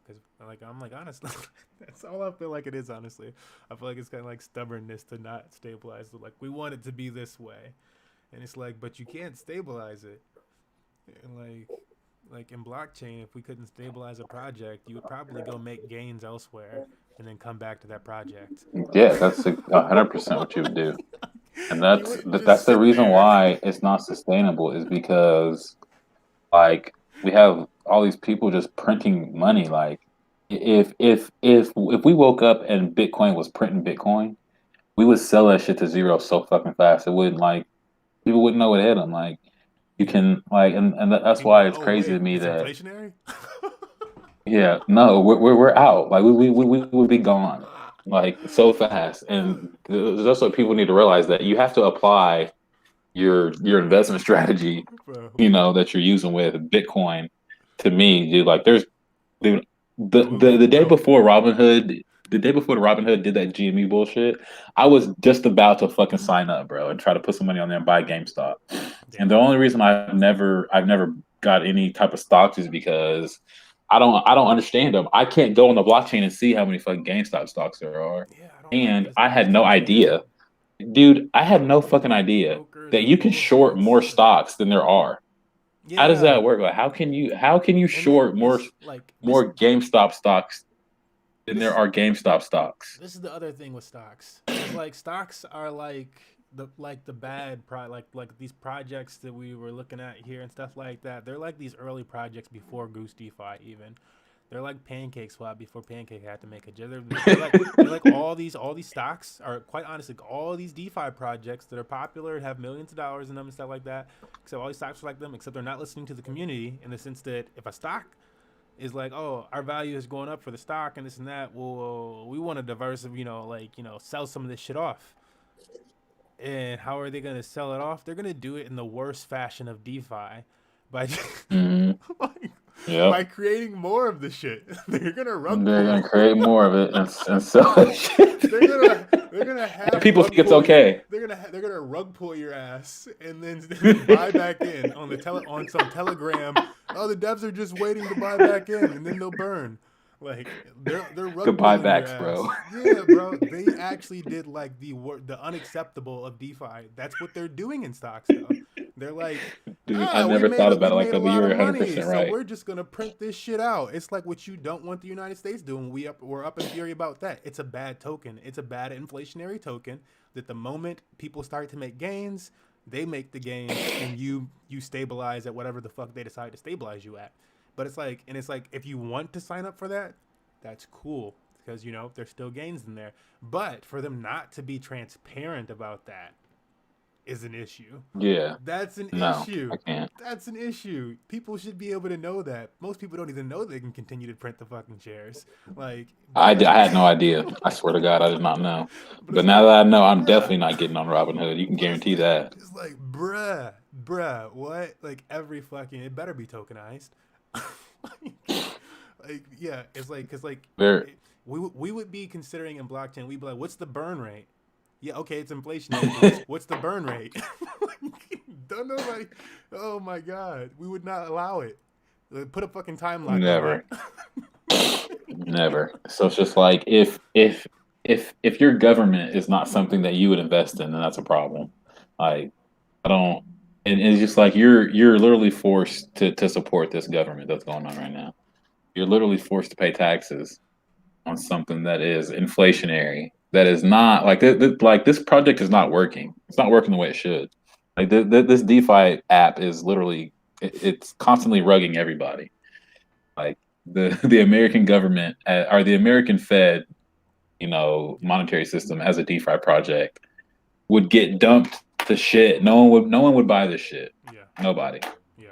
Speaker 1: Because I'm honestly, that's all I feel like it is. Honestly, I feel like it's kind of stubbornness to not stabilize. We want it to be this way. And it's but you can't stabilize it. And in blockchain, if we couldn't stabilize a project, you would probably go make gains elsewhere and then come back to that project.
Speaker 2: Yeah, that's 100% what you would do. And that's the reason why it's not sustainable, is because we have all these people just printing money. If we woke up and Bitcoin was printing Bitcoin, we would sell that shit to zero so fucking fast. It wouldn't people wouldn't know what hit them. You can and that's why it's crazy to me that
Speaker 1: inflationary.
Speaker 2: Yeah, no, we're out. We would be gone so fast. And that's what people need to realize, that you have to apply your investment strategy, that you're using with Bitcoin. To me, dude, the day
Speaker 1: Bro,
Speaker 2: before Robinhood, the day before Robinhood did that GME bullshit, I was just about to fucking sign up, bro, and try to put some money on there and buy GameStop. And the
Speaker 1: damn.
Speaker 2: only reason I've never got any type of stocks is because I don't understand them. I can't go on the blockchain and see how many fucking GameStop stocks there are.
Speaker 1: Yeah, I don't like
Speaker 2: And
Speaker 1: this
Speaker 2: I
Speaker 1: new
Speaker 2: had no
Speaker 1: stuff
Speaker 2: idea,
Speaker 1: either.
Speaker 2: dude. I had no fucking idea
Speaker 1: Brokers
Speaker 2: that
Speaker 1: and
Speaker 2: you can short more
Speaker 1: bullshits.
Speaker 2: stocks than there are. How does
Speaker 1: Yeah,
Speaker 2: that work? Like, how can you
Speaker 1: and then
Speaker 2: short more
Speaker 1: this like this
Speaker 2: more GameStop stocks than
Speaker 1: this
Speaker 2: there
Speaker 1: is
Speaker 2: are GameStop stocks?
Speaker 1: this is the other thing with stocks. It's like stocks are like the bad like these projects that we were looking at here and stuff like that. They're like these early projects before Goose DeFi even. They're like Pancake Swap before Pancake had to make a jither. They're like all these stocks are quite honestly all these DeFi projects that are popular and have millions of dollars in them and stuff like that. Except all these stocks are like them, except they're not listening to the community in the sense that if a stock is like, oh, our value is going up for the stock and this and that, well, we want to diversify, sell some of this shit off. And how are they going to sell it off? They're going to do it in the worst fashion of DeFi by
Speaker 2: Mm,
Speaker 1: like,
Speaker 2: yep.
Speaker 1: by creating more of the shit. They're gonna rug
Speaker 2: They're
Speaker 1: pull
Speaker 2: gonna
Speaker 1: you.
Speaker 2: create more of it and sell it.
Speaker 1: they're gonna they're gonna
Speaker 2: And
Speaker 1: half
Speaker 2: people
Speaker 1: rug
Speaker 2: think it's
Speaker 1: pull you.
Speaker 2: okay.
Speaker 1: They're gonna rug pull your ass and then buy back in on some Telegram. Oh, the devs are just waiting to buy back in, and then they'll burn. Like they're rug
Speaker 2: Goodbye
Speaker 1: pulling your
Speaker 2: backs,
Speaker 1: ass.
Speaker 2: bro.
Speaker 1: Yeah, bro. They actually did like the unacceptable of DeFi. That's what they're doing in stocks though. They're like,
Speaker 2: Dude, I
Speaker 1: we
Speaker 2: never
Speaker 1: made
Speaker 2: thought
Speaker 1: a, we
Speaker 2: about it like
Speaker 1: made a
Speaker 2: that, but you
Speaker 1: lot
Speaker 2: were
Speaker 1: of money,
Speaker 2: 100%
Speaker 1: so
Speaker 2: right.
Speaker 1: we're just gonna print this shit out. It's like what you don't want the United States doing. We're up in fury about that. It's a bad token. It's a bad inflationary token. That the moment people start to make gains, they make the gains, and you stabilize at whatever the fuck they decide to stabilize you at. But it's like if you want to sign up for that, that's cool because there's still gains in there. But for them not to be transparent about that is an issue.
Speaker 2: Yeah.
Speaker 1: That's an
Speaker 2: No, I
Speaker 1: issue.
Speaker 2: can't.
Speaker 1: That's an issue. People should be able to know that. Most people don't even know they can continue to print the fucking shares. Like,
Speaker 2: I
Speaker 1: bruh.
Speaker 2: had no idea. I swear to God, I did not know.
Speaker 1: But
Speaker 2: But
Speaker 1: it's
Speaker 2: now
Speaker 1: like,
Speaker 2: that I know, I'm
Speaker 1: bruh.
Speaker 2: definitely not getting on Robinhood. You can
Speaker 1: But
Speaker 2: guarantee that.
Speaker 1: it's like, bruh, what? Like every fucking, it better be tokenized. Yeah, it's like, cause like,
Speaker 2: Very.
Speaker 1: we would be considering in blockchain, we'd be like, what's the burn rate? Yeah, okay, it's inflationary. But what's the burn rate? Don't nobody. Oh my god, we would not allow it. Put a fucking time lock on
Speaker 2: Never.
Speaker 1: that.
Speaker 2: Never. So it's just like if your government is not something that you would invest in, then that's a problem. Like I don't. And it's just like you're literally forced to support this government that's going on right now. You're literally forced to pay taxes on something that is inflationary. That is not like like this project is not working. It's not working the way it should. Like this DeFi app is literally it's constantly rugging everybody. Like the American government or the American Fed, monetary system as a DeFi project would get dumped to shit. No one would buy this shit.
Speaker 1: Yeah,
Speaker 2: Nobody.
Speaker 1: yeah.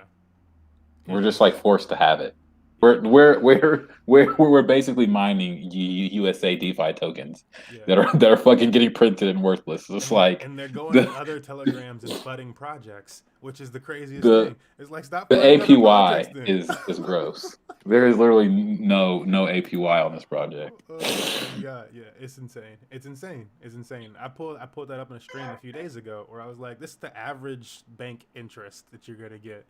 Speaker 2: We're just like forced to have it. We're basically mining USA DeFi tokens
Speaker 1: Yeah.
Speaker 2: that are fucking getting printed and worthless. It's like
Speaker 1: And they're going in
Speaker 2: the
Speaker 1: other telegrams and flooding projects, which is the craziest
Speaker 2: the
Speaker 1: thing. It's like stop
Speaker 2: the
Speaker 1: flooding other projects
Speaker 2: APY
Speaker 1: then.
Speaker 2: is gross. There is literally no APY on this project.
Speaker 1: Oh my god, yeah, it's insane. It's insane. It's insane. I pulled that up in a stream a few days ago where I was like, this is the average bank interest that you're gonna get.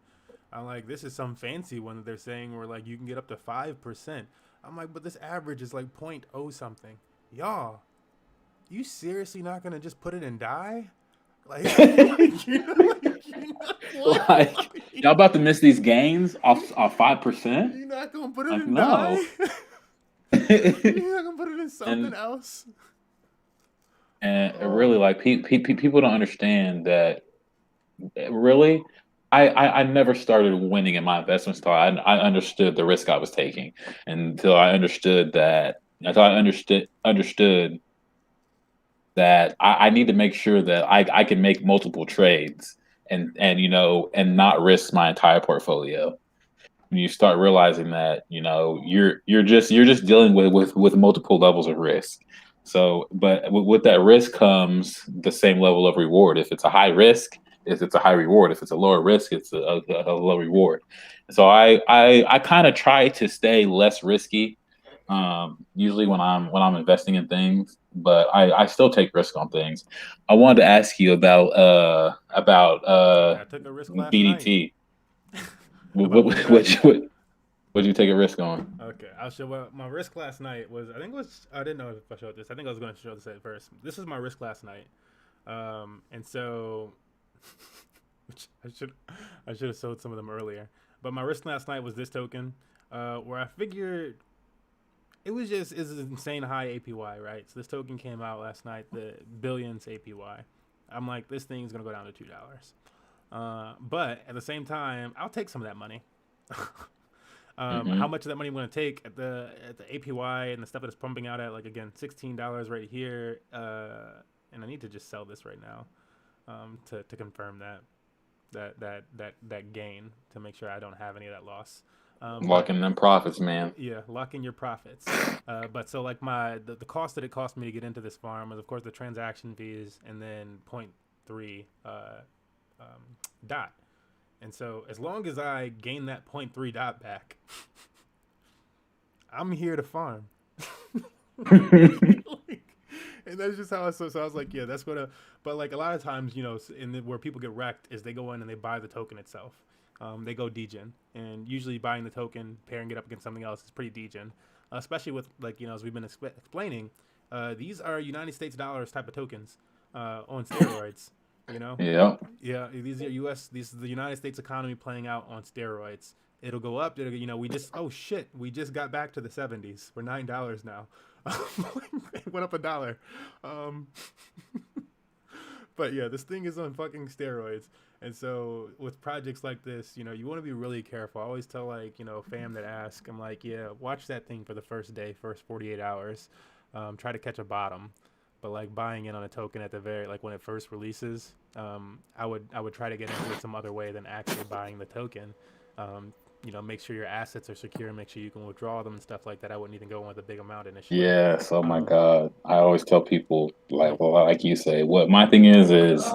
Speaker 1: I'm like, this is some fancy one that they're saying where like you can get up to 5%. I'm like, but this average is like point oh something. Y'all, you seriously not gonna just put it and die? Like,
Speaker 2: Like y'all about to miss these gains off 5%?
Speaker 1: you're not gonna put it
Speaker 2: Like
Speaker 1: and die?
Speaker 2: no.
Speaker 1: You're not gonna put it in something
Speaker 2: and
Speaker 1: else?
Speaker 2: and really
Speaker 1: Oh,
Speaker 2: like people don't understand that really. I never started winning in my investments until I understood the risk I was taking, until I understood that I need to make sure that I can make multiple trades and not risk my entire portfolio. When you start realizing that you're just dealing with multiple levels of risk. So, but with that risk comes the same level of reward. If it's a high risk, if it's a high reward. If it's a lower risk, it's a low reward. So I kind of try to stay less risky usually when I'm investing in things, but I still take risk on things. I wanted to ask you
Speaker 1: Oh, yeah, I took a risk last night.
Speaker 2: BDT. What
Speaker 1: About
Speaker 2: what
Speaker 1: what did I?
Speaker 2: what you take a risk on?
Speaker 1: Okay, I'll show. Well, my risk last night was. I think it was. I didn't know if I showed this. I think I was going to show this at first. This is my risk last night. And so, which I should have sold some of them earlier. But my risk last night was this token, where I figured it was just is an insane high APY, right? So this token came out last night, the billions APY. I'm like, this thing's gonna go down to $2. But at the same time, I'll take some of that money.
Speaker 2: Hmm.
Speaker 1: How much of that money I'm going to take at the APY and the stuff that it's pumping out at, like again, $16 right here, and I need to just sell this right now to confirm that gain to make sure I don't have any of that loss. But
Speaker 2: Locking them profits, man.
Speaker 1: yeah, lock in your profits. But so like the cost that it cost me to get into this farm was of course the transaction fees and then 0.3 dot. And so as long as I gain that 0.3 dot back, I'm here to farm. Like, and that's just how I so I was like, yeah, that's gonna. But like a lot of times, where people get wrecked is they go in and they buy the token itself. They go degen, and usually buying the token, pairing it up against something else is pretty degen, especially with like as we've been explaining, these are United States dollars type of tokens on steroids. You know,
Speaker 2: Yeah.
Speaker 1: yeah, these are U.S. These is the United States economy playing out on steroids. It'll go up. We just oh shit, we just got back to the 70s. We're $9 now. It went up $1. Um, but yeah, this thing is on fucking steroids. And so with projects like this, you want to be really careful. I always tell fam that ask, I'm like, yeah, watch that thing for the first day, first 48 hours. Try to catch a bottom. But like buying in on a token at the very when it first releases, I would try to get into it some other way than actually buying the token. Make sure your assets are secure, make sure you can withdraw them and stuff like that. I wouldn't even go in with a big amount initially.
Speaker 2: Yes. Oh my
Speaker 1: Um,
Speaker 2: God. I always tell people
Speaker 1: like
Speaker 2: like you say, what my thing is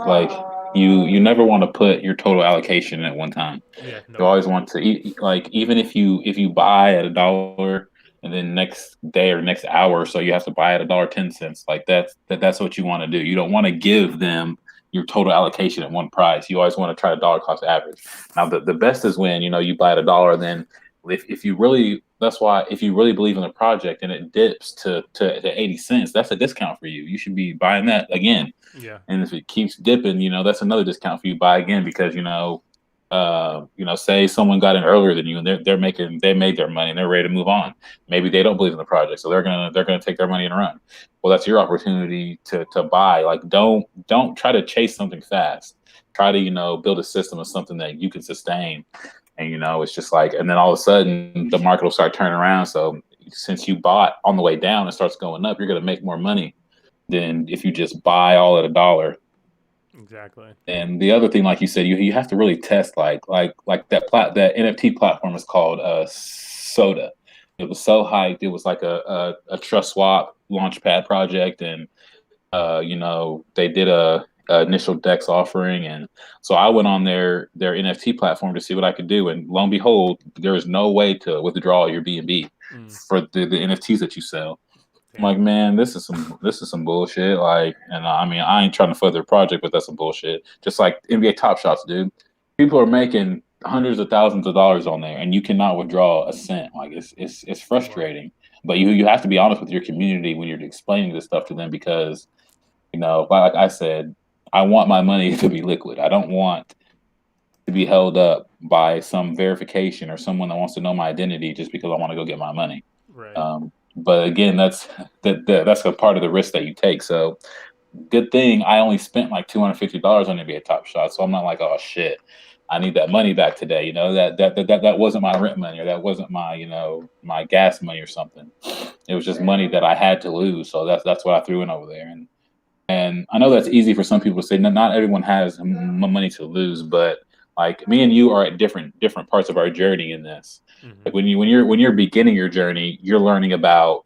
Speaker 2: like you never want to put your total allocation at one time.
Speaker 1: yeah,
Speaker 2: You
Speaker 1: nope,
Speaker 2: always want to like even if you buy at $1 and then next day or next hour, so you have to buy at $1.10. Like that's what you want to do. You don't want to give them your total allocation at one price. You always want to try to dollar cost average. Now the best is when you buy at $1, then if you really that's why if you really believe in the project and it dips to 80 cents, that's a discount for you. You should be buying that again.
Speaker 1: yeah,
Speaker 2: And if it keeps dipping, that's another discount for you. Buy again because say someone got in earlier than you and they made their money and they're ready to move on. Maybe they don't believe in the project, so they're gonna take their money and run. Well, that's your opportunity to buy. Like don't try to chase something fast. Try to build a system of something that you can sustain. And it's just like, and then all of a sudden the market will start turning around. So since you bought on the way down and starts going up, you're gonna make more money than if you just buy all at $1.
Speaker 1: exactly.
Speaker 2: And the other thing, like you said, you have to really test that NFT platform is called Soda. It was so hyped. It was like a trust swap launchpad project, and they did a initial Dex offering, and so I went on their NFT platform to see what I could do, and lo and behold, there is no way to withdraw your BNB
Speaker 1: Mm,
Speaker 2: for the NFTs that you sell. I'm
Speaker 1: damn.
Speaker 2: like, man, this is some bullshit. Like, and I mean, I ain't trying to further the project, but that's some bullshit. Just like NBA Top Shots, dude. People are making hundreds of thousands of dollars on there, and you cannot withdraw a cent. Like, it's
Speaker 1: Wow.
Speaker 2: frustrating. But you have to be honest with your community when you're explaining this stuff to them because like I said, I want my money to be liquid. I don't want to be held up by some verification or someone that wants to know my identity just because I want to go get my money.
Speaker 1: Right.
Speaker 2: But again, that's a part of the risk that you take. So good thing I only spent like $250 on NBA Top Shot, so I'm not like, oh shit, I need that money back today. That wasn't my rent money, or that wasn't my my gas money or something. It was just money that I had to lose, so that's what I threw in over there. And I know that's easy for some people to say. Not everyone has money to lose, but like me and you are at different parts of our journey in this.
Speaker 1: Hmm.
Speaker 2: Like when you're beginning your journey, you're learning about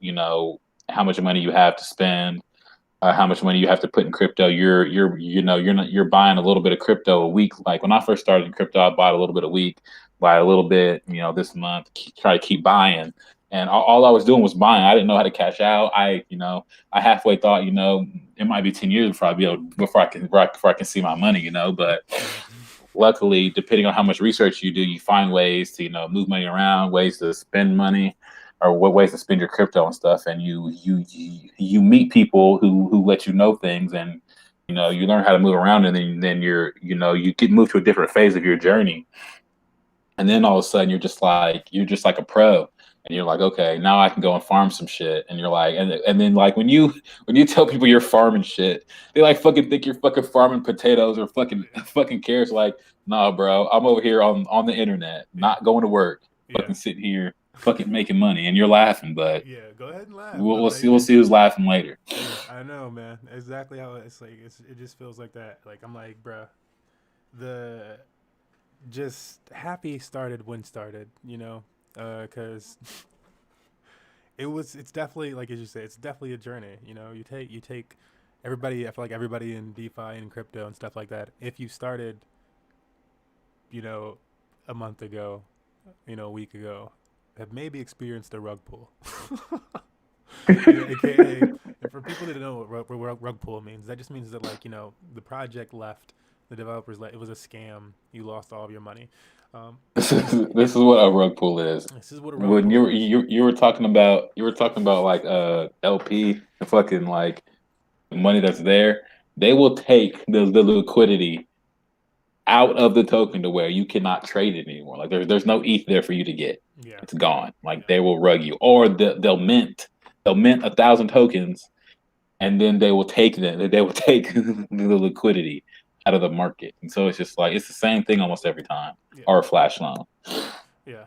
Speaker 2: how much money you have to spend, how much money you have to put in crypto. You're buying a little bit of crypto a week. Like when I first started in crypto, I bought a little bit a week, buy a little bit this month, try to keep buying. And all I was doing was buying. I didn't know how to cash out. I halfway thought, it might be 10 years before I can see my money, but luckily, depending on how much research you do, you find ways to, move money around, ways to spend money, or what ways to spend your crypto and stuff. And you meet people who let you know things, and you learn how to move around, and then you get moved to a different phase of your journey. And then all of a sudden you're just like a pro, and you're like, okay, now I can go and farm some shit. And you're like, and then like when you tell people you're farming shit, they like fucking think you're fucking farming potatoes or fucking carrots. Like, nah, bro, I'm over here on the internet, not going to work, fucking sitting here, fucking making money. And you're laughing, but
Speaker 1: yeah, go ahead and laugh.
Speaker 2: we'll see who's laughing later.
Speaker 1: Yeah, I know, man. Exactly how it's like. It just feels like that. Like I'm like, bro, just happy started when started, because it's definitely, like as you say, it's definitely a journey. You take everybody. I feel like everybody in DeFi and crypto and stuff like that. If you started, a month ago, a week ago, have maybe experienced a rug pull. AKA, and for people that don't know what rug pull means, that just means that the project left, the developers left. It was a scam. You lost all of your money.
Speaker 2: This is what a rug pull is.
Speaker 1: This is what a rug pull is.
Speaker 2: You were talking about like LP, the fucking like money that's there. They will take the liquidity out of the token to where you cannot trade it anymore. Like there's no ETH there for you to get.
Speaker 1: Yeah.
Speaker 2: It's gone. Like they will rug you, or they'll mint 1,000 tokens, and then they will take the liquidity out of the market. And so it's just like it's the same thing almost every time, or a flash loan.
Speaker 1: Yeah,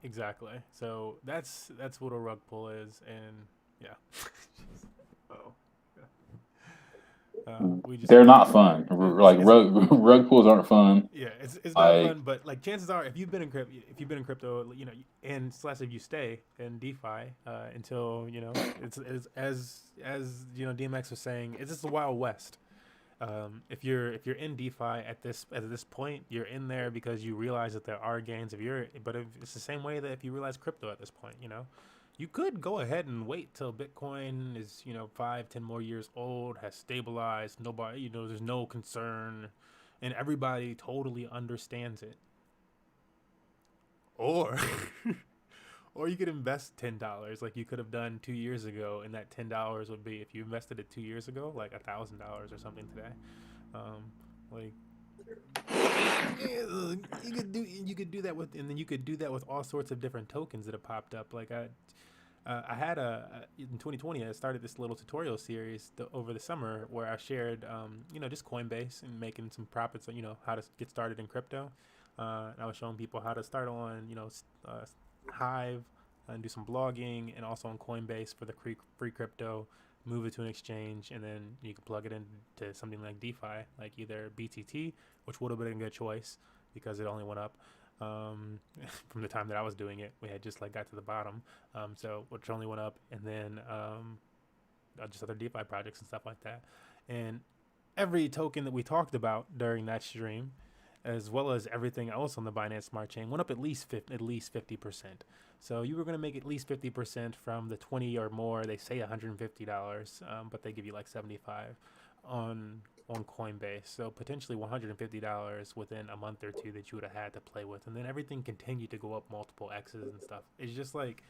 Speaker 1: exactly. So that's what a rug pull is, and yeah.
Speaker 2: They're not fun. Like rug pulls aren't fun.
Speaker 1: Yeah, it's not fun. But like chances are, if you've been in crypto, and / if you stay in DeFi until it's as DMX was saying, it's just the Wild West. If you're in DeFi at this point, you're in there because you realize that there are gains. But it's the same way that if you realize crypto at this point, you could go ahead and wait till Bitcoin is 5-10 more years old, has stabilized. Nobody, there's no concern, and everybody totally understands it. Or you could invest $10 like you could have done 2 years ago, and that $10 would be, if you invested it 2 years ago, like $1,000 or something today. You could do that with, and then you could do that with all sorts of different tokens that have popped up. Like I had in 2020, I started this little tutorial series over the summer where I shared, just Coinbase and making some profits, how to get started in crypto. And I was showing people how to start on, Hive and do some blogging, and also on Coinbase for the free crypto, move it to an exchange, and then you can plug it into something like DeFi, like either BTT, which would have been a good choice because it only went up. From the time that I was doing it, we had just got to the bottom, so which only went up, and then just other DeFi projects and stuff like that. And every token that we talked about during that stream, as well as everything else on the Binance Smart Chain, went up at least 50%. So you were going to make at least 50% from the 20 or more. They say $150, but they give you like 75 on Coinbase. So potentially $150 within a month or two that you would have had to play with. And then everything continued to go up multiple X's and stuff. It's just like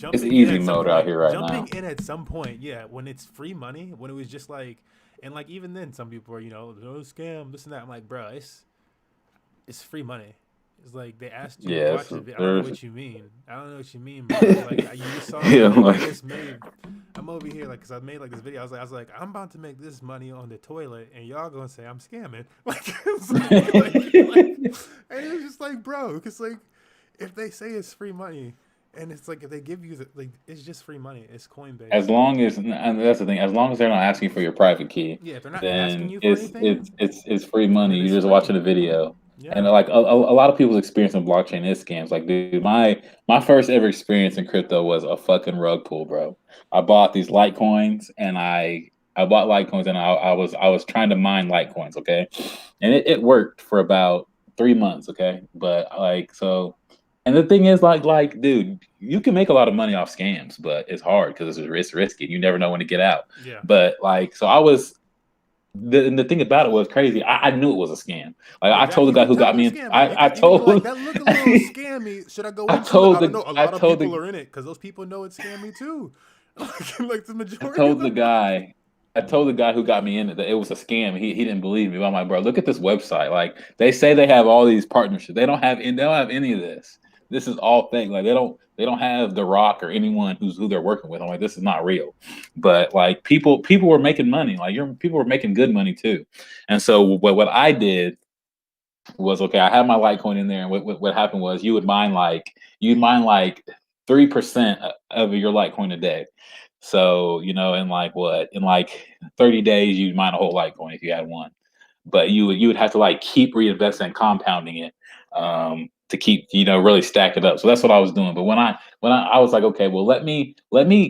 Speaker 2: it's easy mode out here right now.
Speaker 1: Jumping in at some point, yeah, when it's free money, when it was just like, and like even then some people are, no scam, this and that. I'm like, bro, it's free money. It's like they asked you to watch it. I don't know what you mean. Bro. Like you saw I just made. I'm over here because I made this video. I was like, I'm about to make this money on the toilet, and y'all gonna say I'm scamming. And it's just like, bro, because if they say it's free money, and it's like if they give you it's just free money. It's Coinbase.
Speaker 2: As long as, and that's the thing, as long as they're not asking for your private key,
Speaker 1: yeah, if they're not asking you for anything,
Speaker 2: it's free money. You're just watching a video. Yeah. And a lot of people's experience in blockchain is scams. Like, dude, my first ever experience in crypto was a fucking rug pull, bro. I bought these Litecoins, and I bought Litecoins, and I was trying to mine Litecoins, okay, and it worked for about 3 months, okay, but so And the thing is, dude, you can make a lot of money off scams, but it's hard because it's risky. You never know when to get out.
Speaker 1: Yeah.
Speaker 2: But like, so I was the thing about it was crazy. I knew it was a scam. Like I told
Speaker 1: Exactly.
Speaker 2: the
Speaker 1: You
Speaker 2: guy
Speaker 1: could
Speaker 2: who got
Speaker 1: tell
Speaker 2: me
Speaker 1: it's a
Speaker 2: in.
Speaker 1: scam.
Speaker 2: I
Speaker 1: You could be like,
Speaker 2: told
Speaker 1: that look a little scammy. Should I go
Speaker 2: I
Speaker 1: into it?
Speaker 2: told
Speaker 1: I don't know.
Speaker 2: the
Speaker 1: A
Speaker 2: I
Speaker 1: lot of
Speaker 2: told
Speaker 1: people
Speaker 2: the
Speaker 1: are in it because those people know it's scammy too. Like the
Speaker 2: I
Speaker 1: majority of
Speaker 2: told the
Speaker 1: them know.
Speaker 2: guy I told the guy who got me in it that it was a scam. He didn't believe me. But I'm like, bro, look at this website. Like they say they have all these partnerships. They don't have any of this. This is all fake. Like they don't have The Rock or anyone who they're working with. I'm like, this is not real. But like people were making money. Like people were making good money too. And so what I did was okay. I had my Litecoin in there, and what happened was you'd mine like 3% of your Litecoin a day. So in in like 30 days you'd mine a whole Litecoin if you had one, but you would have to like keep reinvesting and compounding it to keep really stack it up. So that's what I was doing. But when I was like, okay, well let me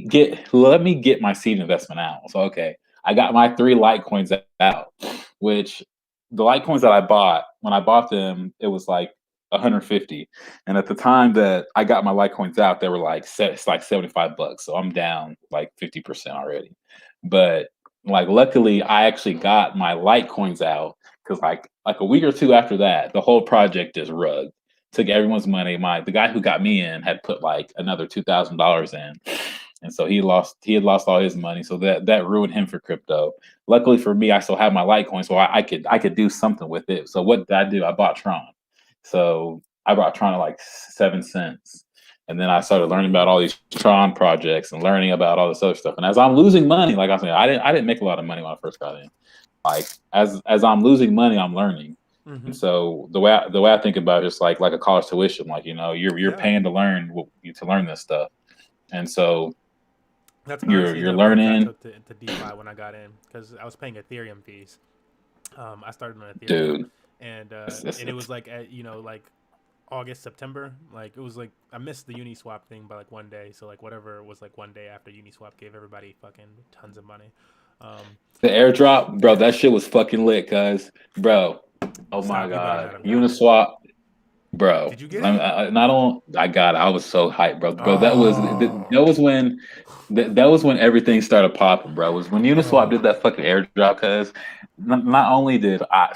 Speaker 2: get my seed investment out. So okay, I got my three Litecoins out, which the Litecoins that I bought, when I bought them, it was like 150. And at the time that I got my Litecoins out, they were like it's like $75. So I'm down like 50% already. But like luckily I actually got my Litecoins out because like a week or two after that, the whole project is rugged. Took everyone's money. The guy who got me in had put like another $2,000 in. And so he had lost all his money. So that ruined him for crypto. Luckily for me, I still have my Litecoin, so I could do something with it. So what did I do? I bought Tron. So I bought Tron at like 7 cents, and then I started learning about all these Tron projects and learning about all this other stuff. And as I'm losing money, like I said, I didn't make a lot of money when I first got in. Like as I'm losing money, I'm learning.
Speaker 1: Mm-hmm.
Speaker 2: And so the way I think about it is like a college tuition. Like you're
Speaker 1: Yeah.
Speaker 2: paying to learn this stuff, and so
Speaker 1: That's
Speaker 2: you're
Speaker 1: honestly the
Speaker 2: you're
Speaker 1: approach I
Speaker 2: learning,
Speaker 1: took to DeFi when I got in because I was paying Ethereum fees. I started on Ethereum,
Speaker 2: dude.
Speaker 1: and
Speaker 2: It's
Speaker 1: it was like at like August, September. Like it was like I missed the Uniswap thing by like one day. So like whatever was like one day after Uniswap gave everybody fucking tons of money. Um,
Speaker 2: the airdrop, bro. That shit was fucking lit, cuz, bro. Oh my
Speaker 1: Stop! You better not
Speaker 2: god,
Speaker 1: have gotten it.
Speaker 2: Uniswap, bro.
Speaker 1: Did you get it?
Speaker 2: Not on. I got it. I was so hyped, bro. Bro,
Speaker 1: Oh,
Speaker 2: that was when everything started popping, bro. Was when Uniswap did
Speaker 1: oh.
Speaker 2: that fucking airdrop, cuz not only did I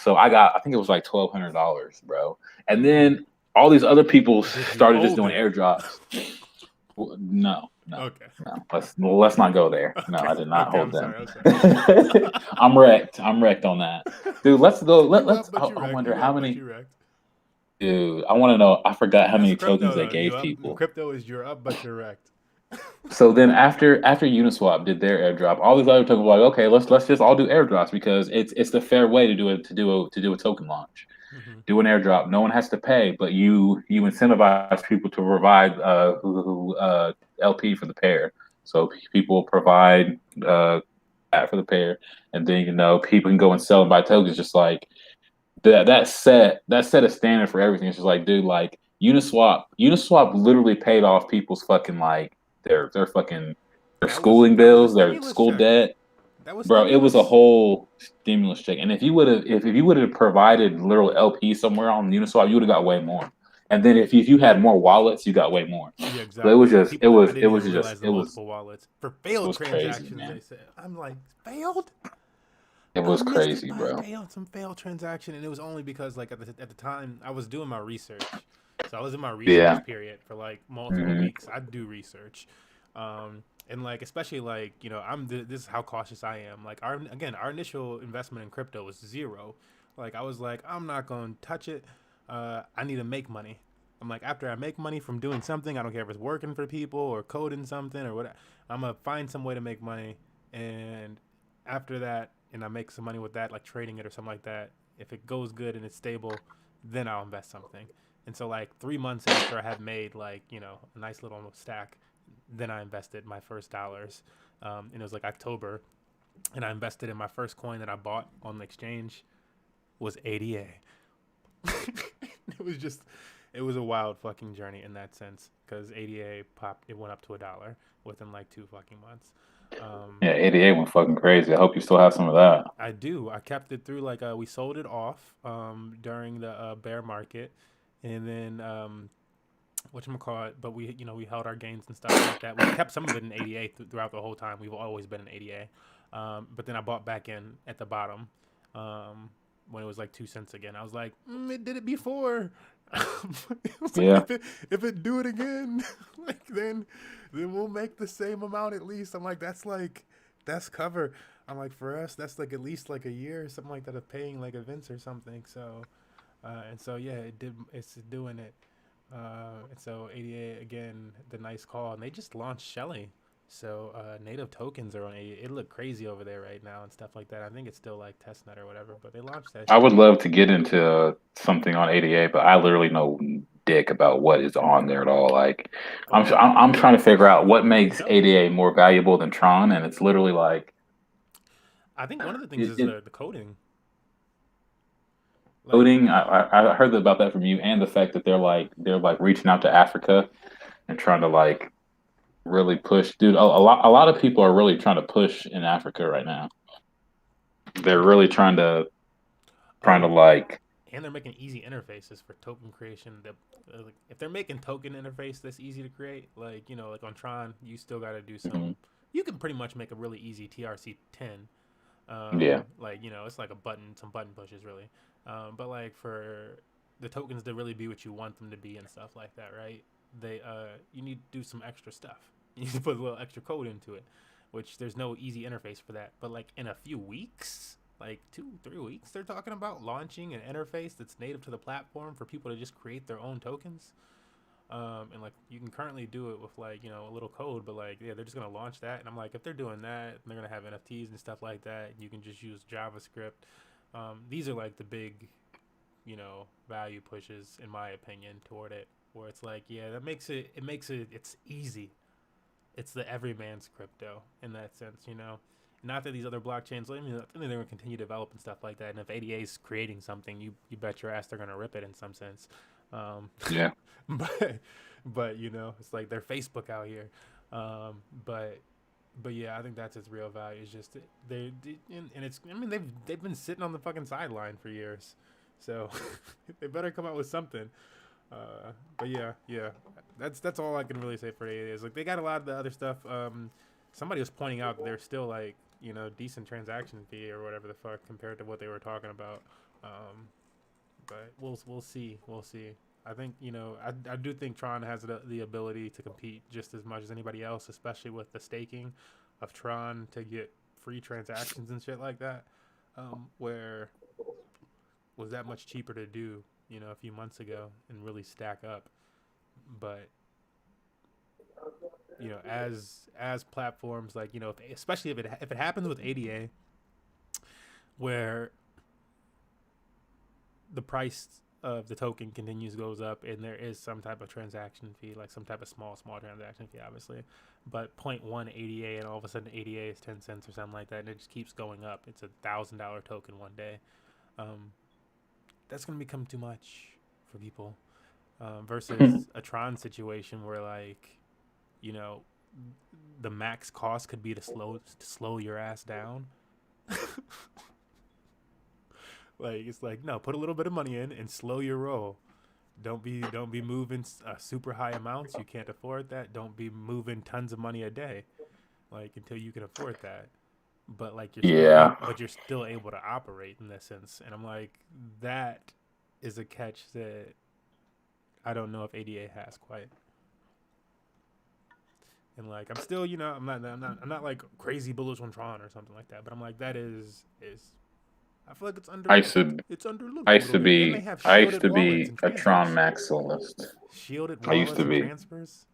Speaker 2: think it was like $1,200, bro, and then all these other people
Speaker 1: Did you
Speaker 2: started just
Speaker 1: hold
Speaker 2: doing
Speaker 1: it?
Speaker 2: airdrops. No, no,
Speaker 1: Okay.
Speaker 2: no. Let's not go there. No,
Speaker 1: Okay.
Speaker 2: I did not
Speaker 1: Okay.
Speaker 2: hold
Speaker 1: I'm
Speaker 2: them.
Speaker 1: sorry. I'm sorry.
Speaker 2: I'm wrecked. I'm wrecked on that, dude. Let's go.
Speaker 1: You
Speaker 2: Let's.
Speaker 1: up, but you
Speaker 2: I
Speaker 1: wrecked.
Speaker 2: wonder
Speaker 1: You
Speaker 2: how
Speaker 1: up, but
Speaker 2: many.
Speaker 1: you wrecked.
Speaker 2: Dude, I want to know. I forgot how
Speaker 1: That's
Speaker 2: many tokens
Speaker 1: crypto
Speaker 2: they
Speaker 1: though. You
Speaker 2: gave
Speaker 1: up?
Speaker 2: people.
Speaker 1: Crypto is you're up, but you're wrecked.
Speaker 2: So then after Uniswap did their airdrop, all these other tokens were like, okay, let's just all do airdrops because it's the fair way to do a token launch.
Speaker 1: Mm-hmm.
Speaker 2: Do an airdrop. No one has to pay, but you incentivize people to provide LP for the pair. So people provide that for the pair, and then people can go and sell and buy tokens. Just like that set a standard for everything. It's just like, dude, like Uniswap literally paid off people's fucking like their fucking their schooling
Speaker 1: That was a
Speaker 2: bills, their
Speaker 1: stimulus
Speaker 2: school
Speaker 1: check.
Speaker 2: debt.
Speaker 1: That was
Speaker 2: Bro, it was a
Speaker 1: stimulus.
Speaker 2: whole stimulus check. And if you would have provided literal LP somewhere on Uniswap, you would have got way more. And then if you had more wallets, you got way more.
Speaker 1: Yeah,
Speaker 2: So it was
Speaker 1: exactly.
Speaker 2: just it
Speaker 1: People, I
Speaker 2: was it
Speaker 1: didn't
Speaker 2: was
Speaker 1: even
Speaker 2: just
Speaker 1: realize the multiple wallets for
Speaker 2: it
Speaker 1: failed
Speaker 2: was crazy,
Speaker 1: transactions. They
Speaker 2: man.
Speaker 1: said, "I'm like failed.
Speaker 2: It
Speaker 1: I
Speaker 2: was
Speaker 1: missed it
Speaker 2: crazy,
Speaker 1: by
Speaker 2: bro.
Speaker 1: failed some failed transaction," and it was only because like at the time I was doing my research, so I was in my
Speaker 2: Yeah.
Speaker 1: research period for like multiple
Speaker 2: Hmm.
Speaker 1: weeks. I do research, and like especially like this is how cautious I am. Like our initial investment in crypto was zero. Like I was like I'm not gonna touch it. I need to make money. I'm like after I make money from doing something, I don't care if it's working for people or coding something or whatever. I'm gonna find some way to make money, and after that, and I make some money with that, like trading it or something like that. If it goes good and it's stable, then I'll invest something. And so like 3 months after I had made like a nice little stack, then I invested my first dollars, and it was like October, and I invested in my first coin that I bought on the exchange was ADA. It was a wild fucking journey in that sense because ADA popped. It went up to $1 within like 2 fucking months.
Speaker 2: Yeah, 88 went fucking crazy. I hope you still have some of that.
Speaker 1: I do. I kept it through like we sold it off during the bear market, and then whatchamacallit, but we held our gains and stuff like that. We kept some of it in ADA throughout the whole time. We've always been in ADA. But then I bought back in at the bottom when it was like 2 cents again. I was like, it did it before. It was
Speaker 2: Yeah.
Speaker 1: like, if it do it again, like then we'll make the same amount at least. I'm like, that's cover. I'm like, for us, that's like at least like a year or something like that of paying like events or something. So and so yeah, it's doing it. And so 88 again, the nice call, and they just launched Shelly. So native tokens are on 88. It looked crazy over there right now and stuff like that. I think it's still like testnet or whatever, but they launched that.
Speaker 2: I would love to get into something on ADA, but I literally know dick about what is on there at all. Like, I'm trying to figure out what makes ADA more valuable than Tron, and it's literally like,
Speaker 1: I think one of the things is the coding.
Speaker 2: Coding. I heard about that from you, and the fact that they're like reaching out to Africa and trying to like really push. Dude, a lot of people are really trying to push in Africa right now. They're really trying to like.
Speaker 1: And they're making easy interfaces for token creation. That if they're making token interface that's easy to create, like like on Tron, you still got to do some. Mm-hmm. You can pretty much make a really easy TRC10.
Speaker 2: Yeah.
Speaker 1: Like it's like some button pushes really. But like for the tokens to really be what you want them to be and stuff like that, right? You need to do some extra stuff. You need to put a little extra code into it, which there's no easy interface for that. But like in a few weeks, like 2-3 weeks, they're talking about launching an interface that's native to the platform for people to just create their own tokens. And like you can currently do it with like a little code, but like they're just gonna launch that. And I'm like, if they're doing that, they're gonna have NFTs and stuff like that. And you can just use JavaScript. These are like the big, value pushes in my opinion toward it, where it's like, that makes it's easy. It's the everyman's crypto in that sense, Not that these other blockchains, I think they're going to continue to develop and stuff like that. And if ADA is creating something, you bet your ass they're going to rip it in some sense.
Speaker 2: Yeah.
Speaker 1: but it's like they're Facebook out here. But yeah, I think that's its real value. It's just and it's. I mean, they've been sitting on the fucking sideline for years, so they better come out with something. But yeah, that's all I can really say for ADA. Is like they got a lot of the other stuff. Somebody was pointing out that they're still like decent transaction fee or whatever the fuck compared to what they were talking about. But we'll see. I think I do think Tron has the ability to compete just as much as anybody else, especially with the staking of Tron to get free transactions and shit like that. Where was that much cheaper to do a few months ago and really stack up, but as platforms like especially if it happens with ADA, where the price of the token goes up and there is some type of transaction fee, like some type of small transaction fee, obviously, but 0.1 ADA and all of a sudden ADA is 10 cents or something like that, and it just keeps going up. It's $1,000 token one day. That's going to become too much for people versus a Tron situation where like the max cost could be to slow your ass down. Like it's like, no, put a little bit of money in and slow your roll. Don't be moving super high amounts. You can't afford that. Don't be moving tons of money a day, like until you can afford that. But like you're still able to operate in that sense. And I'm like, that is a catch that I don't know if ADA has quite. And like I'm still, I'm not like crazy bullish on Tron or something like that. But I'm like, that is. I feel like it's under. It's underlooked.
Speaker 2: I used to be a Tron maximalist.
Speaker 1: Shielded wallets and transfers.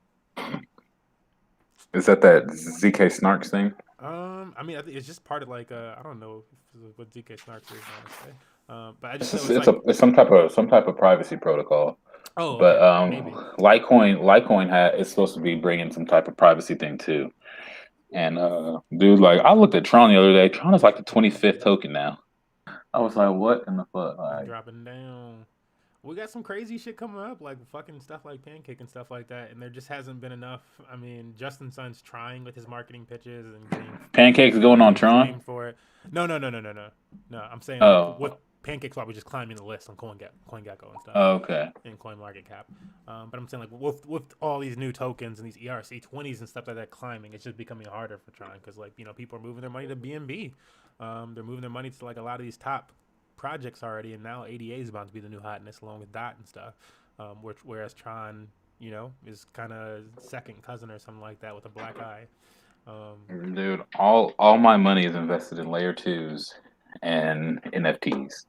Speaker 2: Is that ZK Snarks thing?
Speaker 1: I mean, I think it's just part of like I don't know what ZK Snarks is, honestly. But I just
Speaker 2: it's some type of privacy protocol.
Speaker 1: Oh,
Speaker 2: but
Speaker 1: okay, maybe.
Speaker 2: Litecoin is supposed to be bringing some type of privacy thing too. And dude, like I looked at Tron the other day. Tron is like the 25th token now. I was like, what in the fuck? Like,
Speaker 1: dropping down. We got some crazy shit coming up, like fucking stuff like Pancake and stuff like that, and there just hasn't been enough. I mean, Justin Sun's trying with his marketing pitches and getting
Speaker 2: Pancake's going on Tron
Speaker 1: for it. No. I'm saying PancakeSwap was just climbing the list on CoinGecko and stuff.
Speaker 2: Okay.
Speaker 1: And CoinMarketCap. But I'm saying like with all these new tokens and these ERC20s and stuff like that climbing, it's just becoming harder for Tron because like people are moving their money to BNB. They're moving their money to like a lot of these top projects already, and now ADA is about to be the new hotness along with DOT and stuff. Whereas Tron, is kind of second cousin or something like that with a black eye.
Speaker 2: Dude, all my money is invested in layer twos and NFTs,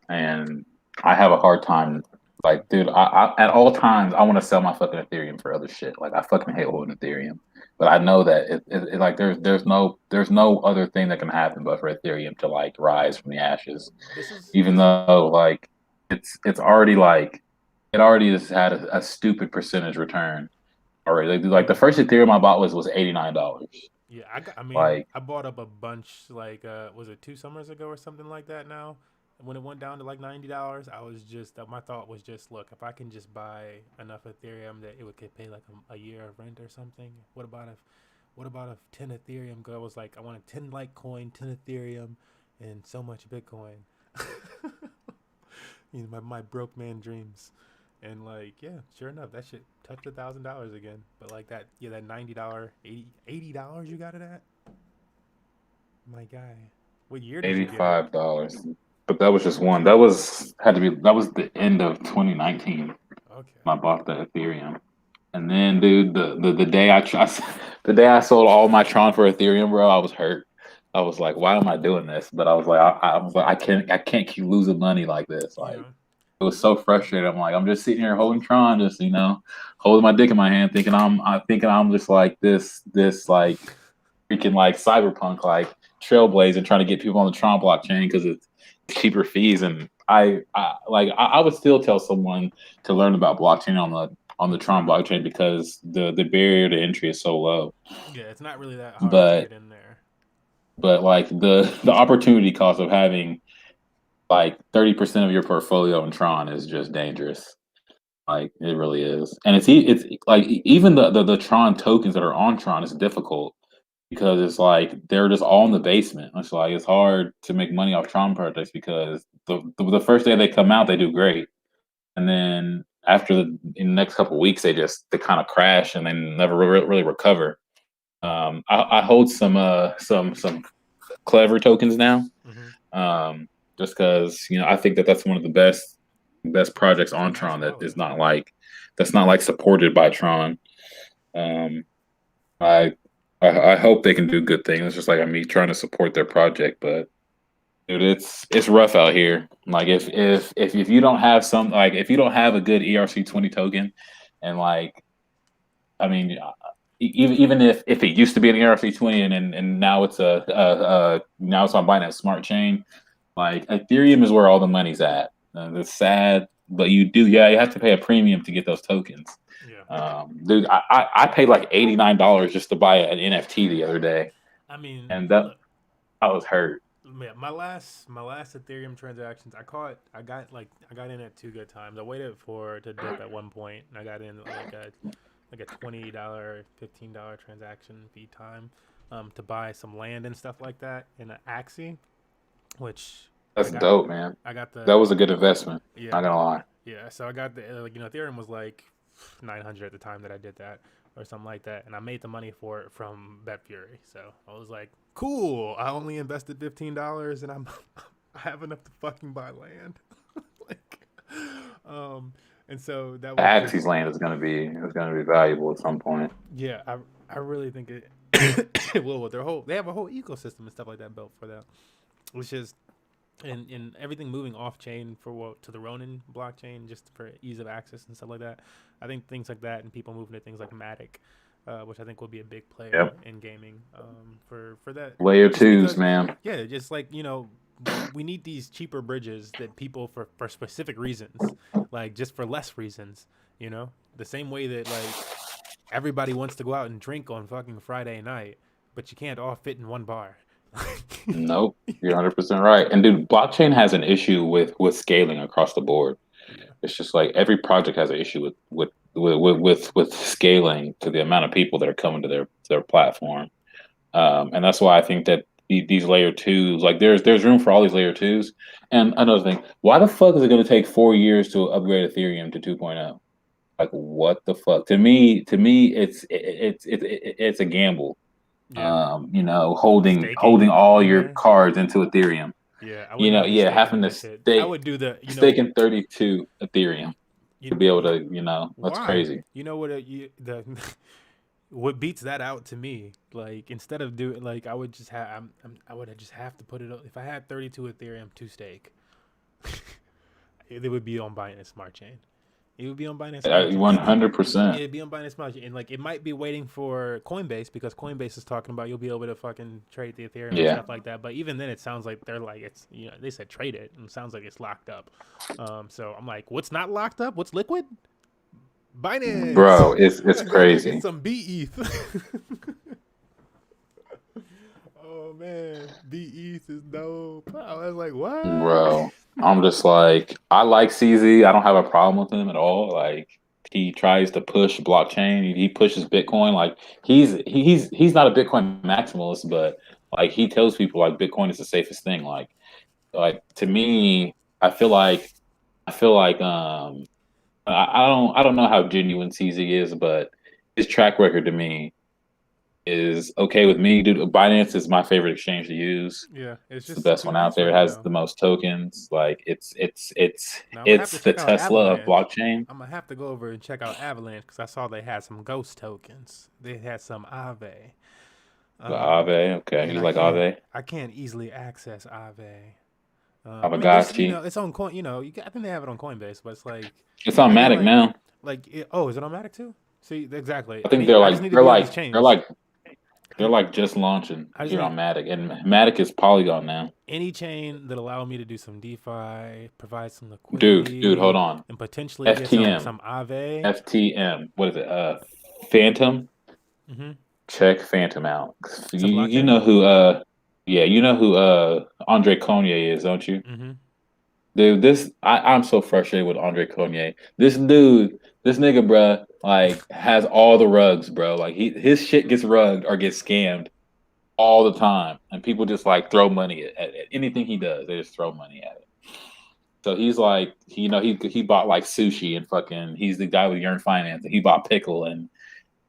Speaker 2: and I have a hard time. Like, dude, I at all times I want to sell my fucking Ethereum for other shit. Like, I fucking hate holding Ethereum, but I know that it like there's no other thing that can happen but for Ethereum to like rise from the ashes. Even though like it's already like it already has had a stupid percentage return already. Like the first Ethereum I bought was $89.
Speaker 1: Yeah, I bought up a bunch like was it 2 summers ago or something like that now? When it went down to like $90, I was just my thought was just look, if I can just buy enough Ethereum that it would could pay like a year of rent or something. What about if 10 Ethereum go? I was like I wanted 10 Litecoin, 10 Ethereum, and so much Bitcoin. My broke man dreams. And like, yeah, sure enough, that shit touched $1,000 again. But like that $90, $80 you got it at? My guy, what year did you get it?
Speaker 2: $85. But that was just one. That was the end of 2019.
Speaker 1: Okay.
Speaker 2: I bought the Ethereum, and then dude, the day I sold all my Tron for Ethereum, bro, I was hurt. I was like, why am I doing this? But I was like, I can't keep losing money like this. Like. It was so frustrating. I'm like, I'm just sitting here holding Tron, just holding my dick in my hand, thinking I'm just like this like freaking like cyberpunk like trailblazing, trying to get people on the Tron blockchain because it's cheaper fees. And I would still tell someone to learn about blockchain on the Tron blockchain because the barrier to entry is so low.
Speaker 1: Yeah, it's not really that hard to get in there.
Speaker 2: But like the opportunity cost of having like 30% of your portfolio in Tron is just dangerous. Like it really is. And it's like even the Tron tokens that are on Tron is difficult because it's like they're just all in the basement. It's like it's hard to make money off Tron projects because the first day they come out they do great. And then in the next couple of weeks they kind of crash and they never really recover. I hold some clever tokens now. Mm-hmm. Just because I think that's one of the best projects on Tron that's not like supported by Tron. I hope they can do good things. It's just like me trying to support their project, but dude, it's rough out here. Like if you don't have if you don't have a good ERC20 token, and like I mean. Even if it used to be an ERC20 and now it's now it's on Binance Smart Chain, like Ethereum is where all the money's at. It's sad, but you have to pay a premium to get those tokens. Yeah. Dude, I paid like $89 just to buy an NFT the other day.
Speaker 1: I mean,
Speaker 2: and I was hurt.
Speaker 1: Yeah, my last Ethereum transactions, I got in at 2 good times. I waited for it to dip at one point, and I got in like a $20, $15 transaction fee time to buy some land and stuff like that in an Axie, which
Speaker 2: that's dope, man. That was a good investment. Yeah, not gonna lie.
Speaker 1: Yeah, so I got the Ethereum was like 900 at the time that I did that or something like that, and I made the money for it from BetFury. So I was like, cool. I only invested $15, and I have enough to fucking buy land. And so that was
Speaker 2: Axie's land is gonna be valuable at some point.
Speaker 1: Yeah, I really think it will. With they have a whole ecosystem and stuff like that built for that, which is and everything moving off chain to the Ronin blockchain just for ease of access and stuff like that. I think things like that and people moving to things like Matic, which I think will be a big player in gaming for that.
Speaker 2: Layer twos, man.
Speaker 1: Yeah, just like we need these cheaper bridges that people for specific reasons, like just for less reasons, the same way that like everybody wants to go out and drink on fucking Friday night, but you can't all fit in one bar.
Speaker 2: Nope, you're 100% right. And dude, blockchain has an issue with scaling across the board. Yeah. It's just like every project has an issue with scaling to the amount of people that are coming to their platform. And that's why I think that these layer twos. Like there's room for all these layer twos. And another thing, why the fuck is it going to take 4 years to upgrade Ethereum to 2.0? Like what the fuck? To me, it's a gamble.
Speaker 1: Yeah.
Speaker 2: Holding
Speaker 1: Staking
Speaker 2: all
Speaker 1: in
Speaker 2: your
Speaker 1: there.
Speaker 2: cards into Ethereum.
Speaker 1: Yeah, I wouldn't want to be
Speaker 2: Yeah,
Speaker 1: staking
Speaker 2: having
Speaker 1: in
Speaker 2: to
Speaker 1: that shit. I would do the,
Speaker 2: stake in 32 Ethereum to
Speaker 1: you,
Speaker 2: be able
Speaker 1: you
Speaker 2: to, that's
Speaker 1: why?
Speaker 2: crazy.
Speaker 1: You know what? The what beats that out to me? Like instead of doing like I would just have, I would just have to put it. If I had 32 Ethereum to stake, it would be on Binance Smart Chain. It would be on Binance Smart Chain.
Speaker 2: 100%.
Speaker 1: It'd be on Binance Smart Chain, and like it might be waiting for Coinbase because Coinbase is talking about you'll be able to fucking trade the Ethereum and
Speaker 2: Yeah.
Speaker 1: stuff like that. But even then, it sounds like they're like it's they said trade it, and it sounds like it's locked up. So I'm like, what's not locked up? What's liquid? Binance.
Speaker 2: Bro, it's
Speaker 1: I gotta go get
Speaker 2: crazy.
Speaker 1: some BETH. Oh man, BETH is dope. I was like, what?
Speaker 2: Bro, I'm just like, I like CZ. I don't have a problem with him at all. Like he tries to push blockchain. He pushes Bitcoin. Like he's not a Bitcoin maximalist, but like he tells people like Bitcoin is the safest thing. Like to me, I feel like I don't know how genuine CZ is, but his track record to me is okay with me. Dude, Binance is my favorite exchange to use.
Speaker 1: Yeah, it's
Speaker 2: It's the
Speaker 1: just
Speaker 2: best
Speaker 1: too
Speaker 2: one out
Speaker 1: nice
Speaker 2: there. It
Speaker 1: right
Speaker 2: has
Speaker 1: now.
Speaker 2: the most tokens. Like
Speaker 1: Now I'm gonna have to
Speaker 2: it's the
Speaker 1: check out
Speaker 2: Tesla of
Speaker 1: Avalanche.
Speaker 2: blockchain.
Speaker 1: I'm gonna have to go over and check out Avalanche because I saw they had some ghost tokens. They had some Aave.
Speaker 2: The Aave, okay.
Speaker 1: And
Speaker 2: You like Aave?
Speaker 1: I can't easily access Aave. I mean, there's
Speaker 2: Avagachi.
Speaker 1: it's on coin. I think they have it on Coinbase, but it's like
Speaker 2: It's on
Speaker 1: I need
Speaker 2: Matic now.
Speaker 1: oh, is it on Matic too? See, exactly.
Speaker 2: I think
Speaker 1: I just need to
Speaker 2: they're
Speaker 1: be on these
Speaker 2: like they're
Speaker 1: chains.
Speaker 2: like they're like just launching
Speaker 1: I just
Speaker 2: here
Speaker 1: need
Speaker 2: on Matic, and Matic is Polygon now.
Speaker 1: any chain that allow me to do some DeFi, provide some
Speaker 2: Dude, hold
Speaker 1: liquidity,
Speaker 2: on.
Speaker 1: and potentially get
Speaker 2: FTM,
Speaker 1: some Aave.
Speaker 2: FTM. What is it? Phantom.
Speaker 1: Mm-hmm.
Speaker 2: Check Phantom out.
Speaker 1: It's a
Speaker 2: You
Speaker 1: blockchain.
Speaker 2: know who yeah, you know who Andre Cognier is, don't you?
Speaker 1: Mm-hmm.
Speaker 2: Dude, I'm so frustrated with Andre Cognier. This dude, this nigga, bruh, like has all the rugs, bro. Like his shit gets rugged or gets scammed all the time, and people just like throw money at anything he does. They just throw money at it. So he's like, he bought like sushi and fucking. He's the guy with Yearn Finance, and he bought pickle and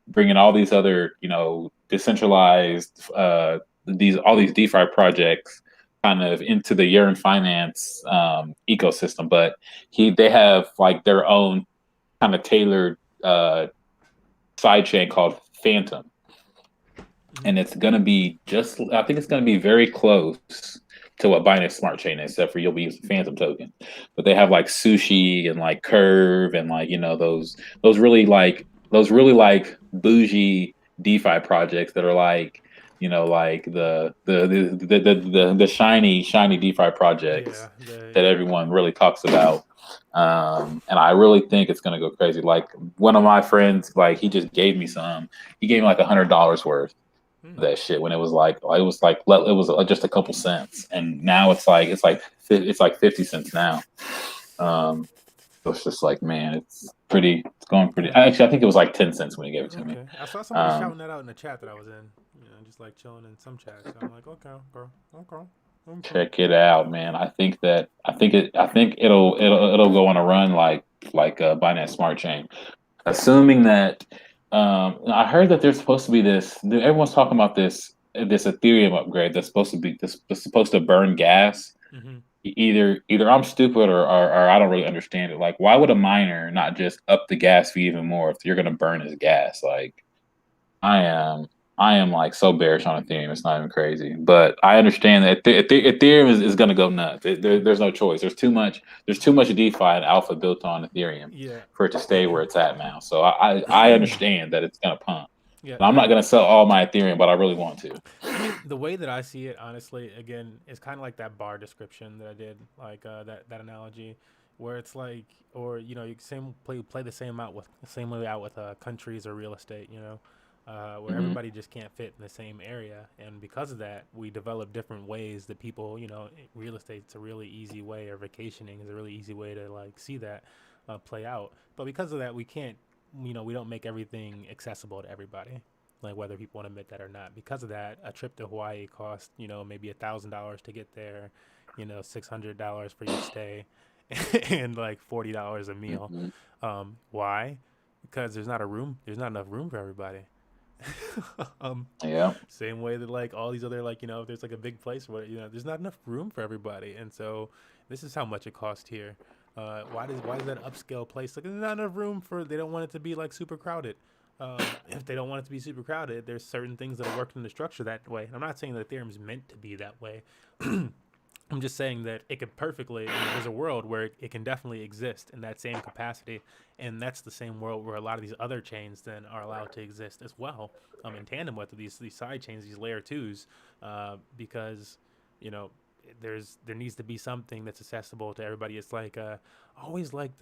Speaker 2: bringing all these other, decentralized these all these DeFi projects kind of into the Yearn Finance ecosystem, but they have like their own kind of tailored sidechain called Phantom, and it's gonna be I think it's gonna be very close to what Binance Smart Chain is, except for you'll be using Phantom token. But they have like sushi and like Curve and like those really like bougie DeFi projects that are like like the shiny DeFi projects
Speaker 1: Yeah.
Speaker 2: that everyone really talks about. And I really think it's gonna go crazy. Like one of my friends, like he just gave me some. He gave me like $100 worth of that shit when it was just a couple cents, and now it's like 50 cents now. So it's just like, man, it's going pretty.
Speaker 1: Yeah.
Speaker 2: Actually, I think it was like 10 cents when he gave it to me.
Speaker 1: Okay. I saw somebody shouting that out in the chat that I was in. Just like chilling in some chat. So I'm like, okay, girl, okay.
Speaker 2: Check it out, man. I think it'll go on a run like Binance Smart Chain, assuming that I heard that there's supposed to be this. Everyone's talking about this Ethereum upgrade that's supposed to burn gas.
Speaker 1: Mm-hmm.
Speaker 2: Either I'm stupid or I don't really understand it. Like, why would a miner not just up the gas fee even more if you're gonna burn his gas? Like, I am like so bearish on Ethereum. It's not even crazy. But I understand that Ethereum is going to go nuts. There's no choice. There's too much DeFi and alpha built on Ethereum
Speaker 1: Yeah.
Speaker 2: for it to stay where it's at now. So I understand that it's going to pump.
Speaker 1: Yeah.
Speaker 2: And I'm not going to sell all my Ethereum, but I really want to.
Speaker 1: I mean, the way that I see it, honestly, again, is kind of like that bar description that I did, like that analogy, where it's like, or you can play the same way out with countries or real estate, where
Speaker 2: Mm-hmm.
Speaker 1: everybody just can't fit in the same area, and because of that, we develop different ways that people, real estate's a really easy way, or vacationing is a really easy way to like see that play out. But because of that, we can't, we don't make everything accessible to everybody. like whether people want to admit that or not. Because of that, a trip to Hawaii costs, maybe $1,000 to get there, $600 for your stay, and like $40 a meal.
Speaker 2: Hmm.
Speaker 1: Why? Because there's not enough room for everybody. um,
Speaker 2: Yeah.
Speaker 1: Same way that like all these other like if there's like a big place where there's not enough room for everybody, and so this is how much it costs here. Why does that upscale place like there's not enough room for? They don't want it to be like super crowded. If they don't want it to be super crowded, there's certain things that are worked in the structure that way. I'm not saying that Ethereum's meant to be that way. I'm just saying that it could perfectly, there's a world where it can definitely exist in that same capacity. And that's the same world where a lot of these other chains then are allowed to exist as well, in tandem with these side chains, these layer twos, because, you know, there needs to be something that's accessible to everybody. It's like, always like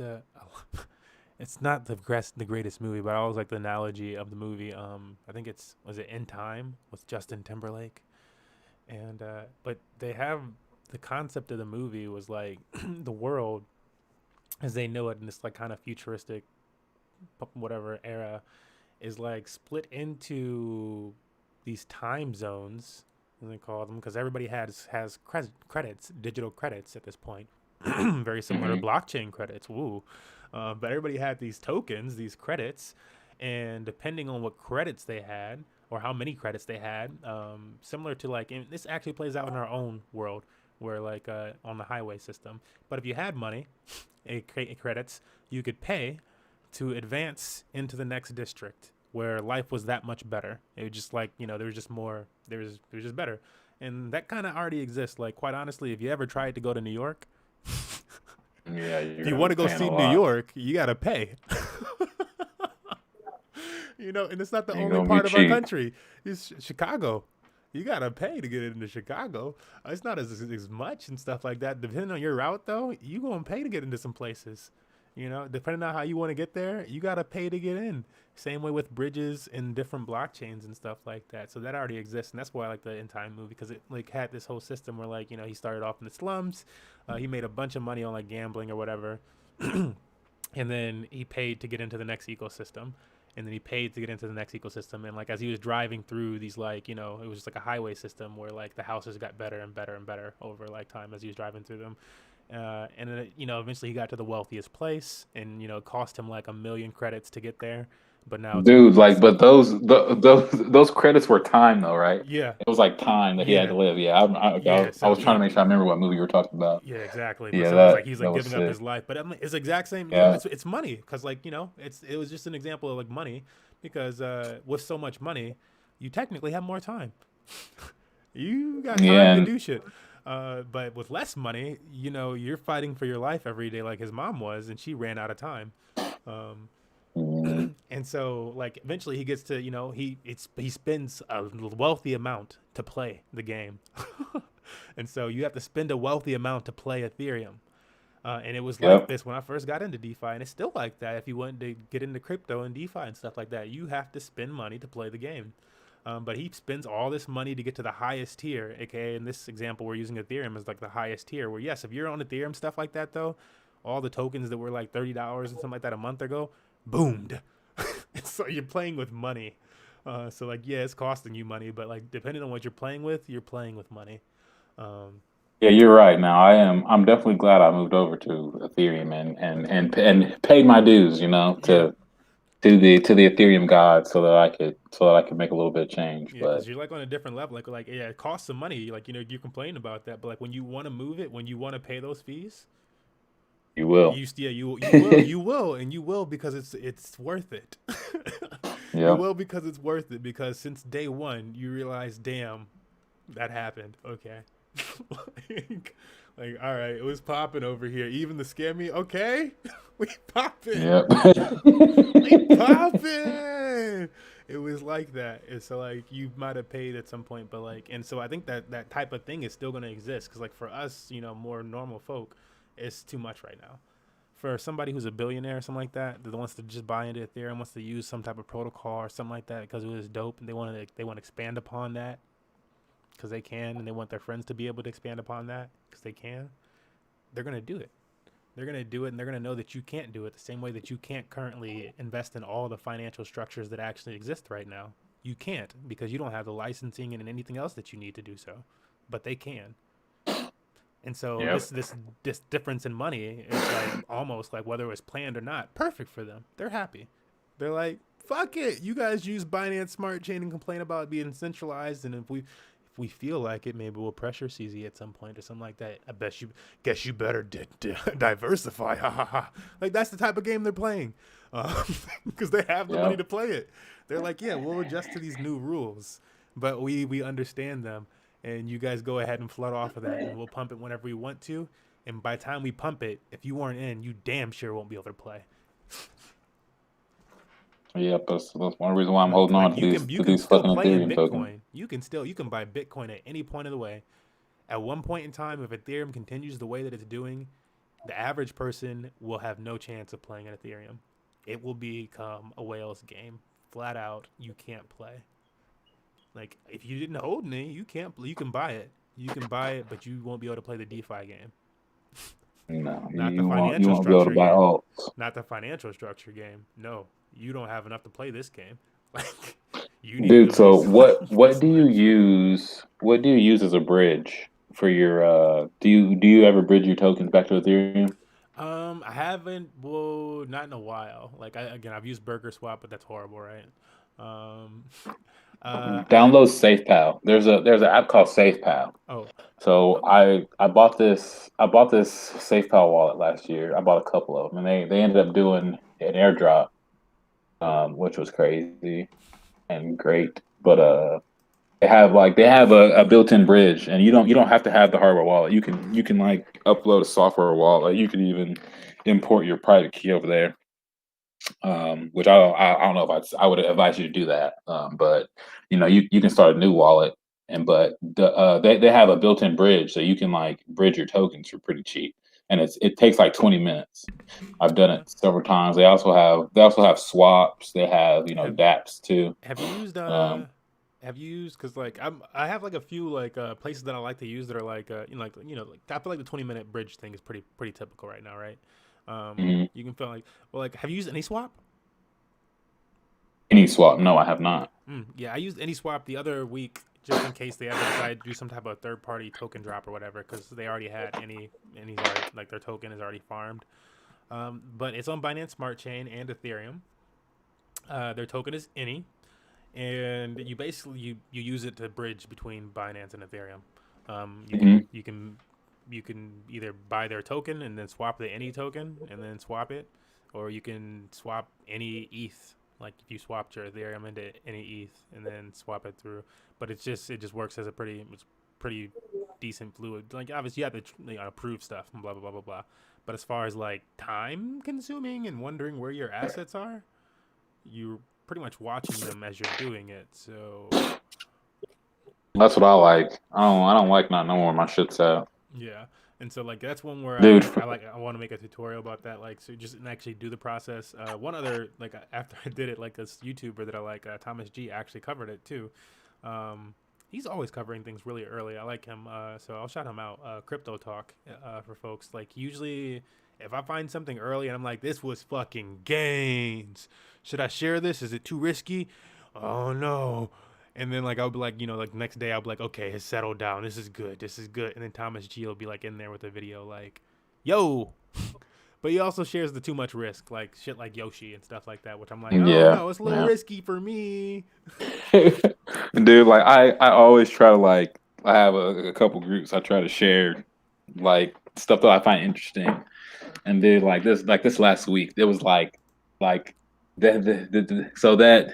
Speaker 1: it's not the greatest movie, but I always like the analogy of the movie. I think was it In Time with Justin Timberlake? And, but they have, the concept of the movie was like the world as they know it in this like kind of futuristic whatever era is like split into these time zones, as they call them, because everybody has credits, digital credits at this point. Very similar to
Speaker 2: Hmm.
Speaker 1: blockchain credits. Woo. But everybody had these tokens, these credits, and depending on what credits they had or how many credits they had, similar to like, and this actually plays out in our own world where like on the highway system. But if you had money, credits, you could pay to advance into the next district where life was that much better. It was just like, there was just more, there was just better. And that kind of already exists. Like, quite honestly, if you ever tried to go to New York,
Speaker 2: Yeah,
Speaker 1: if
Speaker 2: you're
Speaker 1: you
Speaker 2: gonna
Speaker 1: want
Speaker 2: be
Speaker 1: to go
Speaker 2: paying a
Speaker 1: see New
Speaker 2: lot.
Speaker 1: York, you got to pay. And it's not the
Speaker 2: Ain't
Speaker 1: only
Speaker 2: gonna be
Speaker 1: part of our
Speaker 2: cheap.
Speaker 1: country. It's Chicago. You got to pay to get into Chicago. It's not as much and stuff like that. Depending on your route, though, you going to pay to get into some places. Depending on how you want to get there, you got to pay to get in. Same way with bridges and different blockchains and stuff like that. So that already exists. And that's why I like the In Time movie, because it like had this whole system where like, he started off in the slums. He made a bunch of money on like gambling or whatever. And then he paid to get into the next ecosystem, and then he paid to get into the next ecosystem. And like as he was driving through these, like, it was just like a highway system where like the houses got better and better and better over like time as he was driving through them. And then eventually he got to the wealthiest place, and it cost him like 1 million credits to get there, but now it's
Speaker 2: Dude, like,
Speaker 1: it's
Speaker 2: but those credits were time though, right?
Speaker 1: yeah,
Speaker 2: It was like time that he had
Speaker 1: yeah,
Speaker 2: to live. Yeah,
Speaker 1: yeah.
Speaker 2: I
Speaker 1: So
Speaker 2: was trying to make sure I remember what movie you were talking about.
Speaker 1: yeah, exactly. But
Speaker 2: Yeah,
Speaker 1: so he's
Speaker 2: that
Speaker 1: like
Speaker 2: was
Speaker 1: giving up
Speaker 2: sick.
Speaker 1: his life, but it's the exact same.
Speaker 2: Yeah,
Speaker 1: It's money, because like it was just an example of like money, because with so much money, you technically have more time. You got time
Speaker 2: yeah,
Speaker 1: to
Speaker 2: and
Speaker 1: do shit. But with less money, you're fighting for your life every day, like his mom was, and she ran out of time. Um,
Speaker 2: mm,
Speaker 1: and so like eventually he gets to he spends a wealthy amount to play the game. And so you have to spend a wealthy amount to play Ethereum. And it was like
Speaker 2: yep,
Speaker 1: this when I first got into DeFi, and it's still like that. If you want to get into crypto and DeFi and stuff like that, you have to spend money to play the game. But he spends all this money to get to the highest tier, aka in this example, we're using Ethereum as like the highest tier. Where yes, if you're on Ethereum stuff like that though, all the tokens that were like $30 and something like that a month ago, boomed. So you're playing with money. So like yeah, it's costing you money, but like depending on what you're playing with money. Um,
Speaker 2: yeah. You're right. Now I'm definitely glad I moved over to Ethereum and paid my dues.
Speaker 1: yeah,
Speaker 2: To the Ethereum god so that I could make a little bit of change.
Speaker 1: yeah, because
Speaker 2: But
Speaker 1: you're like on a different level. Like yeah, it costs some money. Like you complain about that, but like when you want to move it, when you want to pay those fees,
Speaker 2: you will.
Speaker 1: you will, and you will because it's worth it. You
Speaker 2: Yeah.
Speaker 1: will because it's worth it, because since day one you realize, damn, that happened. Okay. like all right, it was popping over here. Even the scammy, okay, we popping.
Speaker 2: Yep.
Speaker 1: We popping. It was like that. And so like you might have paid at some point, but like, and so I think that type of thing is still going to exist, because like for us, more normal folk, it's too much right now. For somebody who's a billionaire or something like that wants to just buy into Ethereum, wants to use some type of protocol or something like that because it was dope, and they want to expand upon that because they can, and they want their friends to be able to expand upon that because they can. They're gonna do it. They're going to do it, and they're going to know that you can't do it the same way that you can't currently invest in all the financial structures that actually exist right now. You can't because you don't have the licensing and anything else that you need to do so, but they can. And so
Speaker 2: Yep.
Speaker 1: this difference in money is like almost like whether it was planned or not, perfect for them. They're happy. They're like, fuck it. You guys use Binance Smart Chain and complain about it being centralized, and if we feel like it, maybe we'll pressure CZ at some point or something like that. I guess you better diversify. Ha ha ha. Like that's the type of game they're playing, because they have the money to play it. They're like, yeah, we'll adjust to these new rules, but we understand them, and you guys go ahead and flood off of that, and we'll pump it whenever we want to. And by the time we pump it, if you weren't in, you damn sure won't be able to play.
Speaker 2: Yep, that's one reason why I'm holding on to these
Speaker 1: still
Speaker 2: fucking
Speaker 1: play in
Speaker 2: Ethereum
Speaker 1: Bitcoin.
Speaker 2: tokens.
Speaker 1: You can buy Bitcoin at any point of the way. At one point in time, if Ethereum continues the way that it's doing, the average person will have no chance of playing an Ethereum. It will become a whale's game. Flat out, you can't play. Like if you didn't hold any, you can't. You can buy it. You can buy it, but you won't be able to play the DeFi game.
Speaker 2: No,
Speaker 1: Not the
Speaker 2: you
Speaker 1: financial
Speaker 2: won't be able to
Speaker 1: structure
Speaker 2: buy
Speaker 1: game.
Speaker 2: alts.
Speaker 1: Not the financial structure game. No, you don't have enough to play this game. Like you need
Speaker 2: Dude,
Speaker 1: at
Speaker 2: so
Speaker 1: least
Speaker 2: what
Speaker 1: this
Speaker 2: do you
Speaker 1: much.
Speaker 2: use? What do you use as a bridge for your? Do you ever bridge your tokens back to Ethereum?
Speaker 1: I haven't. Well, not in a while. Like I've used Burger Swap, but that's horrible, right? Um,
Speaker 2: Download SafePal. There's an app called SafePal.
Speaker 1: oh,
Speaker 2: So
Speaker 1: okay.
Speaker 2: I bought this SafePal wallet last year. I bought a couple of them, and they ended up doing an airdrop, which was crazy and great. But they have a built-in bridge, and you don't have to have the hardware wallet. You can like upload a software wallet. You can even import your private key over there. Which I don't know if I would advise you to do that. But you can start a new wallet, but they have a built-in bridge, so you can like bridge your tokens for pretty cheap, and it takes like 20 minutes. I've done
Speaker 1: Okay.
Speaker 2: it several times. They also have swaps. They have
Speaker 1: Have
Speaker 2: DApps too.
Speaker 1: Have you used
Speaker 2: Um,
Speaker 1: because like I have like a few like places that I like to use that are like like I feel like the 20-minute bridge thing is pretty typical right now, right?
Speaker 2: mhm.
Speaker 1: You can feel like have you used AnySwap?
Speaker 2: Any swap? No, I have not.
Speaker 1: Yeah, I used AnySwap the other week just in case they ever decide to do some type of third party token drop or whatever, because they already had any's already like their token is already farmed. But it's on Binance Smart Chain and Ethereum. Their token is Any, and you basically you use it to bridge between Binance and Ethereum. You
Speaker 2: Hmm.
Speaker 1: can either buy their token and then swap the Any token and then swap it, or you can swap any ETH. Like if you swapped your Ethereum into any ETH and then swap it through, but it just works as it's pretty decent fluid. Like obviously you have to approve stuff and blah blah blah blah blah. But as far as like time consuming and wondering where your assets are, you're pretty much watching them as you're doing it. So
Speaker 2: That's what I like. I don't like not knowing where my shit's at,
Speaker 1: yeah, and so like that's one where
Speaker 2: dude.
Speaker 1: I want to make a tutorial about that. Like so just actually do the process. One other like after I did it, like this YouTuber that I like, Thomas G, actually covered it too. He's always covering things really early. I like him, so I'll shout him out. Crypto Talk for folks. Like usually, if I find something early and I'm like, this was fucking gains. Should I share this? Is it too risky? Oh no. And then like I'll be like, like next day I'll be like, okay, it's settled down. This is good. This is good. And then Thomas G will be like in there with a video like, yo. But he also shares the too much risk, like shit like Yoshi and stuff like that, which I'm like, oh
Speaker 2: Yeah,
Speaker 1: no, it's a little
Speaker 2: yeah.
Speaker 1: risky for me.
Speaker 2: Dude, like I always try to like I have a couple groups I try to share like stuff that I find interesting. And dude, like this last week, it was like so that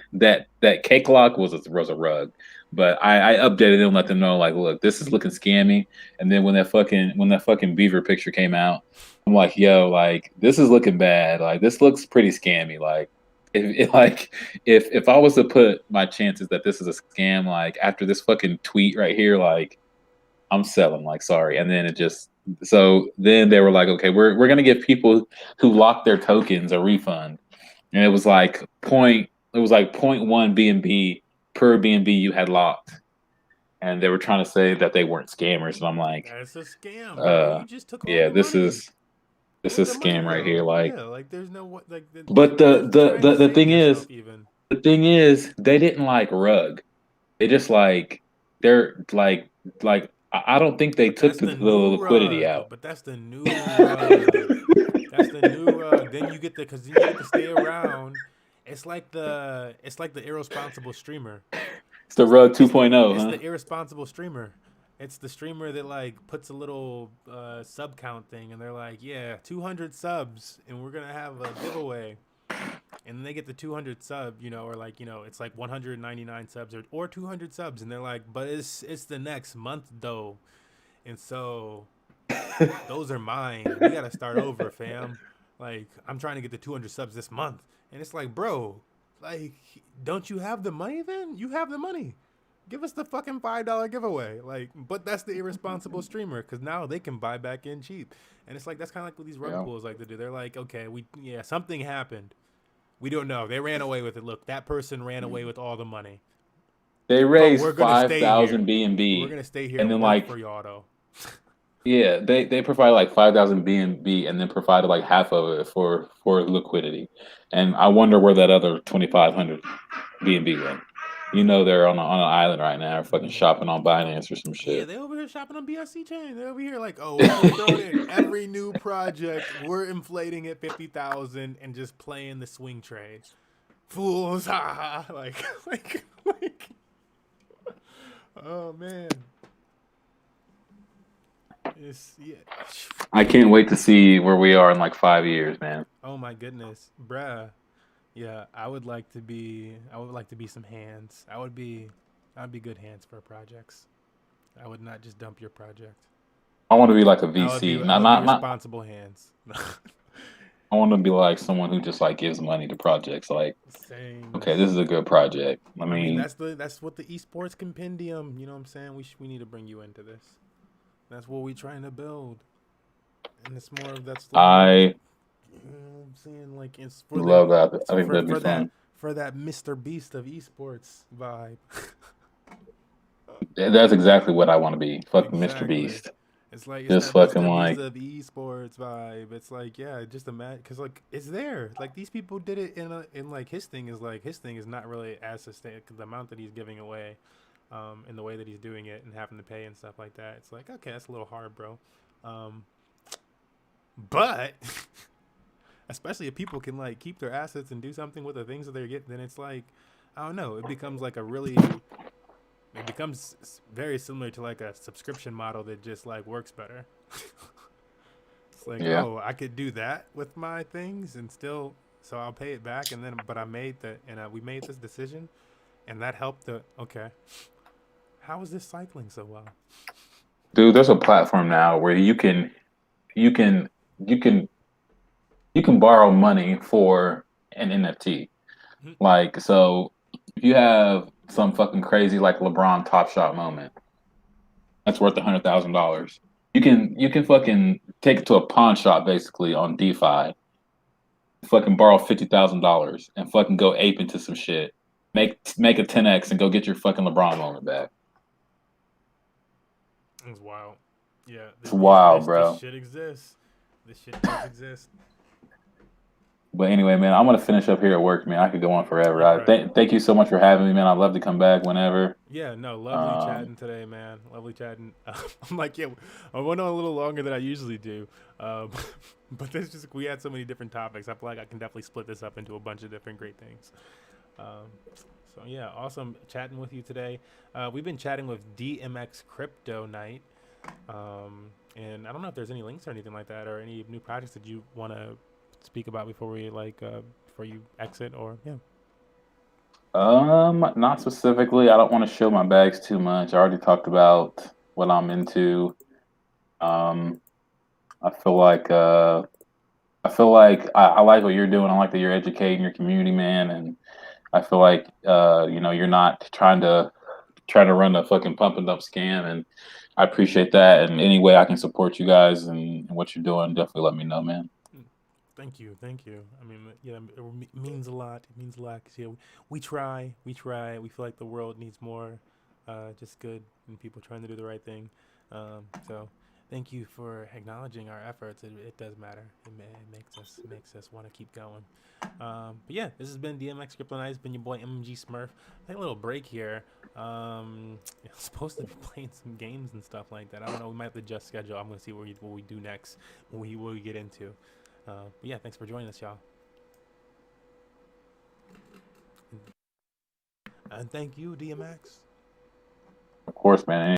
Speaker 2: cake lock was a rug. But I updated it and let them know like, look, this is looking scammy. And then when that fucking beaver picture came out, I'm like, yo, like this is looking bad. Like this looks pretty scammy. Like if I was to put my chances that this is a scam, like after this fucking tweet right here, like I'm selling, like sorry. And then so then they were like, okay, we're gonna give people who locked their tokens a refund. And it was like point one BNB per BNB you had locked. And they were trying to say that they weren't scammers. And I'm like,
Speaker 1: That's a scam, bro. You just took all
Speaker 2: yeah,
Speaker 1: their money.
Speaker 2: this
Speaker 1: Where'd
Speaker 2: is
Speaker 1: the money
Speaker 2: scam right here.
Speaker 1: go?
Speaker 2: Like
Speaker 1: Yeah, like there's no what like
Speaker 2: but
Speaker 1: you're trying to
Speaker 2: the
Speaker 1: save
Speaker 2: thing is
Speaker 1: yourself even.
Speaker 2: The thing is, they didn't like rug. They just like they're I don't think they
Speaker 1: But
Speaker 2: took
Speaker 1: that's
Speaker 2: the,
Speaker 1: the
Speaker 2: the
Speaker 1: new
Speaker 2: liquidity
Speaker 1: rug.
Speaker 2: out.
Speaker 1: But that's the new rug. That's the new rug. Then you get the because then you get to stay around. It's like the irresponsible streamer.
Speaker 2: It's the rug 2.0,
Speaker 1: It's
Speaker 2: huh?
Speaker 1: the irresponsible streamer. It's the streamer that like puts a little sub count thing, and they're like, yeah, 200 subs, and we're gonna have a giveaway. And then they get the 200 sub, or like, it's like 199 subs or 200 subs, and they're like, but it's the next month though, and so those are mine. We gotta start over, fam. Like, I'm trying to get the 200 subs this month, and it's like, bro, like, don't you have the money? Then you have the money. Give us the fucking $5 giveaway. Like, but that's the irresponsible streamer because now they can buy back in cheap, and it's like that's kind of like what these rug
Speaker 2: Yeah.
Speaker 1: pools like to do. They're like, okay, something happened. We don't know. They ran away with it. Look, that person ran away with all the money.
Speaker 2: They
Speaker 1: But
Speaker 2: raised
Speaker 1: we're gonna stay here.
Speaker 2: 5,000 B and
Speaker 1: We're
Speaker 2: B,
Speaker 1: gonna stay here
Speaker 2: and
Speaker 1: and
Speaker 2: then
Speaker 1: work
Speaker 2: like
Speaker 1: for y'all though.
Speaker 2: yeah, they provided like 5,000 B and B, and then provided like half of it for liquidity. And I wonder where that other 2,500 B and B went. You know they're on an island right now, fucking shopping on Binance or some
Speaker 1: Yeah,
Speaker 2: shit.
Speaker 1: they over here shopping on BSC chain. They over here like, oh, we're gonna throw it in every new project. We're inflating at 50,000 and just playing the swing trade. Fools, ha ha. Like. Oh man. Yeah.
Speaker 2: I can't wait to see where we are in like 5 years, man.
Speaker 1: Oh my goodness, bruh. Yeah, I would like to be some hands. I'd be good hands for projects. I would not just dump your project.
Speaker 2: I want to be like a
Speaker 1: I would
Speaker 2: VC,
Speaker 1: be I
Speaker 2: not
Speaker 1: would be
Speaker 2: not not.
Speaker 1: responsible hands.
Speaker 2: I want to be like someone who just like gives money to projects. Like,
Speaker 1: Same.
Speaker 2: okay, this is a good project. I
Speaker 1: I mean,
Speaker 2: mean,
Speaker 1: that's what the esports compendium. You know what I'm saying? We need to bring you into this. That's what we trying to build, and it's more of that's like,
Speaker 2: I
Speaker 1: you know what I'm saying? Like it's
Speaker 2: love that. I think that'd be fun.
Speaker 1: for that Mr. Beast of esports vibe.
Speaker 2: That's exactly what I want to be. Fucking Mr.
Speaker 1: Exactly.
Speaker 2: Beast.
Speaker 1: It's
Speaker 2: Just
Speaker 1: that
Speaker 2: fucking
Speaker 1: Mr. Beast
Speaker 2: like,
Speaker 1: of esports vibe. It's like, yeah, just imagine because like it's there. Like these people did it in like his thing is not really as sustainable. The amount that he's giving away, in the way that he's doing it and having to pay and stuff like that. It's like, okay, that's a little hard, bro. But especially if people can like keep their assets and do something with the things that they're getting, then it's like, I don't know. It becomes like it becomes very similar to like a subscription model that just like works better. It's like,
Speaker 2: yeah.
Speaker 1: oh, I could do that with my things and still, so I'll pay it back. And then, but we made this decision and that helped okay. How is this cycling so well?
Speaker 2: Dude, there's a platform now where you can you can you can borrow money for an NFT. Like, so if you have some fucking crazy like LeBron Top Shot moment that's worth $100,000, you can fucking take it to a pawn shop basically on DeFi, fucking borrow $50,000 and fucking go ape into some shit, make a 10x and go get your fucking LeBron moment back.
Speaker 1: It's wild. Yeah,
Speaker 2: It's wild, bro.
Speaker 1: This shit exists. This shit does exist.
Speaker 2: But anyway, man, I'm gonna finish up here at work, man. I could go on forever.
Speaker 1: Right.
Speaker 2: Thank you so much for having me, man. I'd love to come back whenever.
Speaker 1: Yeah, no, lovely chatting today, man. Lovely chatting. I'm like, yeah, I went on a little longer than I usually do, but there's just we had so many different topics. I feel like I can definitely split this up into a bunch of different great things. So yeah, awesome chatting with you today. We've been chatting with DMX Crypto Night, and I don't know if there's any links or anything like that, or any new projects that you want to speak about before you exit, or yeah.
Speaker 2: Not specifically. I don't want to show my bags too much. I already talked about what I'm into. I feel like I like what you're doing. I like that you're educating your community, man, and I feel like you're not trying to run a fucking pump and dump scam, and I appreciate that. And any way I can support you guys and what you're doing, definitely let me know, man.
Speaker 1: Thank you. I mean, yeah, it means a lot. It means a lot because yeah, we try. We feel like the world needs more, just good and people trying to do the right thing. So thank you for acknowledging our efforts. It does matter. It makes us want to keep going. But yeah, this has been DMX Crypto Night. It's been your boy MMG Smurf. Take a little break here. I'm supposed to be playing some games and stuff like that. I don't know. We might have to adjust schedule. I'm gonna see what we do next. What we get into. But yeah, thanks for joining us, y'all. And thank you, DMX.
Speaker 2: Of course, man.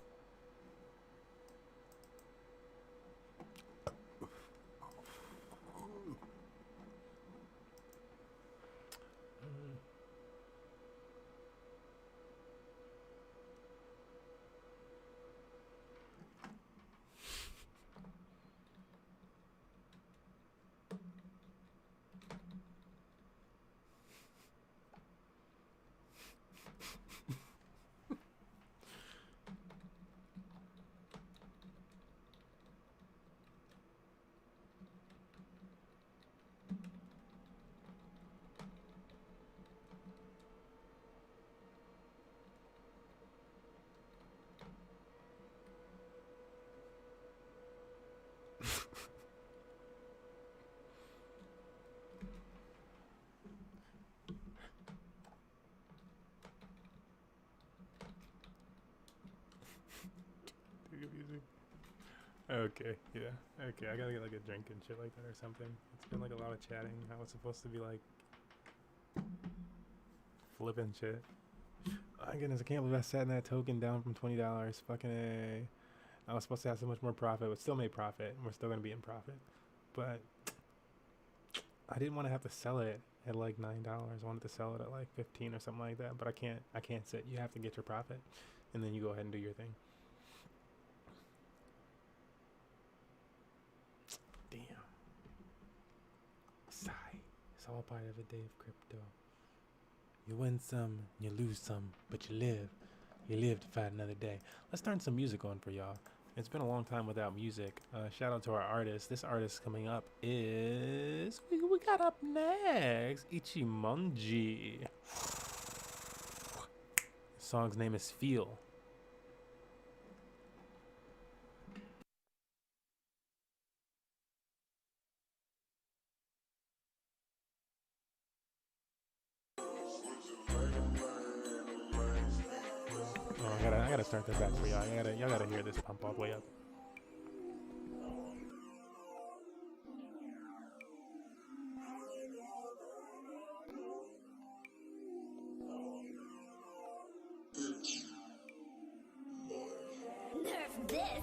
Speaker 1: Okay, yeah. Okay, I gotta get like a drink and shit like that or something. It's been like a lot of chatting. I was supposed to be like flipping shit. My goodness, I can't believe I sat in that token down from $20. Fucking A. I was supposed to have so much more profit, but still made profit. And we're still gonna be in profit. But I didn't want to have to sell it at like $9. I wanted to sell it at like 15 or something like that. But I can't sit. You have to get your profit. And then you go ahead and do your thing. Damn. Sigh. It's all part of a day of crypto. You win some, you lose some, but you live. You live to fight another day. Let's turn some music on for y'all. It's been a long time without music. Shout out to our artist. This artist coming up is... We got up next. Ichimonji. The song's name is Feel. I gotta start this back for y'all. Y'all gotta hear this pump all the way up.
Speaker 4: Nerf this.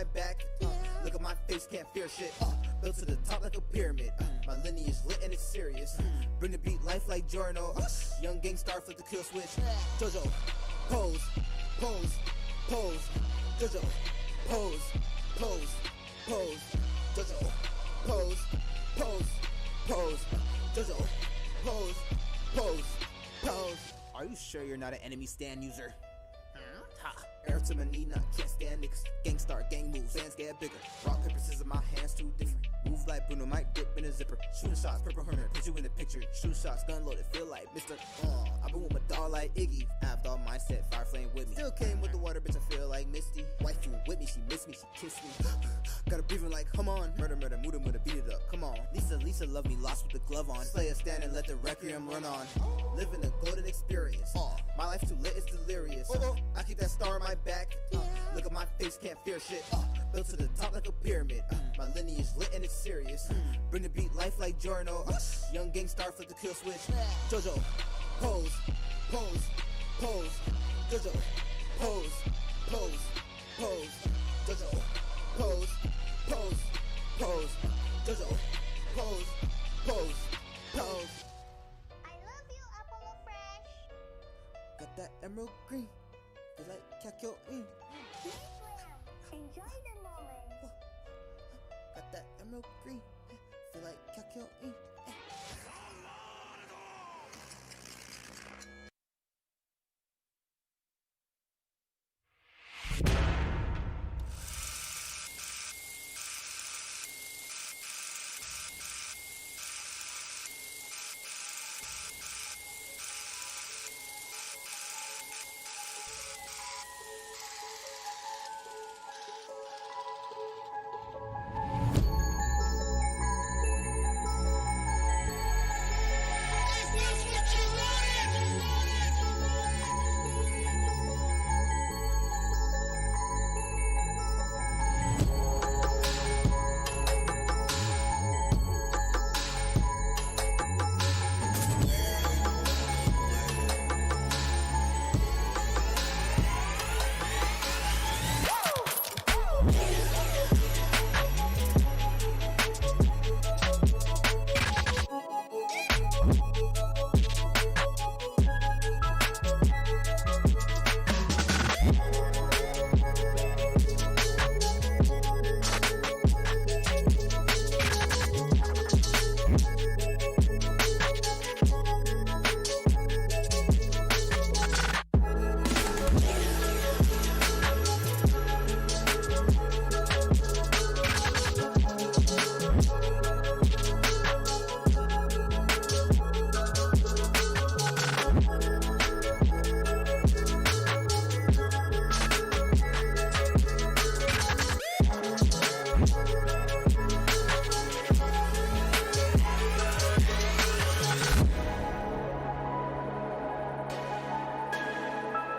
Speaker 4: my back. Look at my face, can't fear shit. Built to the top like a pyramid. My lineage lit and it's serious. Bring the beat life like Jorno. Young gang star flip the kill switch. Jojo, pose, pose, pose. Jojo, pose, pose, pose. Jojo, pose, pose, pose. Jojo, pose, pose, pose. Are you sure you're not an enemy stand user? Ha. Air to my knee, not can't stand niggas. Gangstar, gang moves, hands get bigger. Rock, paper, scissors, my hands too different. Move like Bruno, might dip in a zipper. Shooting shots, purple hermit, put you in the picture. Shoot shots, gun loaded, feel like Mr. I've been with my dog like Iggy. Avd all mindset, fire flame with me. Still came with the water, bitch, I feel like Misty. Waifu with me, she missed me, she kissed me. Gotta breathing like, come on. Murder, murder, muda, muda, beat it up, come on. Lisa, love me, lost with the glove on. Play a stand and let the requiem run on. Living a golden experience. My life too lit, it's delirious. I keep that star on my back. Look at my face, can't fear shit. Built to the top like a pyramid. My lineage lit and it's serious. Bring the beat life like Jorno. Young gang star flip the kill switch. Jojo, pose, pose, pose. Jojo, pose, pose, pose. Jojo, pose, pose, pose. Jojo, pose, pose, pose.
Speaker 5: I love you, Apollo Fresh.
Speaker 4: Got that emerald green. Feel like Kakyo in.
Speaker 5: Enjoy the moment.
Speaker 4: Got that emerald green. Feel like Kakyo in.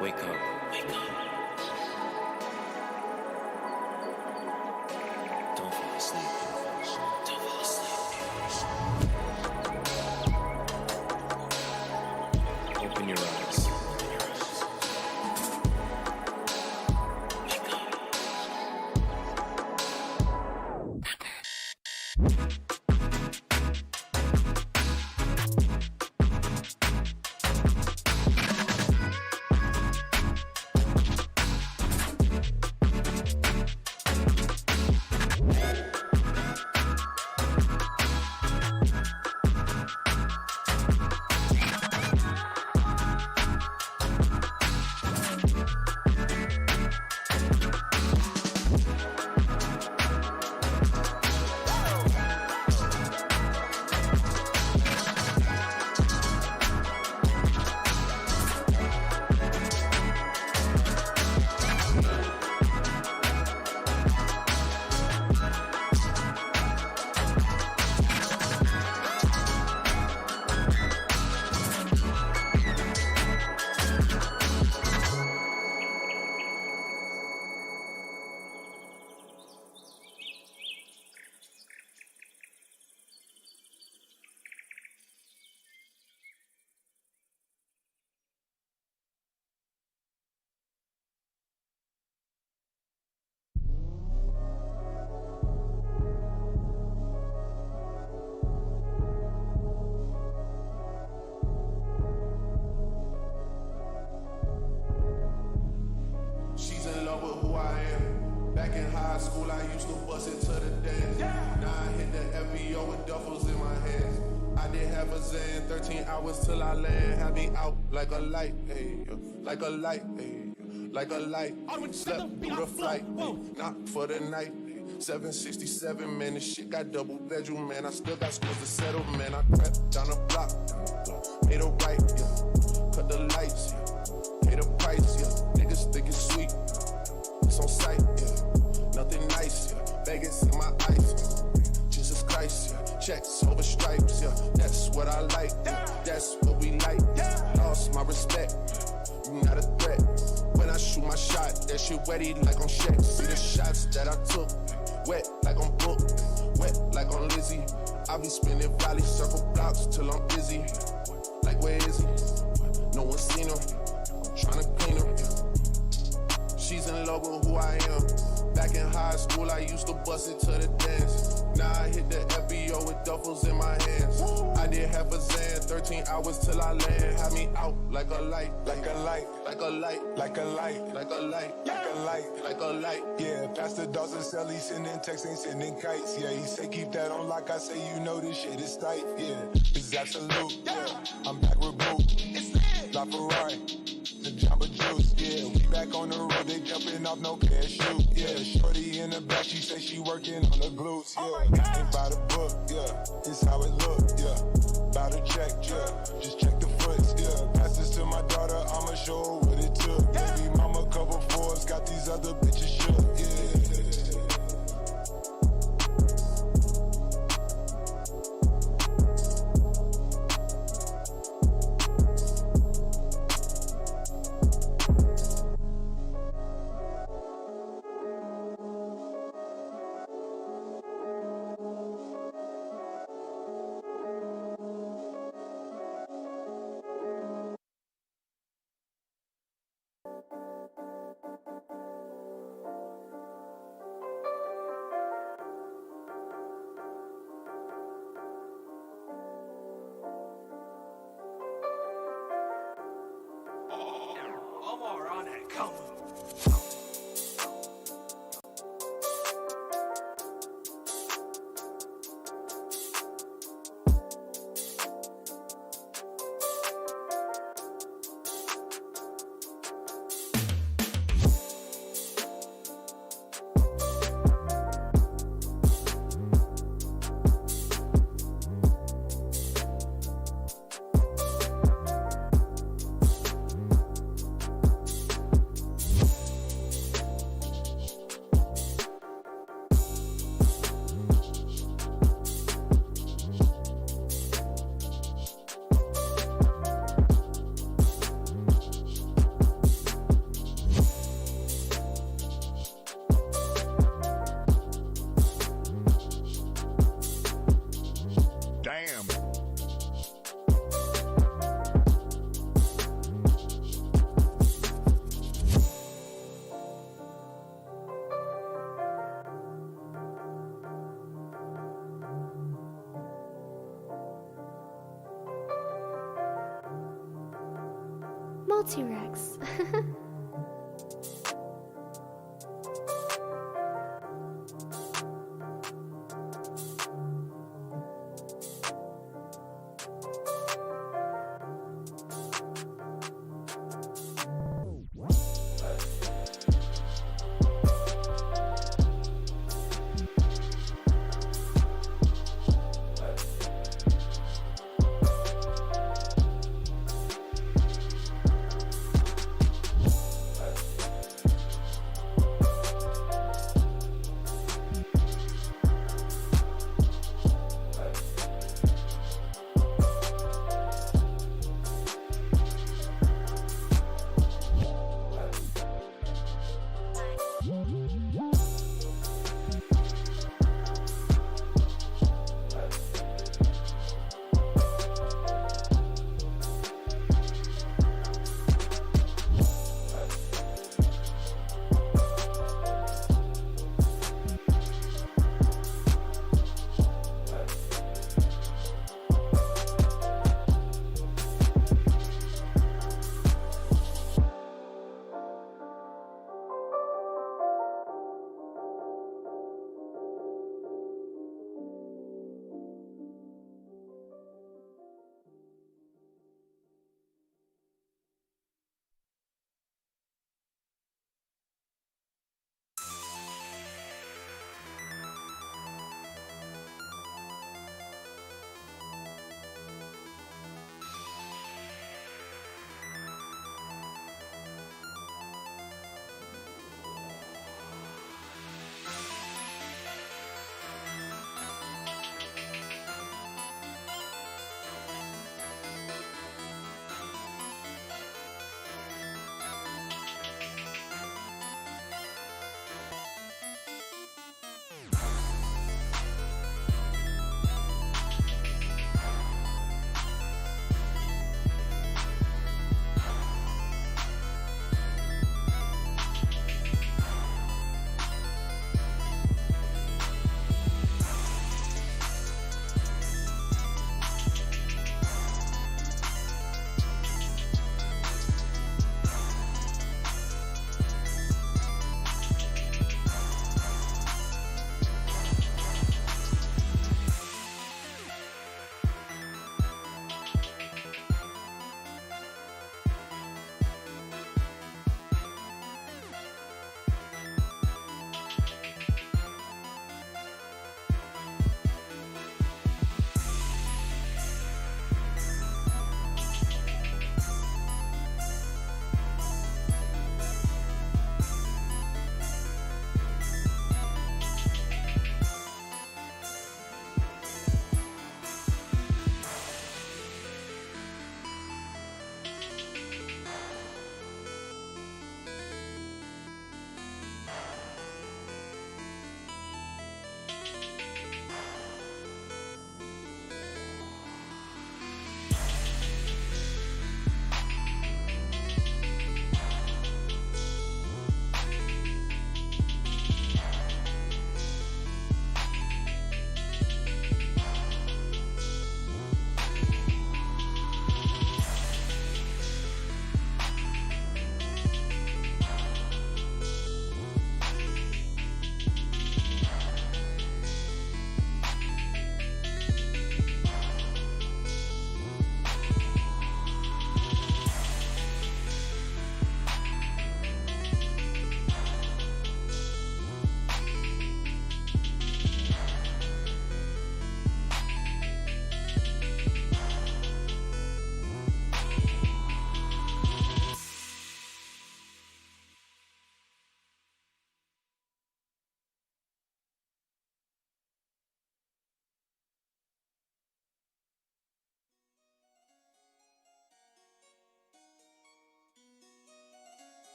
Speaker 6: Wake up. Wake up. Don't fall asleep. Don't fall asleep. Open your eyes. Wake up.
Speaker 7: love with who I am. Back in high school, I used to bust it to the dance. Now I hit the FBO with duffels in my hands. I did have a Zan, 13 hours till I land. Had me out like a light, hey, like a light, hey, like a light. Slept through the flight, not for the night. 767, man, this shit got double bedroom, man. I still got scores to settle, man. I crept down the block, made a right, yeah. Cut the lights, yeah. Pay the price, yeah. Niggas think it's sweet, it's on sight, yeah. Nothing nice, yeah. Vegas in my ice, Jesus Christ, yeah. Checks over stripes, yeah. That's what I like, yeah. That's what we like, yeah. Lost my respect, you not a threat. When I shoot my shot, that shit wetty like on Shaq. See the shots that I took, wet like on Book, wet like on Lizzie. I be spinning valley circle blocks till I'm busy. Like where is he? No one seen him. I'm tryna clean him. She's in love with who I am. Back in high school, I used to bust it to the dance. Now I hit the FBO with duffels in my hands. I did half a Zan, 13 hours till I land. Had me out like a light, like a light, like a light, like a light, like a light, like a light, like a light.
Speaker 8: Yeah, Pastor Dawson Sell, he sending texts, ain't sending kites. Yeah, he say keep that on like I say, you know this shit is tight. Yeah, it's absolute. Yeah, I'm back with Boo, La Ferrari, the Jamba Juice. Yeah, we back on the road, they jumping off no parachute. Yeah, shorty in the back, she say she working on the glutes. Yeah, ain't by the book. Yeah, it's how it look. Yeah, by the check. Yeah, just check the foots. Yeah, pass this to my daughter, I'ma show her what it took. Baby mama cover Forbes, got these other bitches shook. Yeah.
Speaker 6: Omar on it, come.
Speaker 8: Damn.
Speaker 9: Multi-Rex.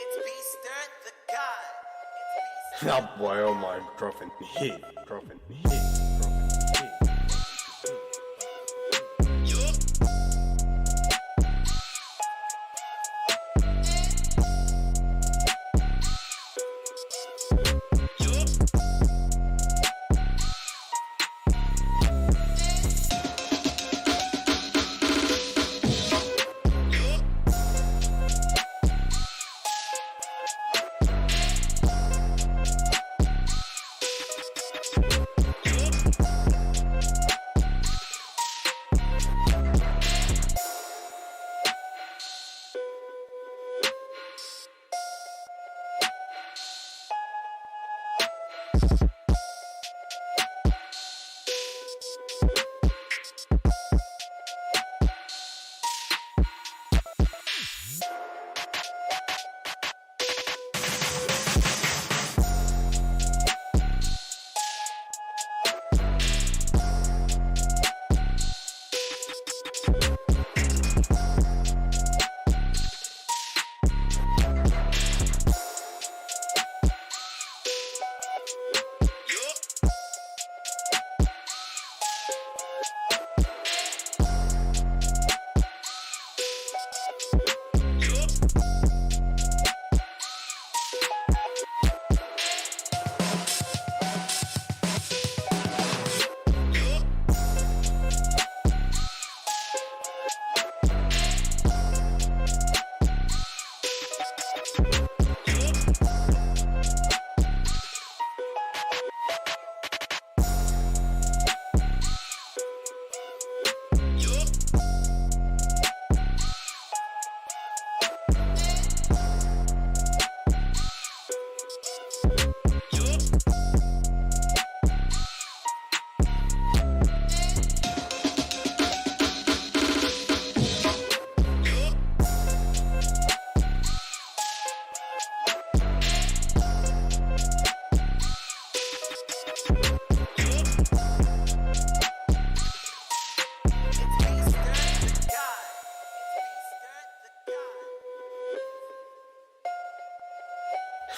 Speaker 4: It's B-Sturt the God.
Speaker 9: Ja, boy, oh my, dropping hit, dropping hit, dropping hit.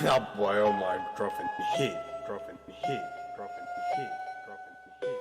Speaker 9: Ja, boy, oh my, dropping hit, dropping hit, dropping hit, dropping hit.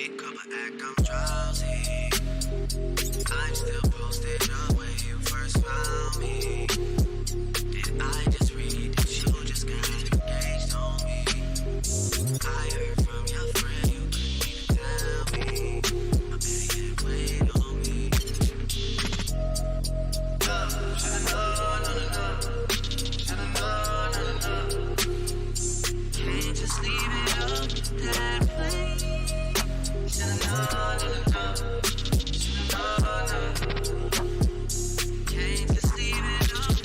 Speaker 10: recover act, I'm drowsy. I'm still posted up when you first found me. Did I just read that you just got engaged on me? I heard from your friend you couldn't even tell me. I bet you didn't wait on me. Should've known, should've known. Can't just leave it up that way. Should've known, should've known. Can't just leave it up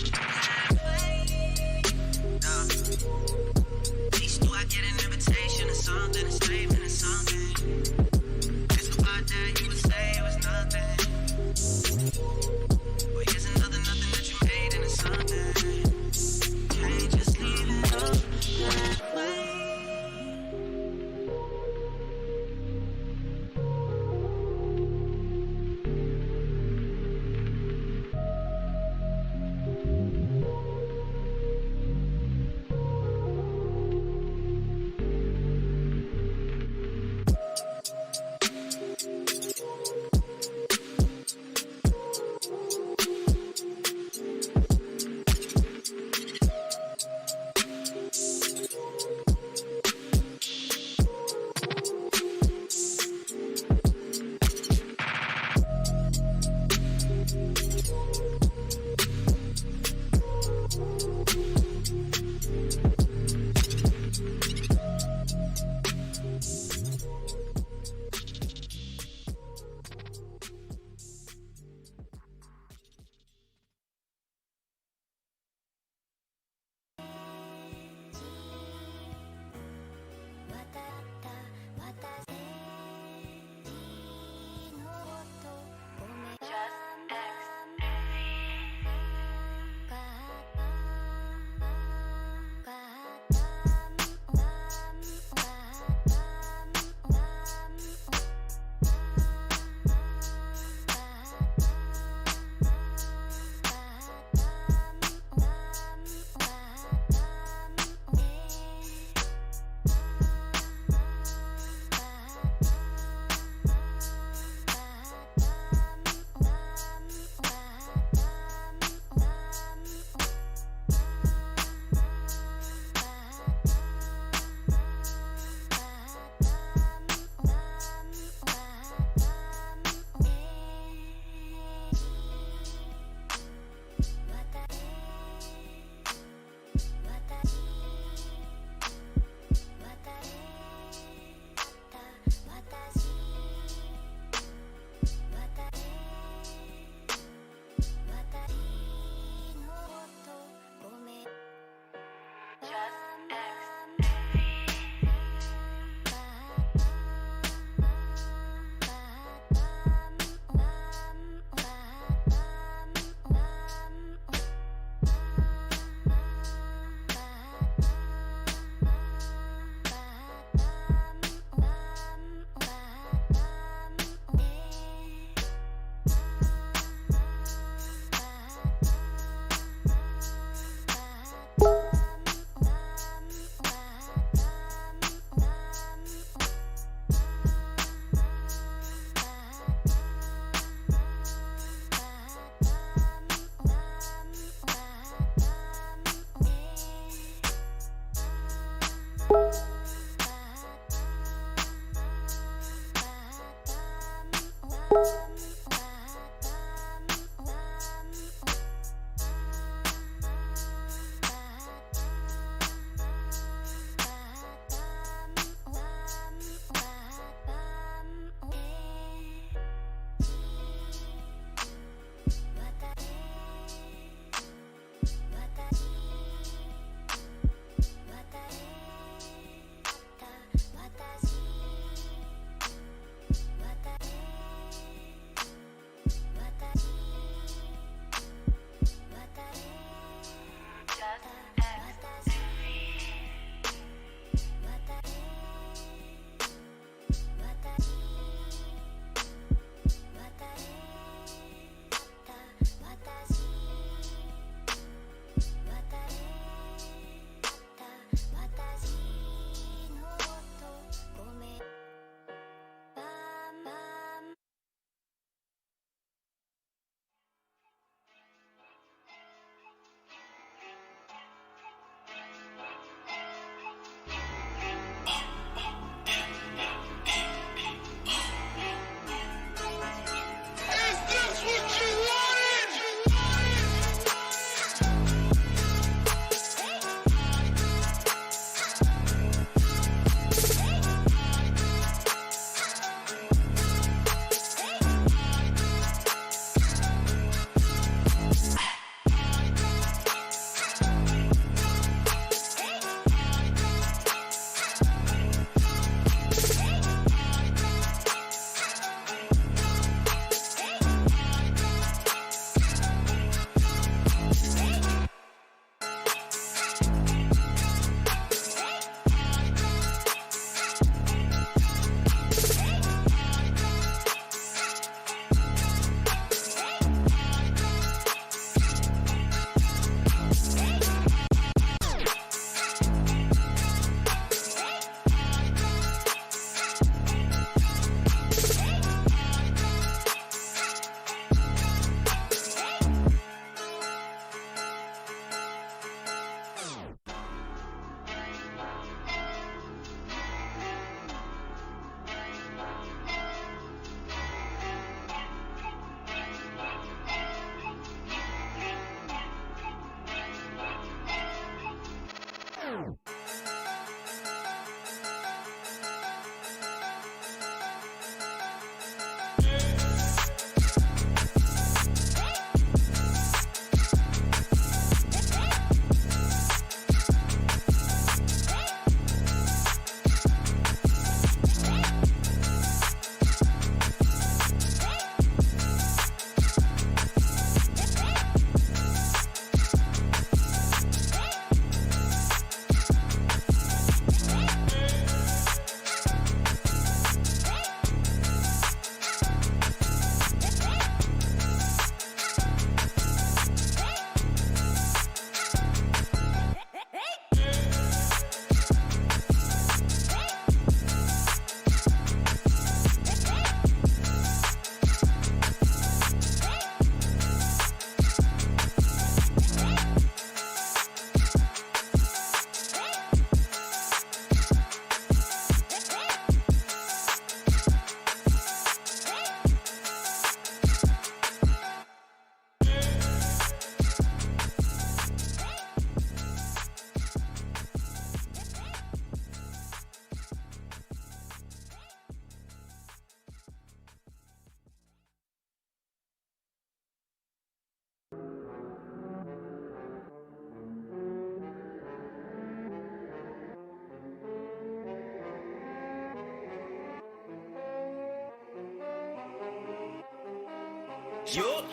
Speaker 11: Yup,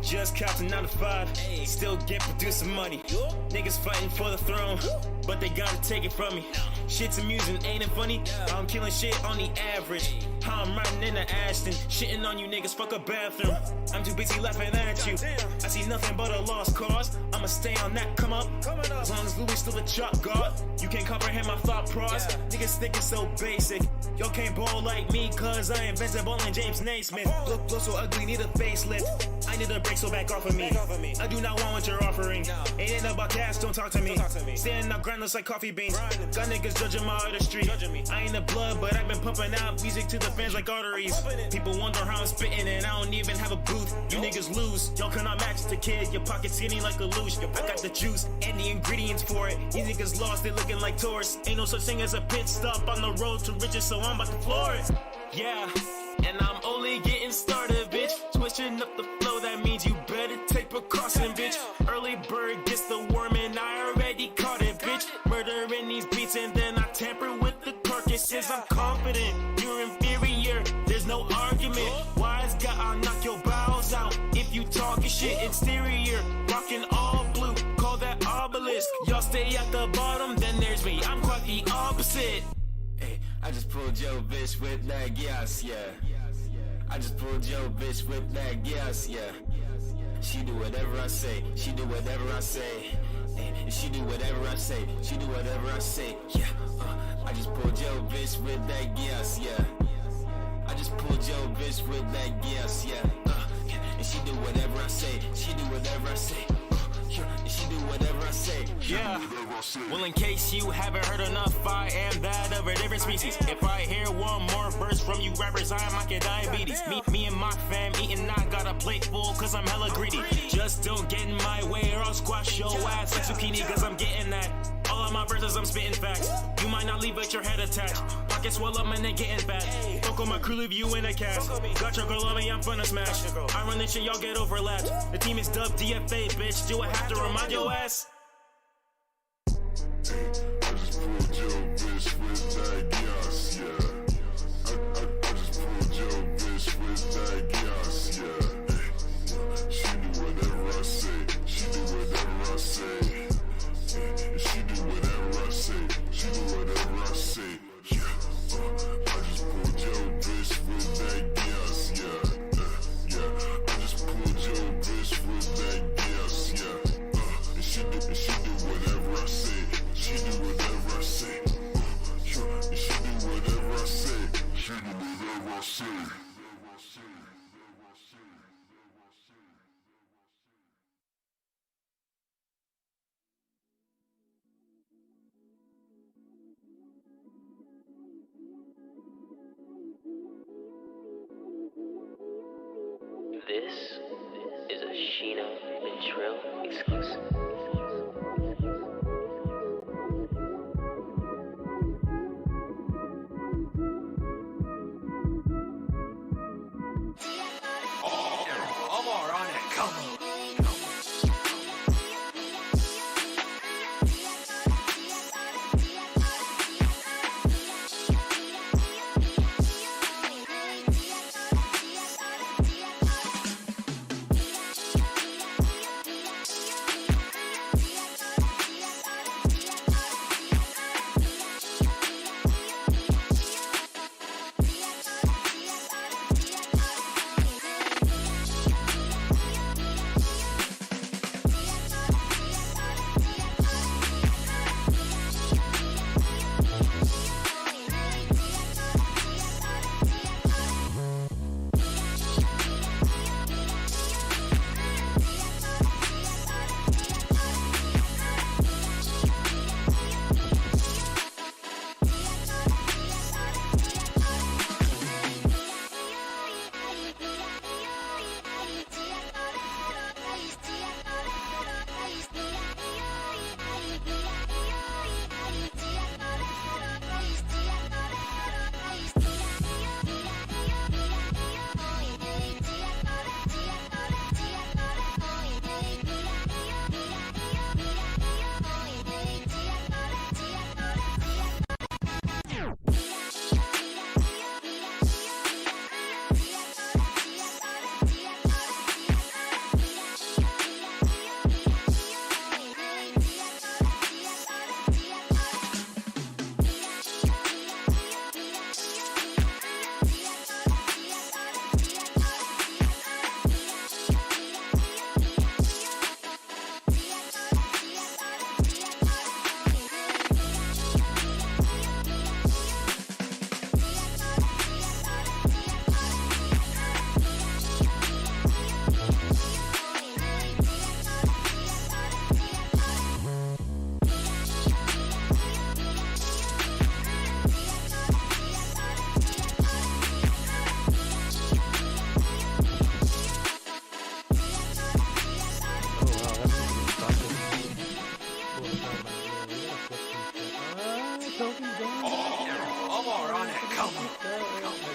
Speaker 11: just counting 9 to 5, still get producing money. Niggas fighting for the throne, but they gotta take it from me. Shit's amusing, ain't it funny? I'm killing shit on the average. How I'm riding in the Ashton, shitting on you niggas, fuck a bathroom. I'm too busy laughing at you. I see nothing but a lost cause. I'ma stay on that come up. As long as Louis still a chalk guard, you can't comprehend my thought process. Niggas think it's so basic. Y'all can't ball like me, cause I invented ballin' James Naismith. Look so ugly, need a facelift. I need a break, so back off of me. I do not want what you're offering. It ain't about cash, don't talk to me. Standing up grindless like coffee beans. Got niggas judging my artistry. I ain't the blood, but I've been pumping out music to the fans like arteries. People wonder how I'm spitting, and I don't even have a booth. You niggas lose. Y'all cannot match the kid. Your pocket skinny like a luge. I got the juice and the ingredients for it. These niggas lost, they looking like tourists. Ain't no such thing as a pit stop on the road to riches, so I'm about to floor it. Yeah, and I'm only getting started, bitch. Switching up the flow, that means you better take precaution, bitch. Early bird gets the worm, and I already caught it, bitch. Murdering these beats, and then I tamper with the carcasses. I'm confident, you're inferior, there's no argument. Wise guy, I'll knock your bowels out if you talking shit. Exterior, rocking all blue, call that obelisk. Y'all stay at the bottom, then there's me, I'm quite the opposite. Hey, I just pulled your bitch with that gas, yeah. I just pulled your bitch with that gas, yeah. She do whatever I say, she do whatever I say. Hey, she do whatever I say, she do whatever I say, yeah. I just pulled your bitch with that gas, yeah. I just pulled your bitch with that gas, yeah. And she do whatever I say, she do whatever I say. And she do whatever I say. Yeah. Well, in case you haven't heard enough, I am that of a different species. If I hear one more verse from you rappers, I might get diabetes. Me and my fam eating, I got a plate full, cause I'm hella greedy. Just don't get in my way or I'll squash your ass like zucchini, cause I'm getting that. All of my verses, I'm spitting facts. You might not leave with your head attached. Pockets swell up, my neck getting fat. Fuck on my crew, leave you in a cast. Got your girl on me, I'm finna smash. I run this shit, y'all get overlapped. The team is dubbed DFA, bitch. Do I have to remind your ass?
Speaker 8: I just pulled your bitch with that gas, yeah. I just pulled your bitch with that gas, yeah. She do whatever I say, she do whatever I say. She do whatever I say, she do whatever I say, yeah. I just pulled your bitch with that gas, yeah. Yeah, I just pulled your bitch with that gas, yeah. And she do whatever I say, she do whatever I say. And she do whatever I say, she do whatever I say.
Speaker 12: This is a Sheena and Trill exclusive.
Speaker 6: Omar on it, come.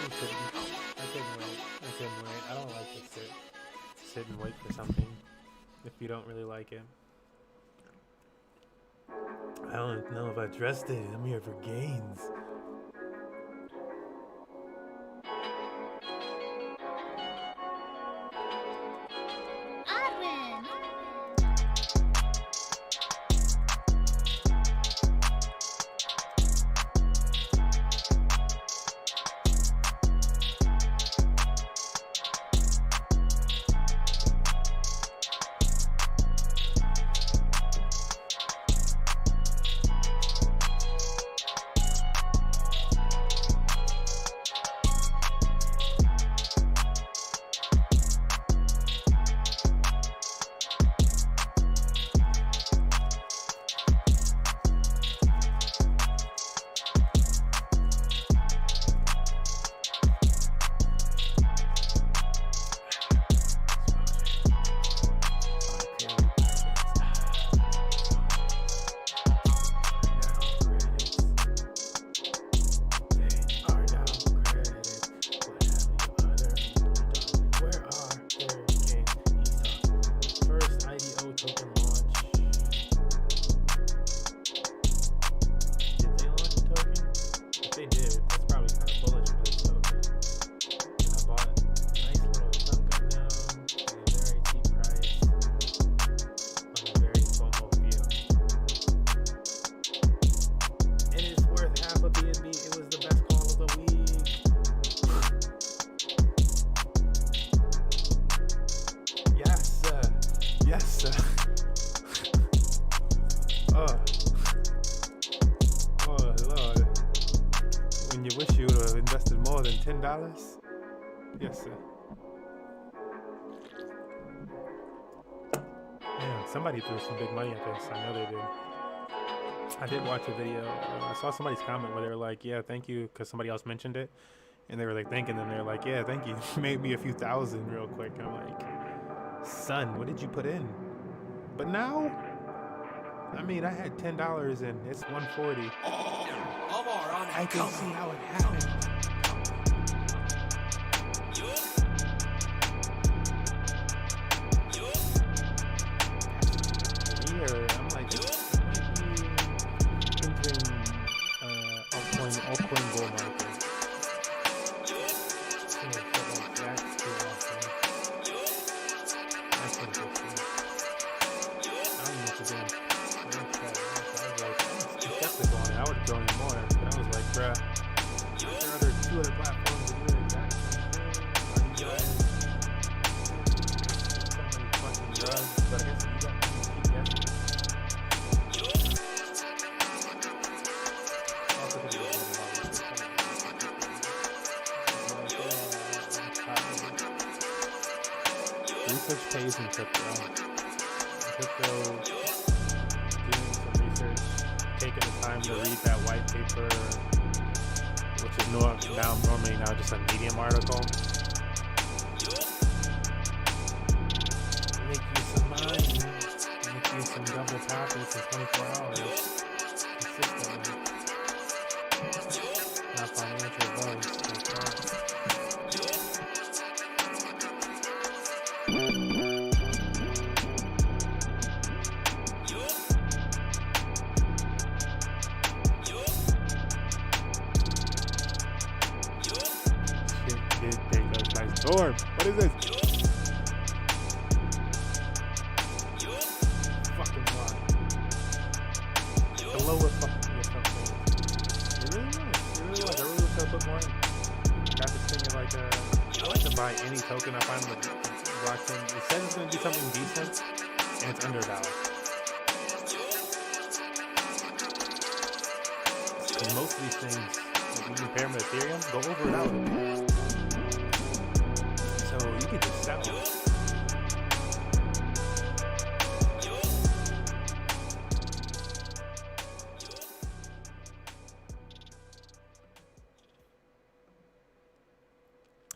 Speaker 1: couldn't wait. I couldn't wait. I don't like to sit and wait for something if you don't really like it. I don't know if I trust it. I'm here for gains. $10? Yes, sir. Man, somebody threw some big money at this. I know they did. I did watch a video. I saw somebody's comment where they were like, yeah, thank you, because somebody else mentioned it. And they were like thanking them. They were like, yeah, thank you. Maybe a few thousand real quick. And I'm like, son, what did you put in? But now, I mean, I had $10 and it's $140. I can see how it happened. I'm like, this might be entering altcoin bull market. That's too awesome. That's interesting. I don't know what to do. I was like, I'm skeptical on it. I would have thrown in more, but I was like, bruh, there are other 2 other platforms that do the exact same thing. Are you guys so many fucking drugs? But I guess if you got money, keep guessing. Research pays in crypto. Doing some research, taking the time to read that white paper, which is normally just a Medium article. Make you some money, make you some double profits in 24 hours consistently. Not financial advice. Storm, what is this? Fucking wild. The lower fucking something. It really was. I really wish I put more in. Got this thing like I like to buy any token I find on the blockchain. It says it's gonna do something decent, and it's under $1. And most of these things, if you compare them to Ethereum, go over $1. So you could just sell it.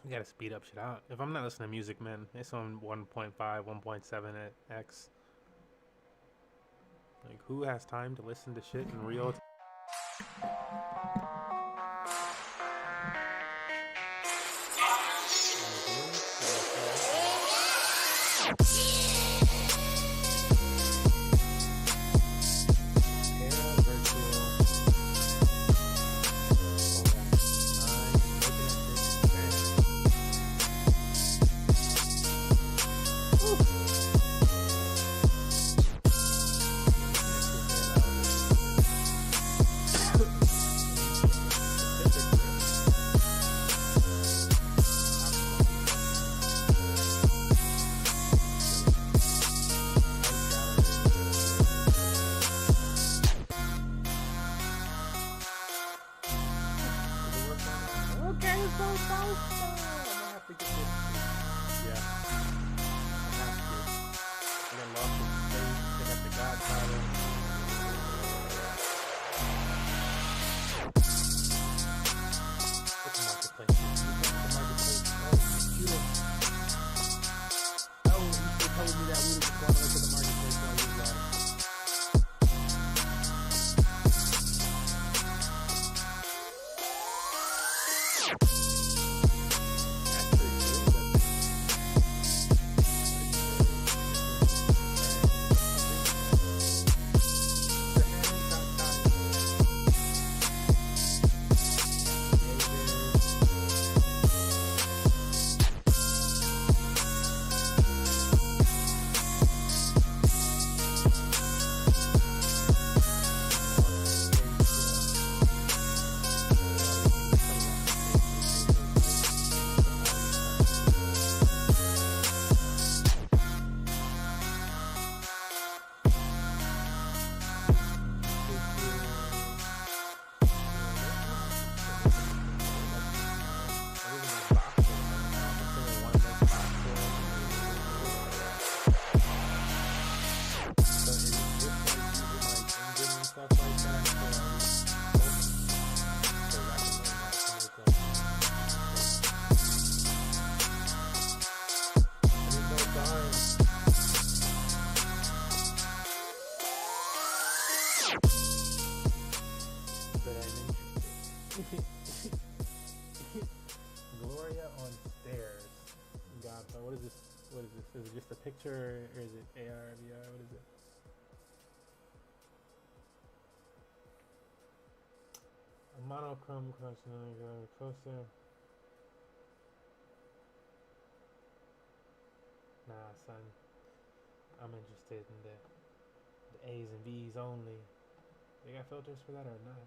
Speaker 1: You gotta speed up shit out. If I'm not listening to music, man, it's on 1.5, 1.7x. Like, who has time to listen to shit in real time? look at his little poster. I'm gonna have to get this. Yeah. I have to. And then Lost in Space. They got the Godfather. What's the marketplace? The marketplace. Oh, shoot it. Oh, he told me that we were just going to look at the marketplace while we were live. Gloria on stairs. God, so what is this? What is this? Is it just a picture or is it AR, VR? What is it? A monochrome closer. Nah, son. I'm interested in the A's and B's only. They got filters for that or not?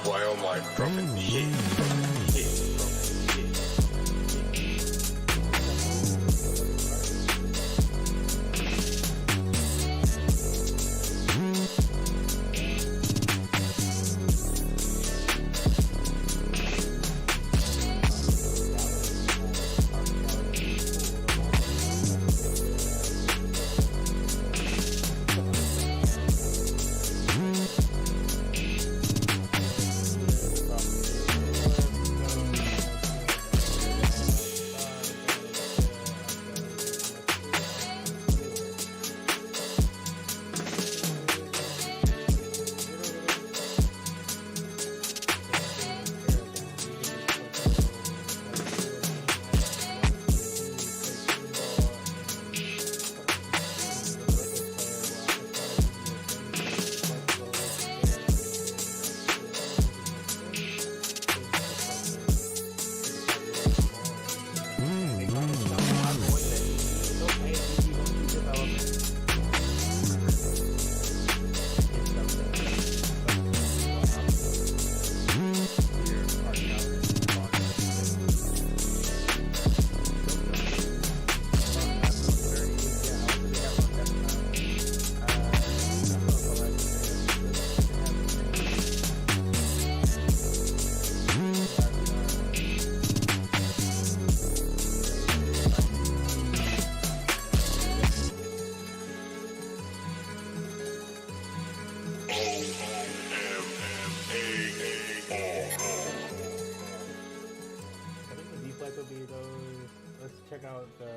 Speaker 9: Boy, oh my, dropping hit.
Speaker 1: check out the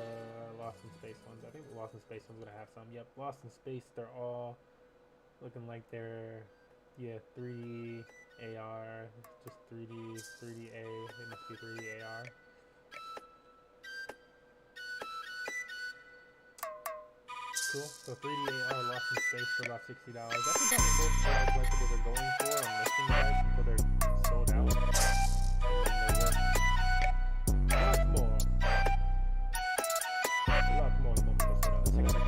Speaker 1: Lost in Space ones. I think the Lost in Space one's gonna have some. Yep, Lost in Space. They're all looking like they're 3D AR, just 3D A. It must be 3D AR. Cool. So 3D AR lost in space for about $60. That's about what most collectibles are going for on listing price until they're sold out. And then they work a lot more. A lot more the moment they're sold out. Let's check out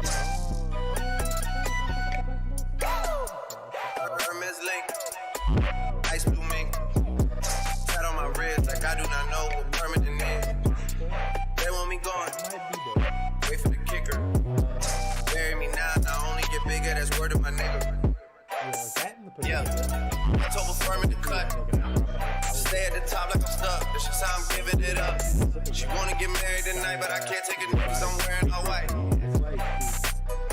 Speaker 13: Hermes link, ice blue mink, tat on my wrist like I do not know what permanent is. They want me gone, wait for the kicker. Bury me now, I only get bigger, that's word of my nigga. Yeah, I told a firm in the cut. Stay at the top like I'm stuck, that's just how I'm giving it up. She wanna get married tonight, but I can't take it because I'm wearing all white.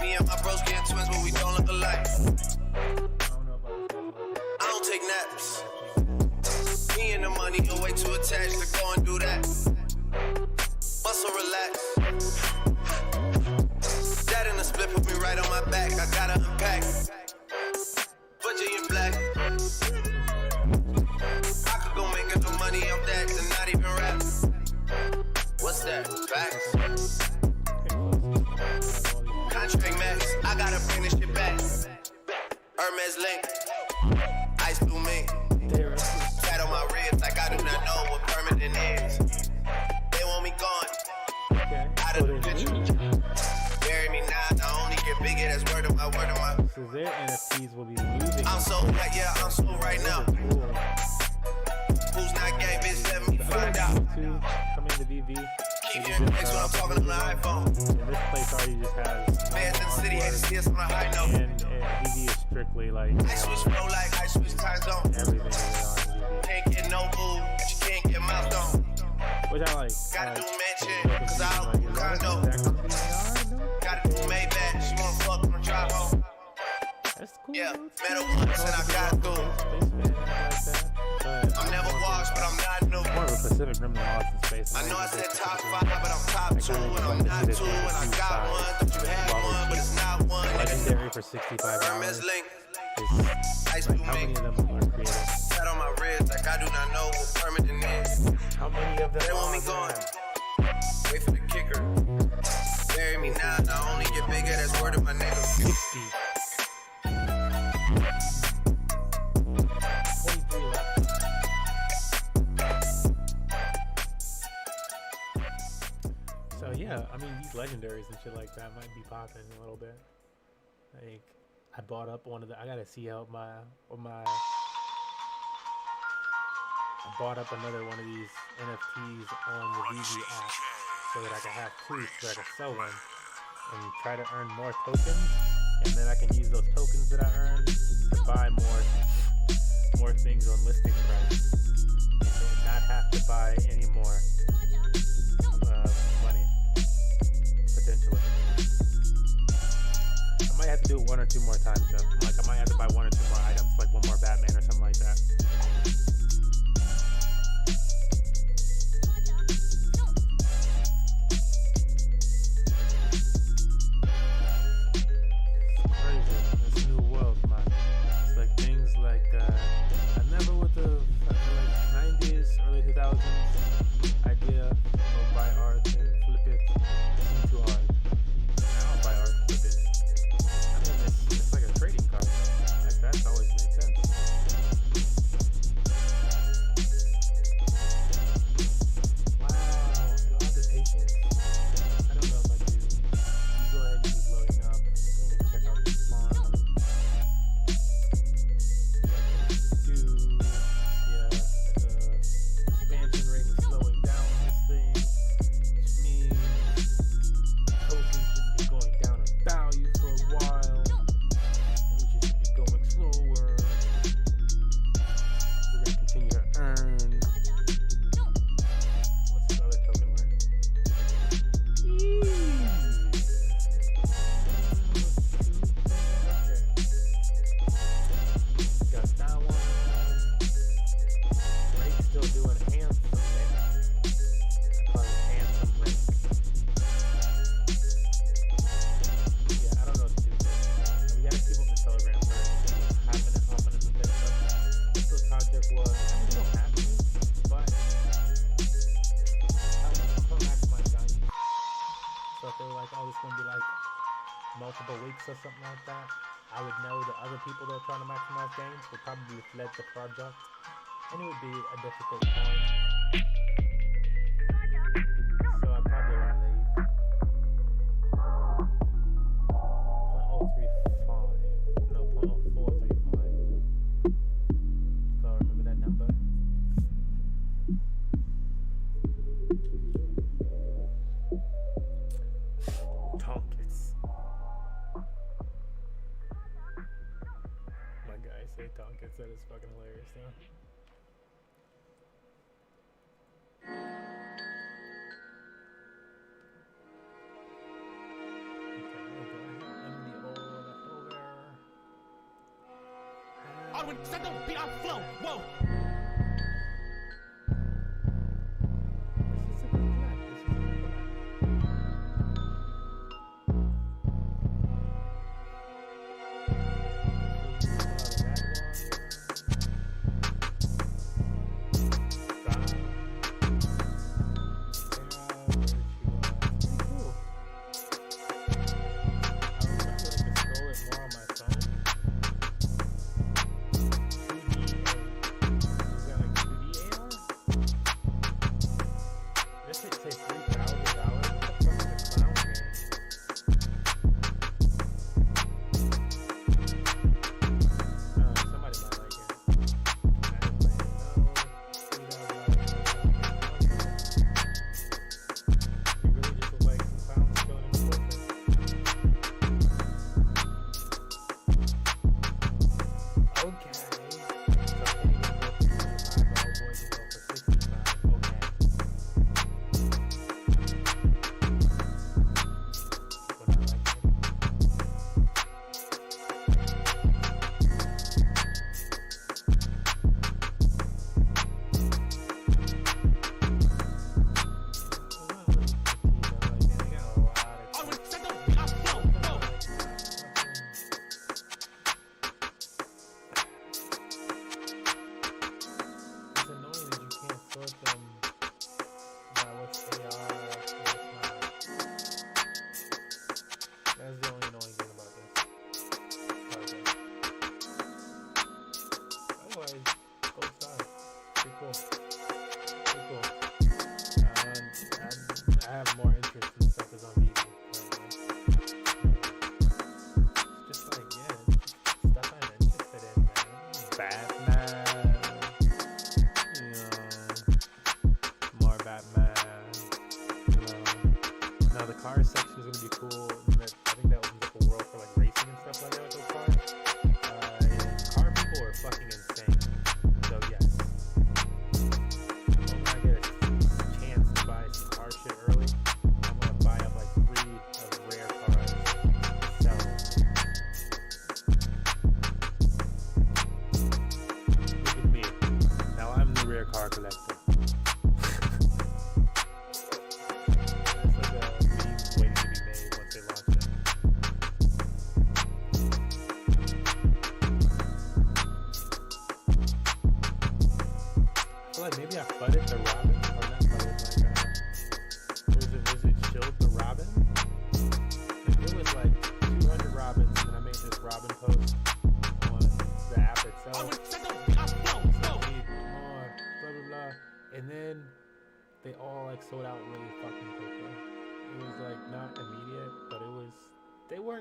Speaker 13: Me and my bros getting twins, but we don't look alike. I don't take naps. Me and the money are way too attached to go and do that. Muscle relax. That in the split put me right on my back. I gotta unpack. Butcher in black. I could go make no money off that and not even rap. What's that? Facts. Contract max. I gotta bring this shit back. Hermes link. Ice blue mink. Tat on my ribs like I do not know what permanent is. They want me gone. Out of the picture. Bury me now, I only get bigger, that's word of my.
Speaker 1: So their NFTs will be losing.
Speaker 13: I'm so hot, yeah, I'm so right now. Who's not gay, bitch, let me find out.
Speaker 1: Coming to VV.
Speaker 13: Keep hearing things when I'm talking on the iPhone.
Speaker 1: And this place already just has.
Speaker 13: Fans in the city hate to see us on a high note.
Speaker 1: And VV is strictly like.
Speaker 13: I switch flow like I switch time zone.
Speaker 1: Everything is on VV.
Speaker 13: Can't get no boo, but you can't get mouth on.
Speaker 1: Which I like.
Speaker 13: Gotta do mansion, cause I own a condo. Gotta do Maybach, she wanna fuck on the drive home.
Speaker 1: That's cool.
Speaker 13: Yeah, metal once and I got through. I'm never washed, but I'm not new.
Speaker 1: More of a Pacific Rim than Austin Space.
Speaker 13: I know I said top 5, but I'm top 2, and I'm not 2, and I got one. Thought you had one, but it's not one.
Speaker 1: Legendary for $65.
Speaker 13: Hermes link,
Speaker 1: ice blue mink. How many of them are created?
Speaker 13: Tat on my wrist like I do not know what permanent is.
Speaker 1: How many of them?
Speaker 13: They want me gone. Wait for the kicker. Bury me now, I only get bigger, that's word of my nigga.
Speaker 1: 60. 23 left. So yeah, I mean these legendaries and shit like that might be popping a little bit. Like I bought up one of the. I gotta see how my. I bought up another one of these NFTs on the VV app so that I can have two, so I can sell one and try to earn more tokens, and then I can use those tokens that I earned to buy more things on listing price, and not have to buy any more money potentially. I might have to do it one or two more times though. Like I might have to buy one or two more items, like one more Batman or something like that. Crazy, this new world. I would know the other people that are trying to maximize gains would probably fled the project, and it would be a difficult time. So I probably want to leave. 0.035. No, 0.0435. Can't remember that number. Tonkets. My guy say tonkets. That is fucking hilarious, though.
Speaker 11: When set the beat on flow, whoa.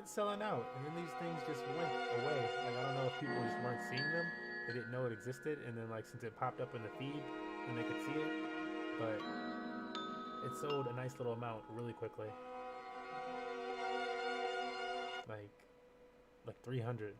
Speaker 1: Selling out, and then these things just went away. Like, I don't know if people just weren't seeing them, they didn't know it existed, and then like since it popped up in the feed and they could see it, but it sold a nice little amount really quickly, like 300.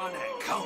Speaker 6: on it. Come.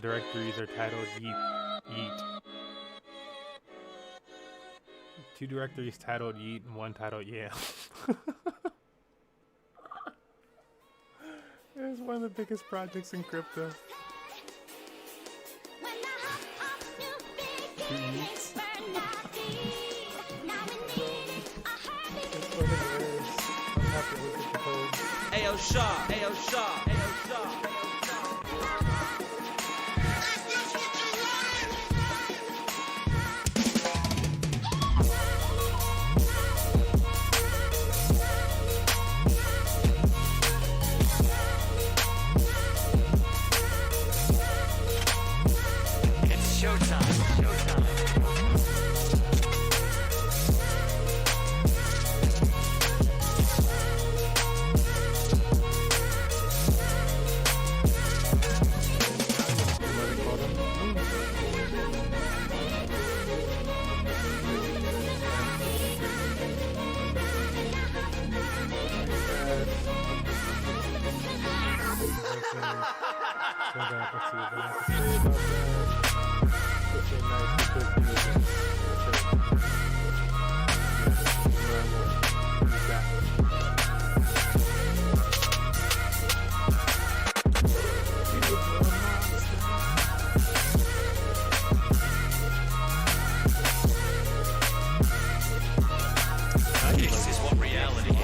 Speaker 1: Directories are titled Yeet. Two directories titled Yeet and one titled Yeah. It's one of the biggest projects in crypto. Two Yeets.
Speaker 6: Ayo Shaw, Ayo Shaw, Ayo Shaw. This is what reality is.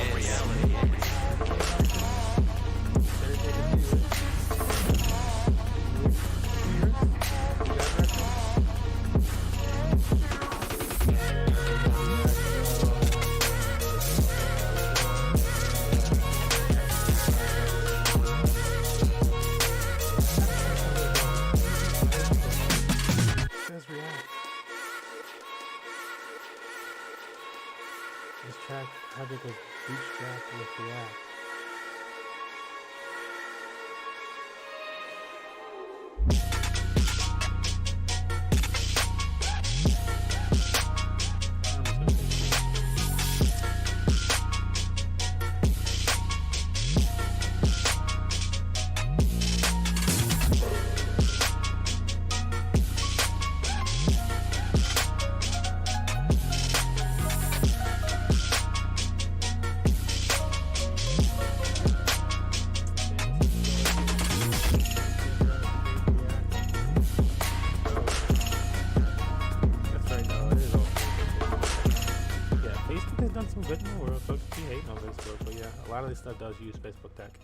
Speaker 1: Some good in the world, so be hating on Facebook, but yeah, a lot of this stuff does use Facebook tech.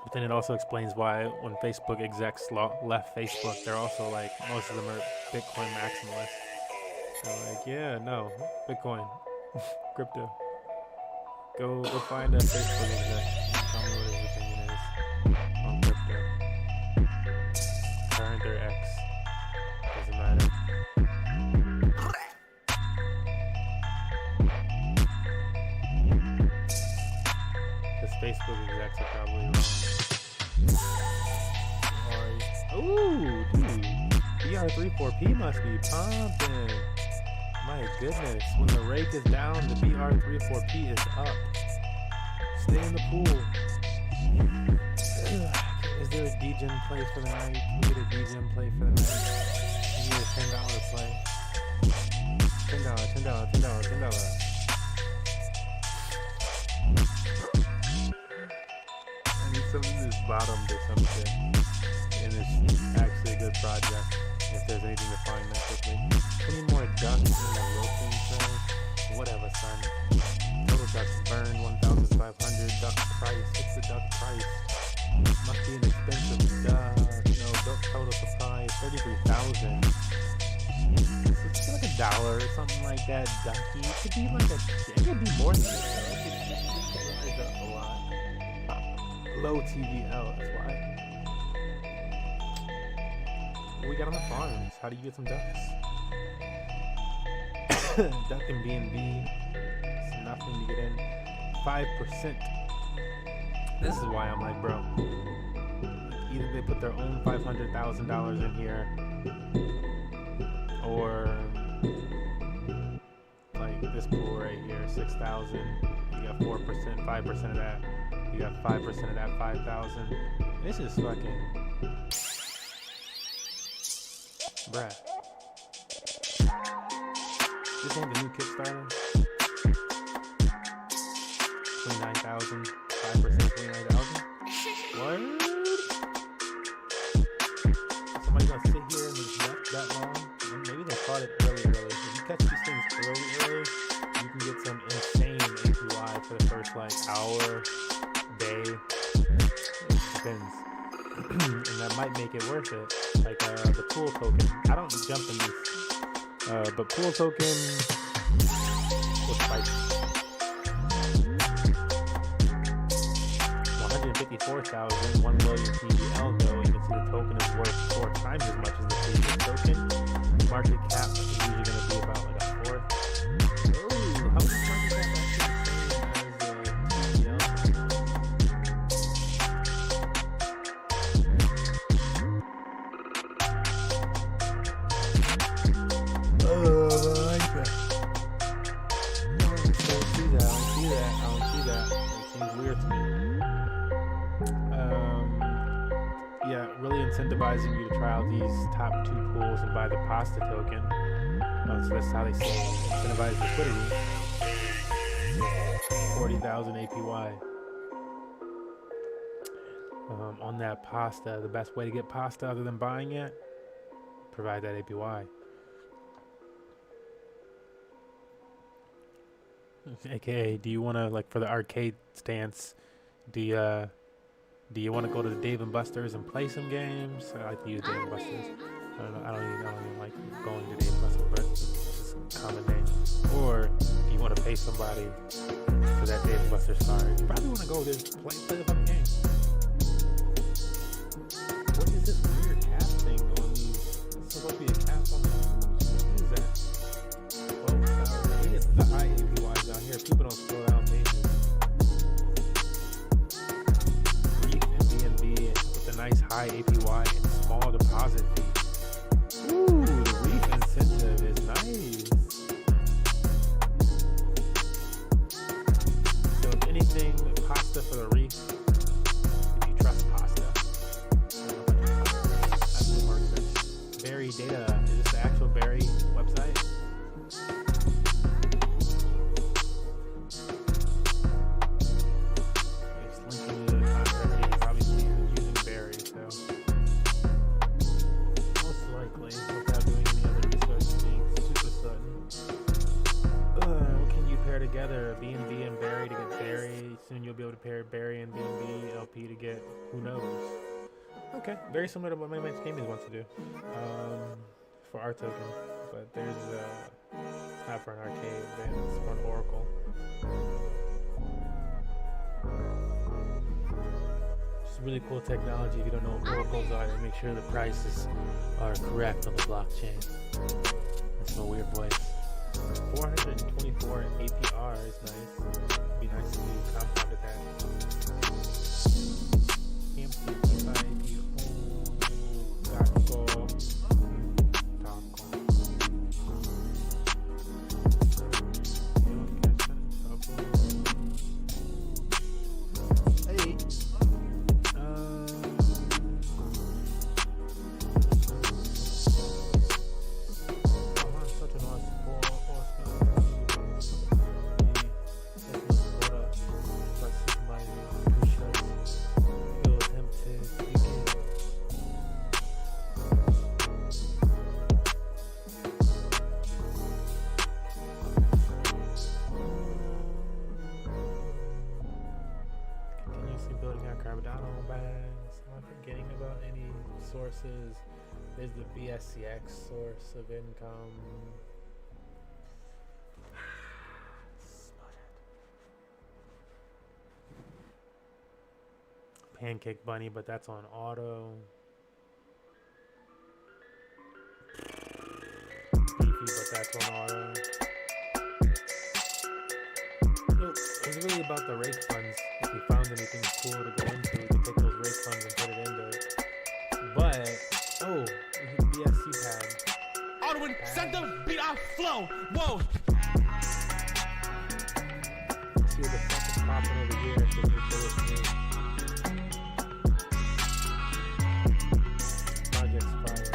Speaker 1: But then it also explains why when Facebook execs left Facebook, they're also like, most of them are Bitcoin maximalists. They're like, yeah, no, Bitcoin, crypto. Go find a Facebook exec and tell me what his opinion is on crypto. Current or X, doesn't matter. Because Facebook execs are probably wrong. Ooh, dude, BR34P must be pumping. My goodness, when the rake is down, the BR34P is up. Stay in the pool. Is there a DGen play for the night? Can we get a DGen play for the night? We need a $10 play. $10. I need something that's bottomed or some shit. And it's actually a good project. If there's anything to find that quickly. Any more ducks in the roasting tray? Whatever, son. Total ducks burn 1,500. Duck price. What's the duck price? Must be an expensive duck. No, duck total supply 33,000. It's like $1 or something like that. Ducky. It could be like it could be more than this. It could be a lot. Low TVL. That's why. We got on the farms. How do you get some ducks? Duck and B&B. It's nothing to get in. 5%. This is why I'm like, bro. Either they put their own $500,000 in here, or like this pool right here, 6,000. You got 4%, 5% of that. You got 5% of that 5,000. This is fucking. Bruh. This ain't the new Kickstarter. 29,000. 5%, 29,000. What? Somebody gonna sit here and just nut that long? Maybe they caught it early. If you catch these things early, you can get some insane APY for the first like hour, day. It depends. And that might make it worth it. Like the pool token. I don't jump in these. But pool token was spicy. 154,000, 1 million TVL though. You can see the token is worth 4 times as much as the previous token. Market cap is usually going to be about like a fourth. Ooh, how much market cap actually the same as TVL? I like that. I don't see that. It seems weird to me. Yeah, really incentivizing you to try out these top 2 pools and buy the pasta token. So that's how they say incentivize liquidity. 40,000 APY. On that pasta, the best way to get pasta other than buying it, provide that APY. AKA, do you want to, like, for the arcade stance, do you want to go to the Dave & Buster's and play some games? I like to use Dave & Buster's. I don't even like going to Dave & Buster's, but it's just a common name. Or do you want to pay somebody for that Dave & Buster's card? You probably want to go there and play the fucking game. What is this weird cap thing on these? This is supposed to be a cap on the. What is that? 12,000. high APY and small deposit fee. Ooh, the reef incentive is nice. So if anything, pasta for the reef. If you trust pasta. That's the market. Berry data. Is this the actual Berry website? It's linking to the contract. You probably see it using Berry, so most likely without doing any other research, being super sudden. What can you pair together? B&B and Berry to get Berry. Soon you'll be able to pair Berry and B&B LP to get who knows. Okay, very similar to what MMG Gaming wants to do for our token, but there's not for an arcade, then it's for an Oracle. Just really cool technology. If you don't know what Oracles are, they make sure the prices are correct on the blockchain. That's my weird voice. 424 APR is nice. Be nice to compound that. Sources. There's the BSCX source of income. Pancake Bunny, but that's on auto. Beefy, but that's on auto. It's really about the rake funds. If we found anything cool to go into, we can take those rake funds and put it into it. But, oh, BSC pad.
Speaker 6: Alderman, send the beat off flow. Whoa.
Speaker 1: See what the fuck is popping over here. It's just new bullets here. Project's fire.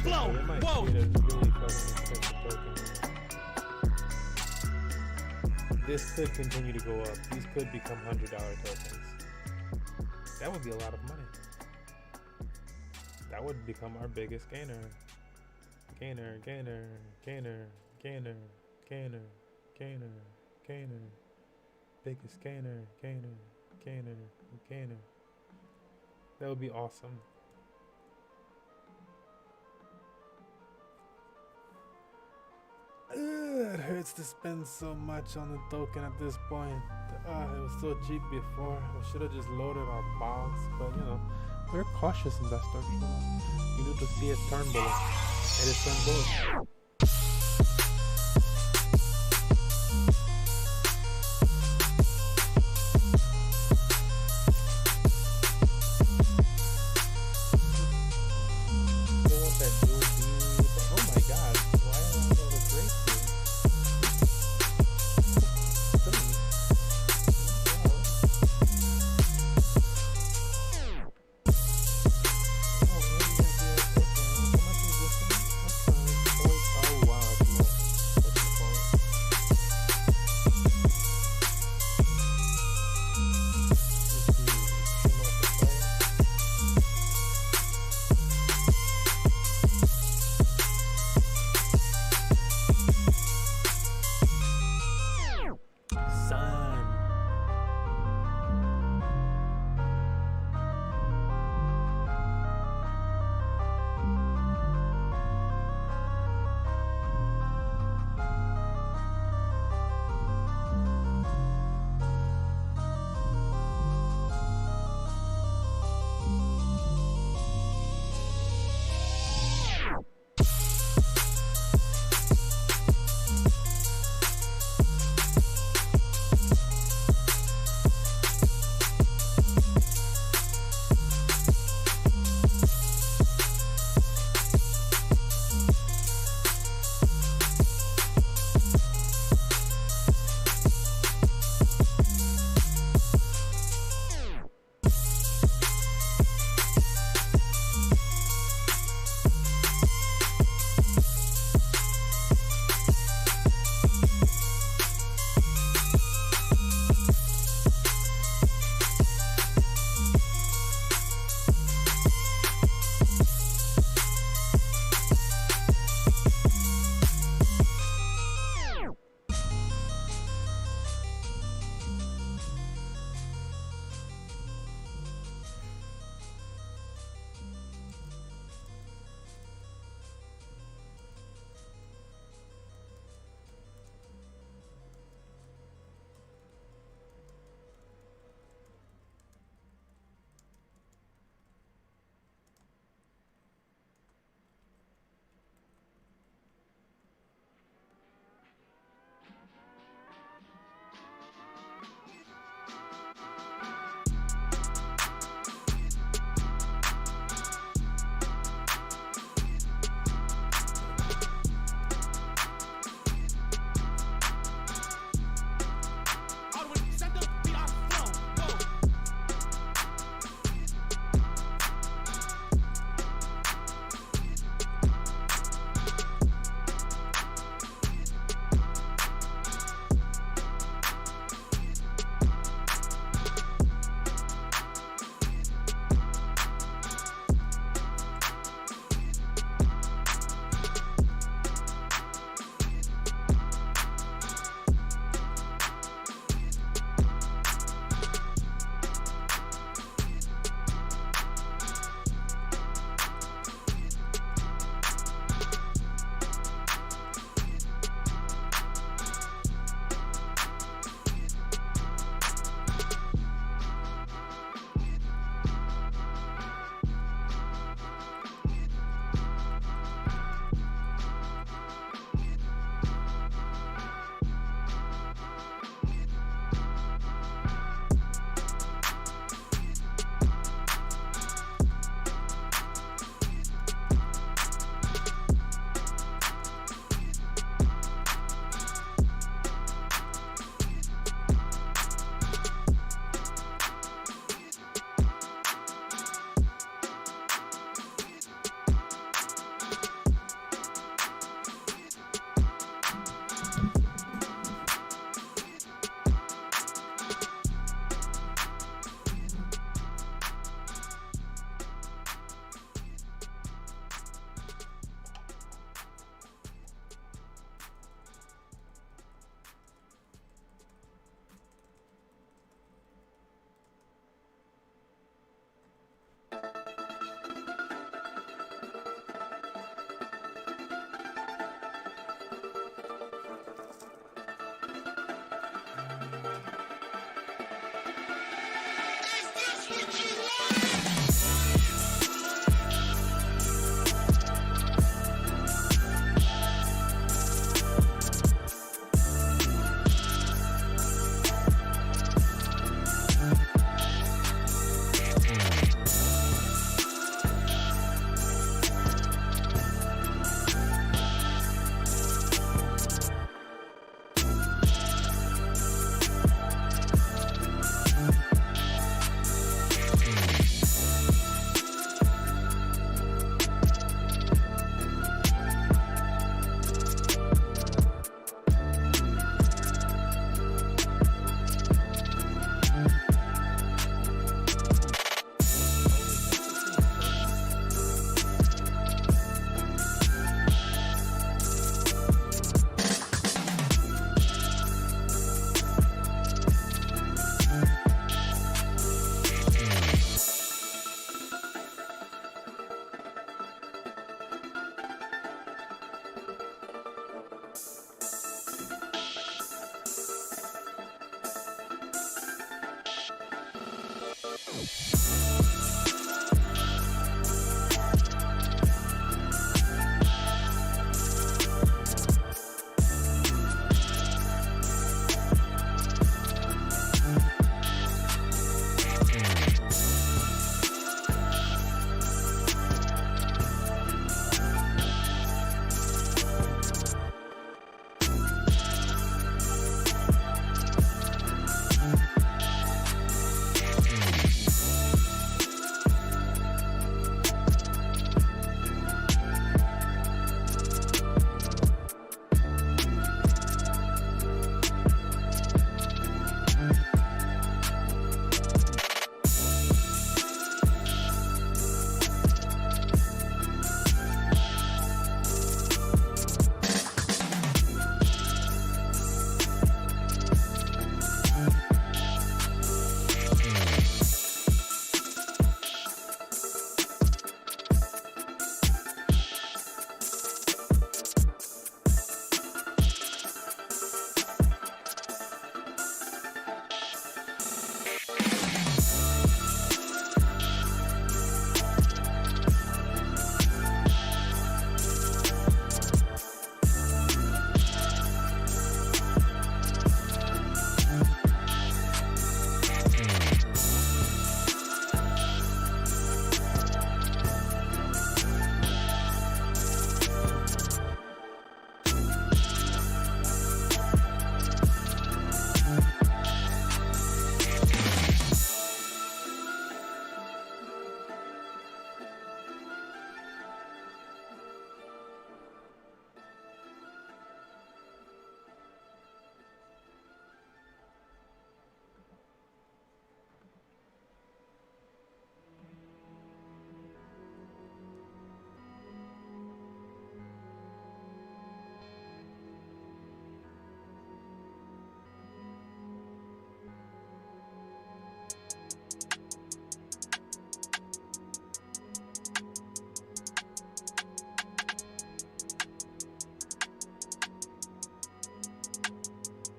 Speaker 6: Flow. Whoa.
Speaker 1: This could continue to go up. These could become $100 tokens. That would be a lot of money. That would become our biggest gainer. Gainer, gainer, gainer, gainer, gainer, gainer, gainer. Biggest gainer, gainer, Canner. That would be awesome. It hurts to spend so much on the token at this point. It was so cheap before. We should have just loaded our box, but you know, we're cautious investors. You need to see it turn bullet. It is turn bullet.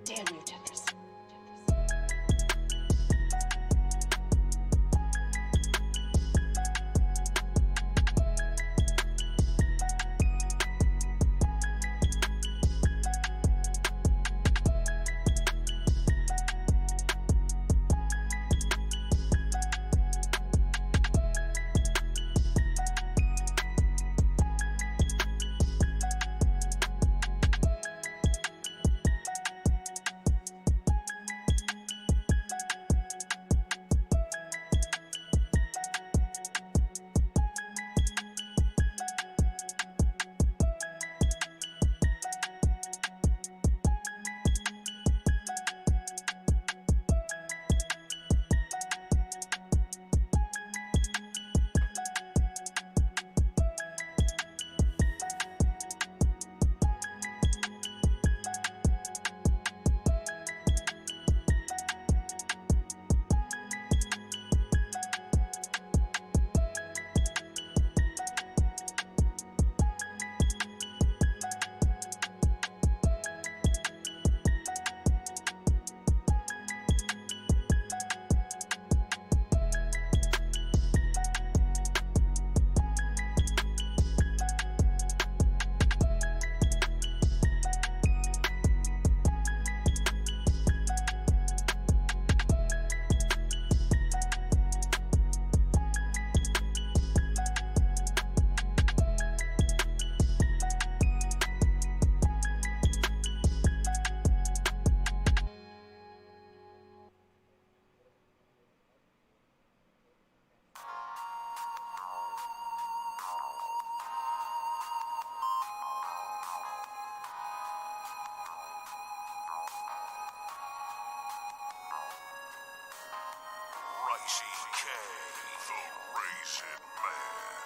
Speaker 14: Damn you, Tethers.
Speaker 8: CK, the Raisin Man.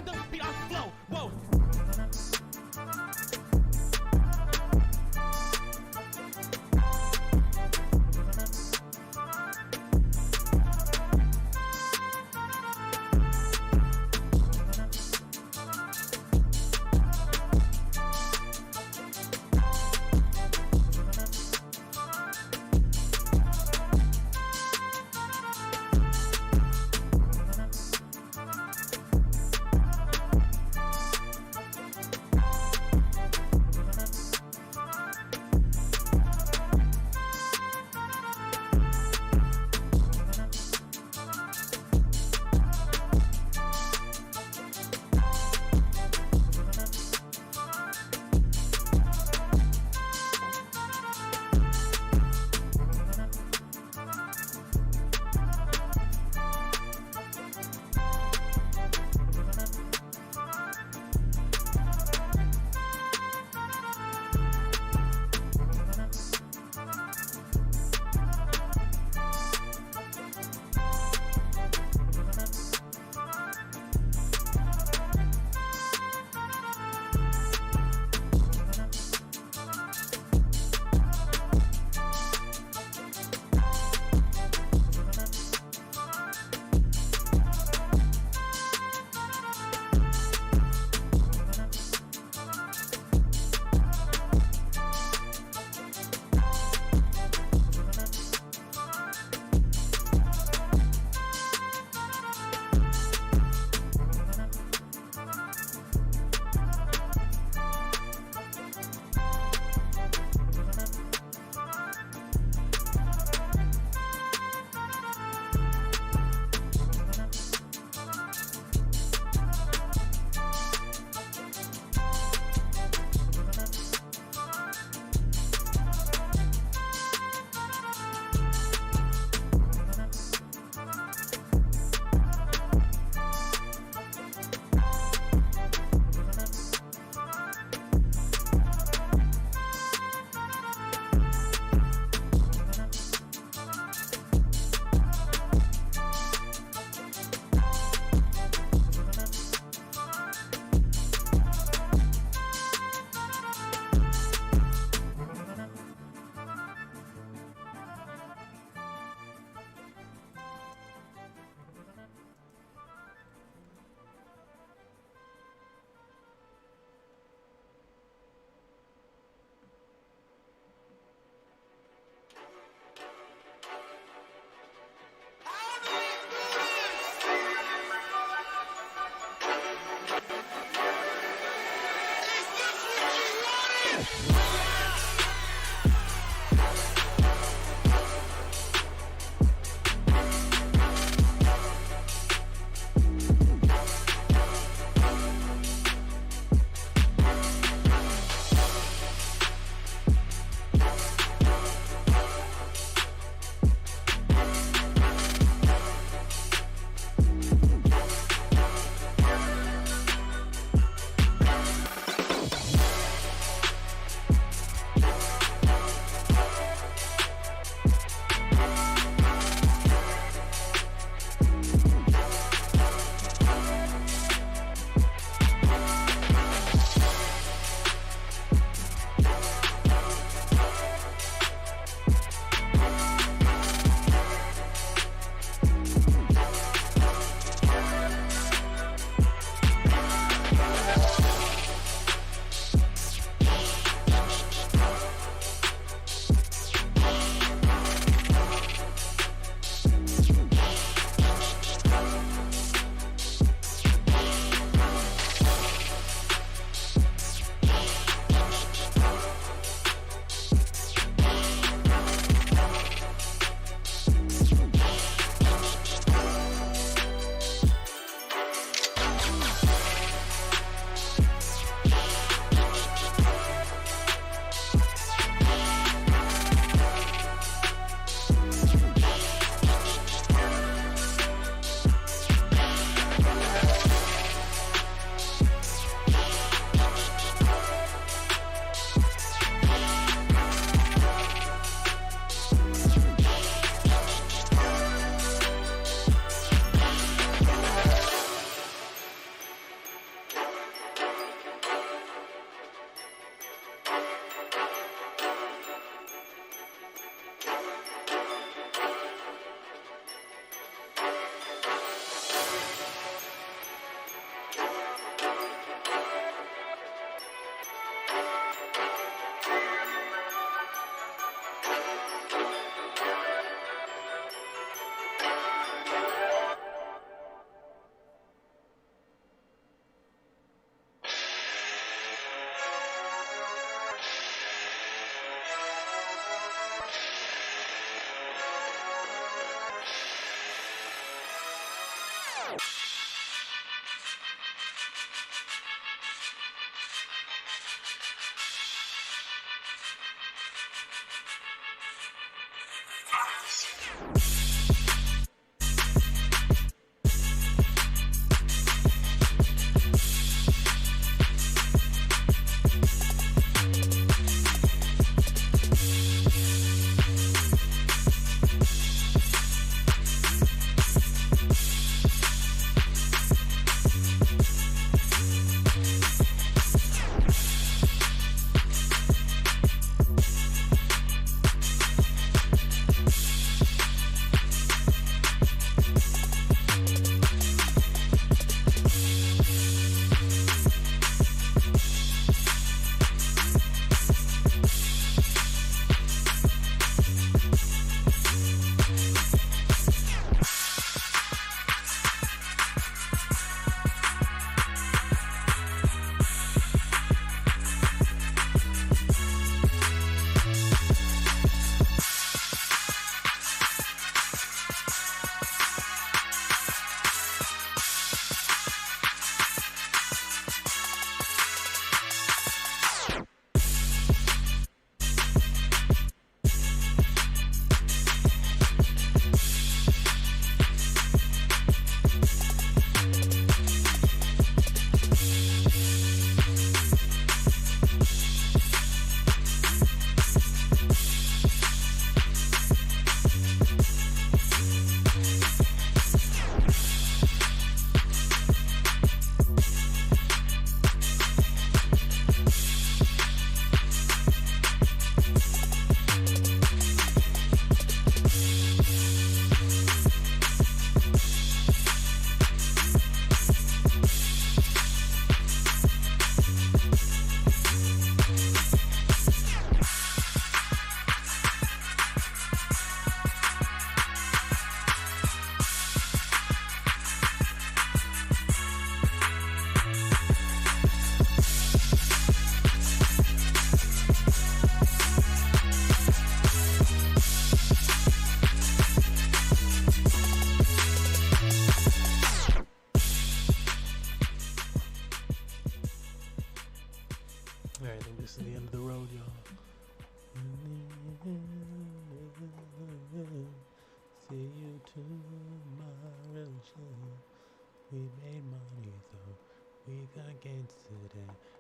Speaker 11: under the beat, I flow. Whoa.
Speaker 1: This is the end of the road, y'all. See you tomorrow. We made money, so we got gains today.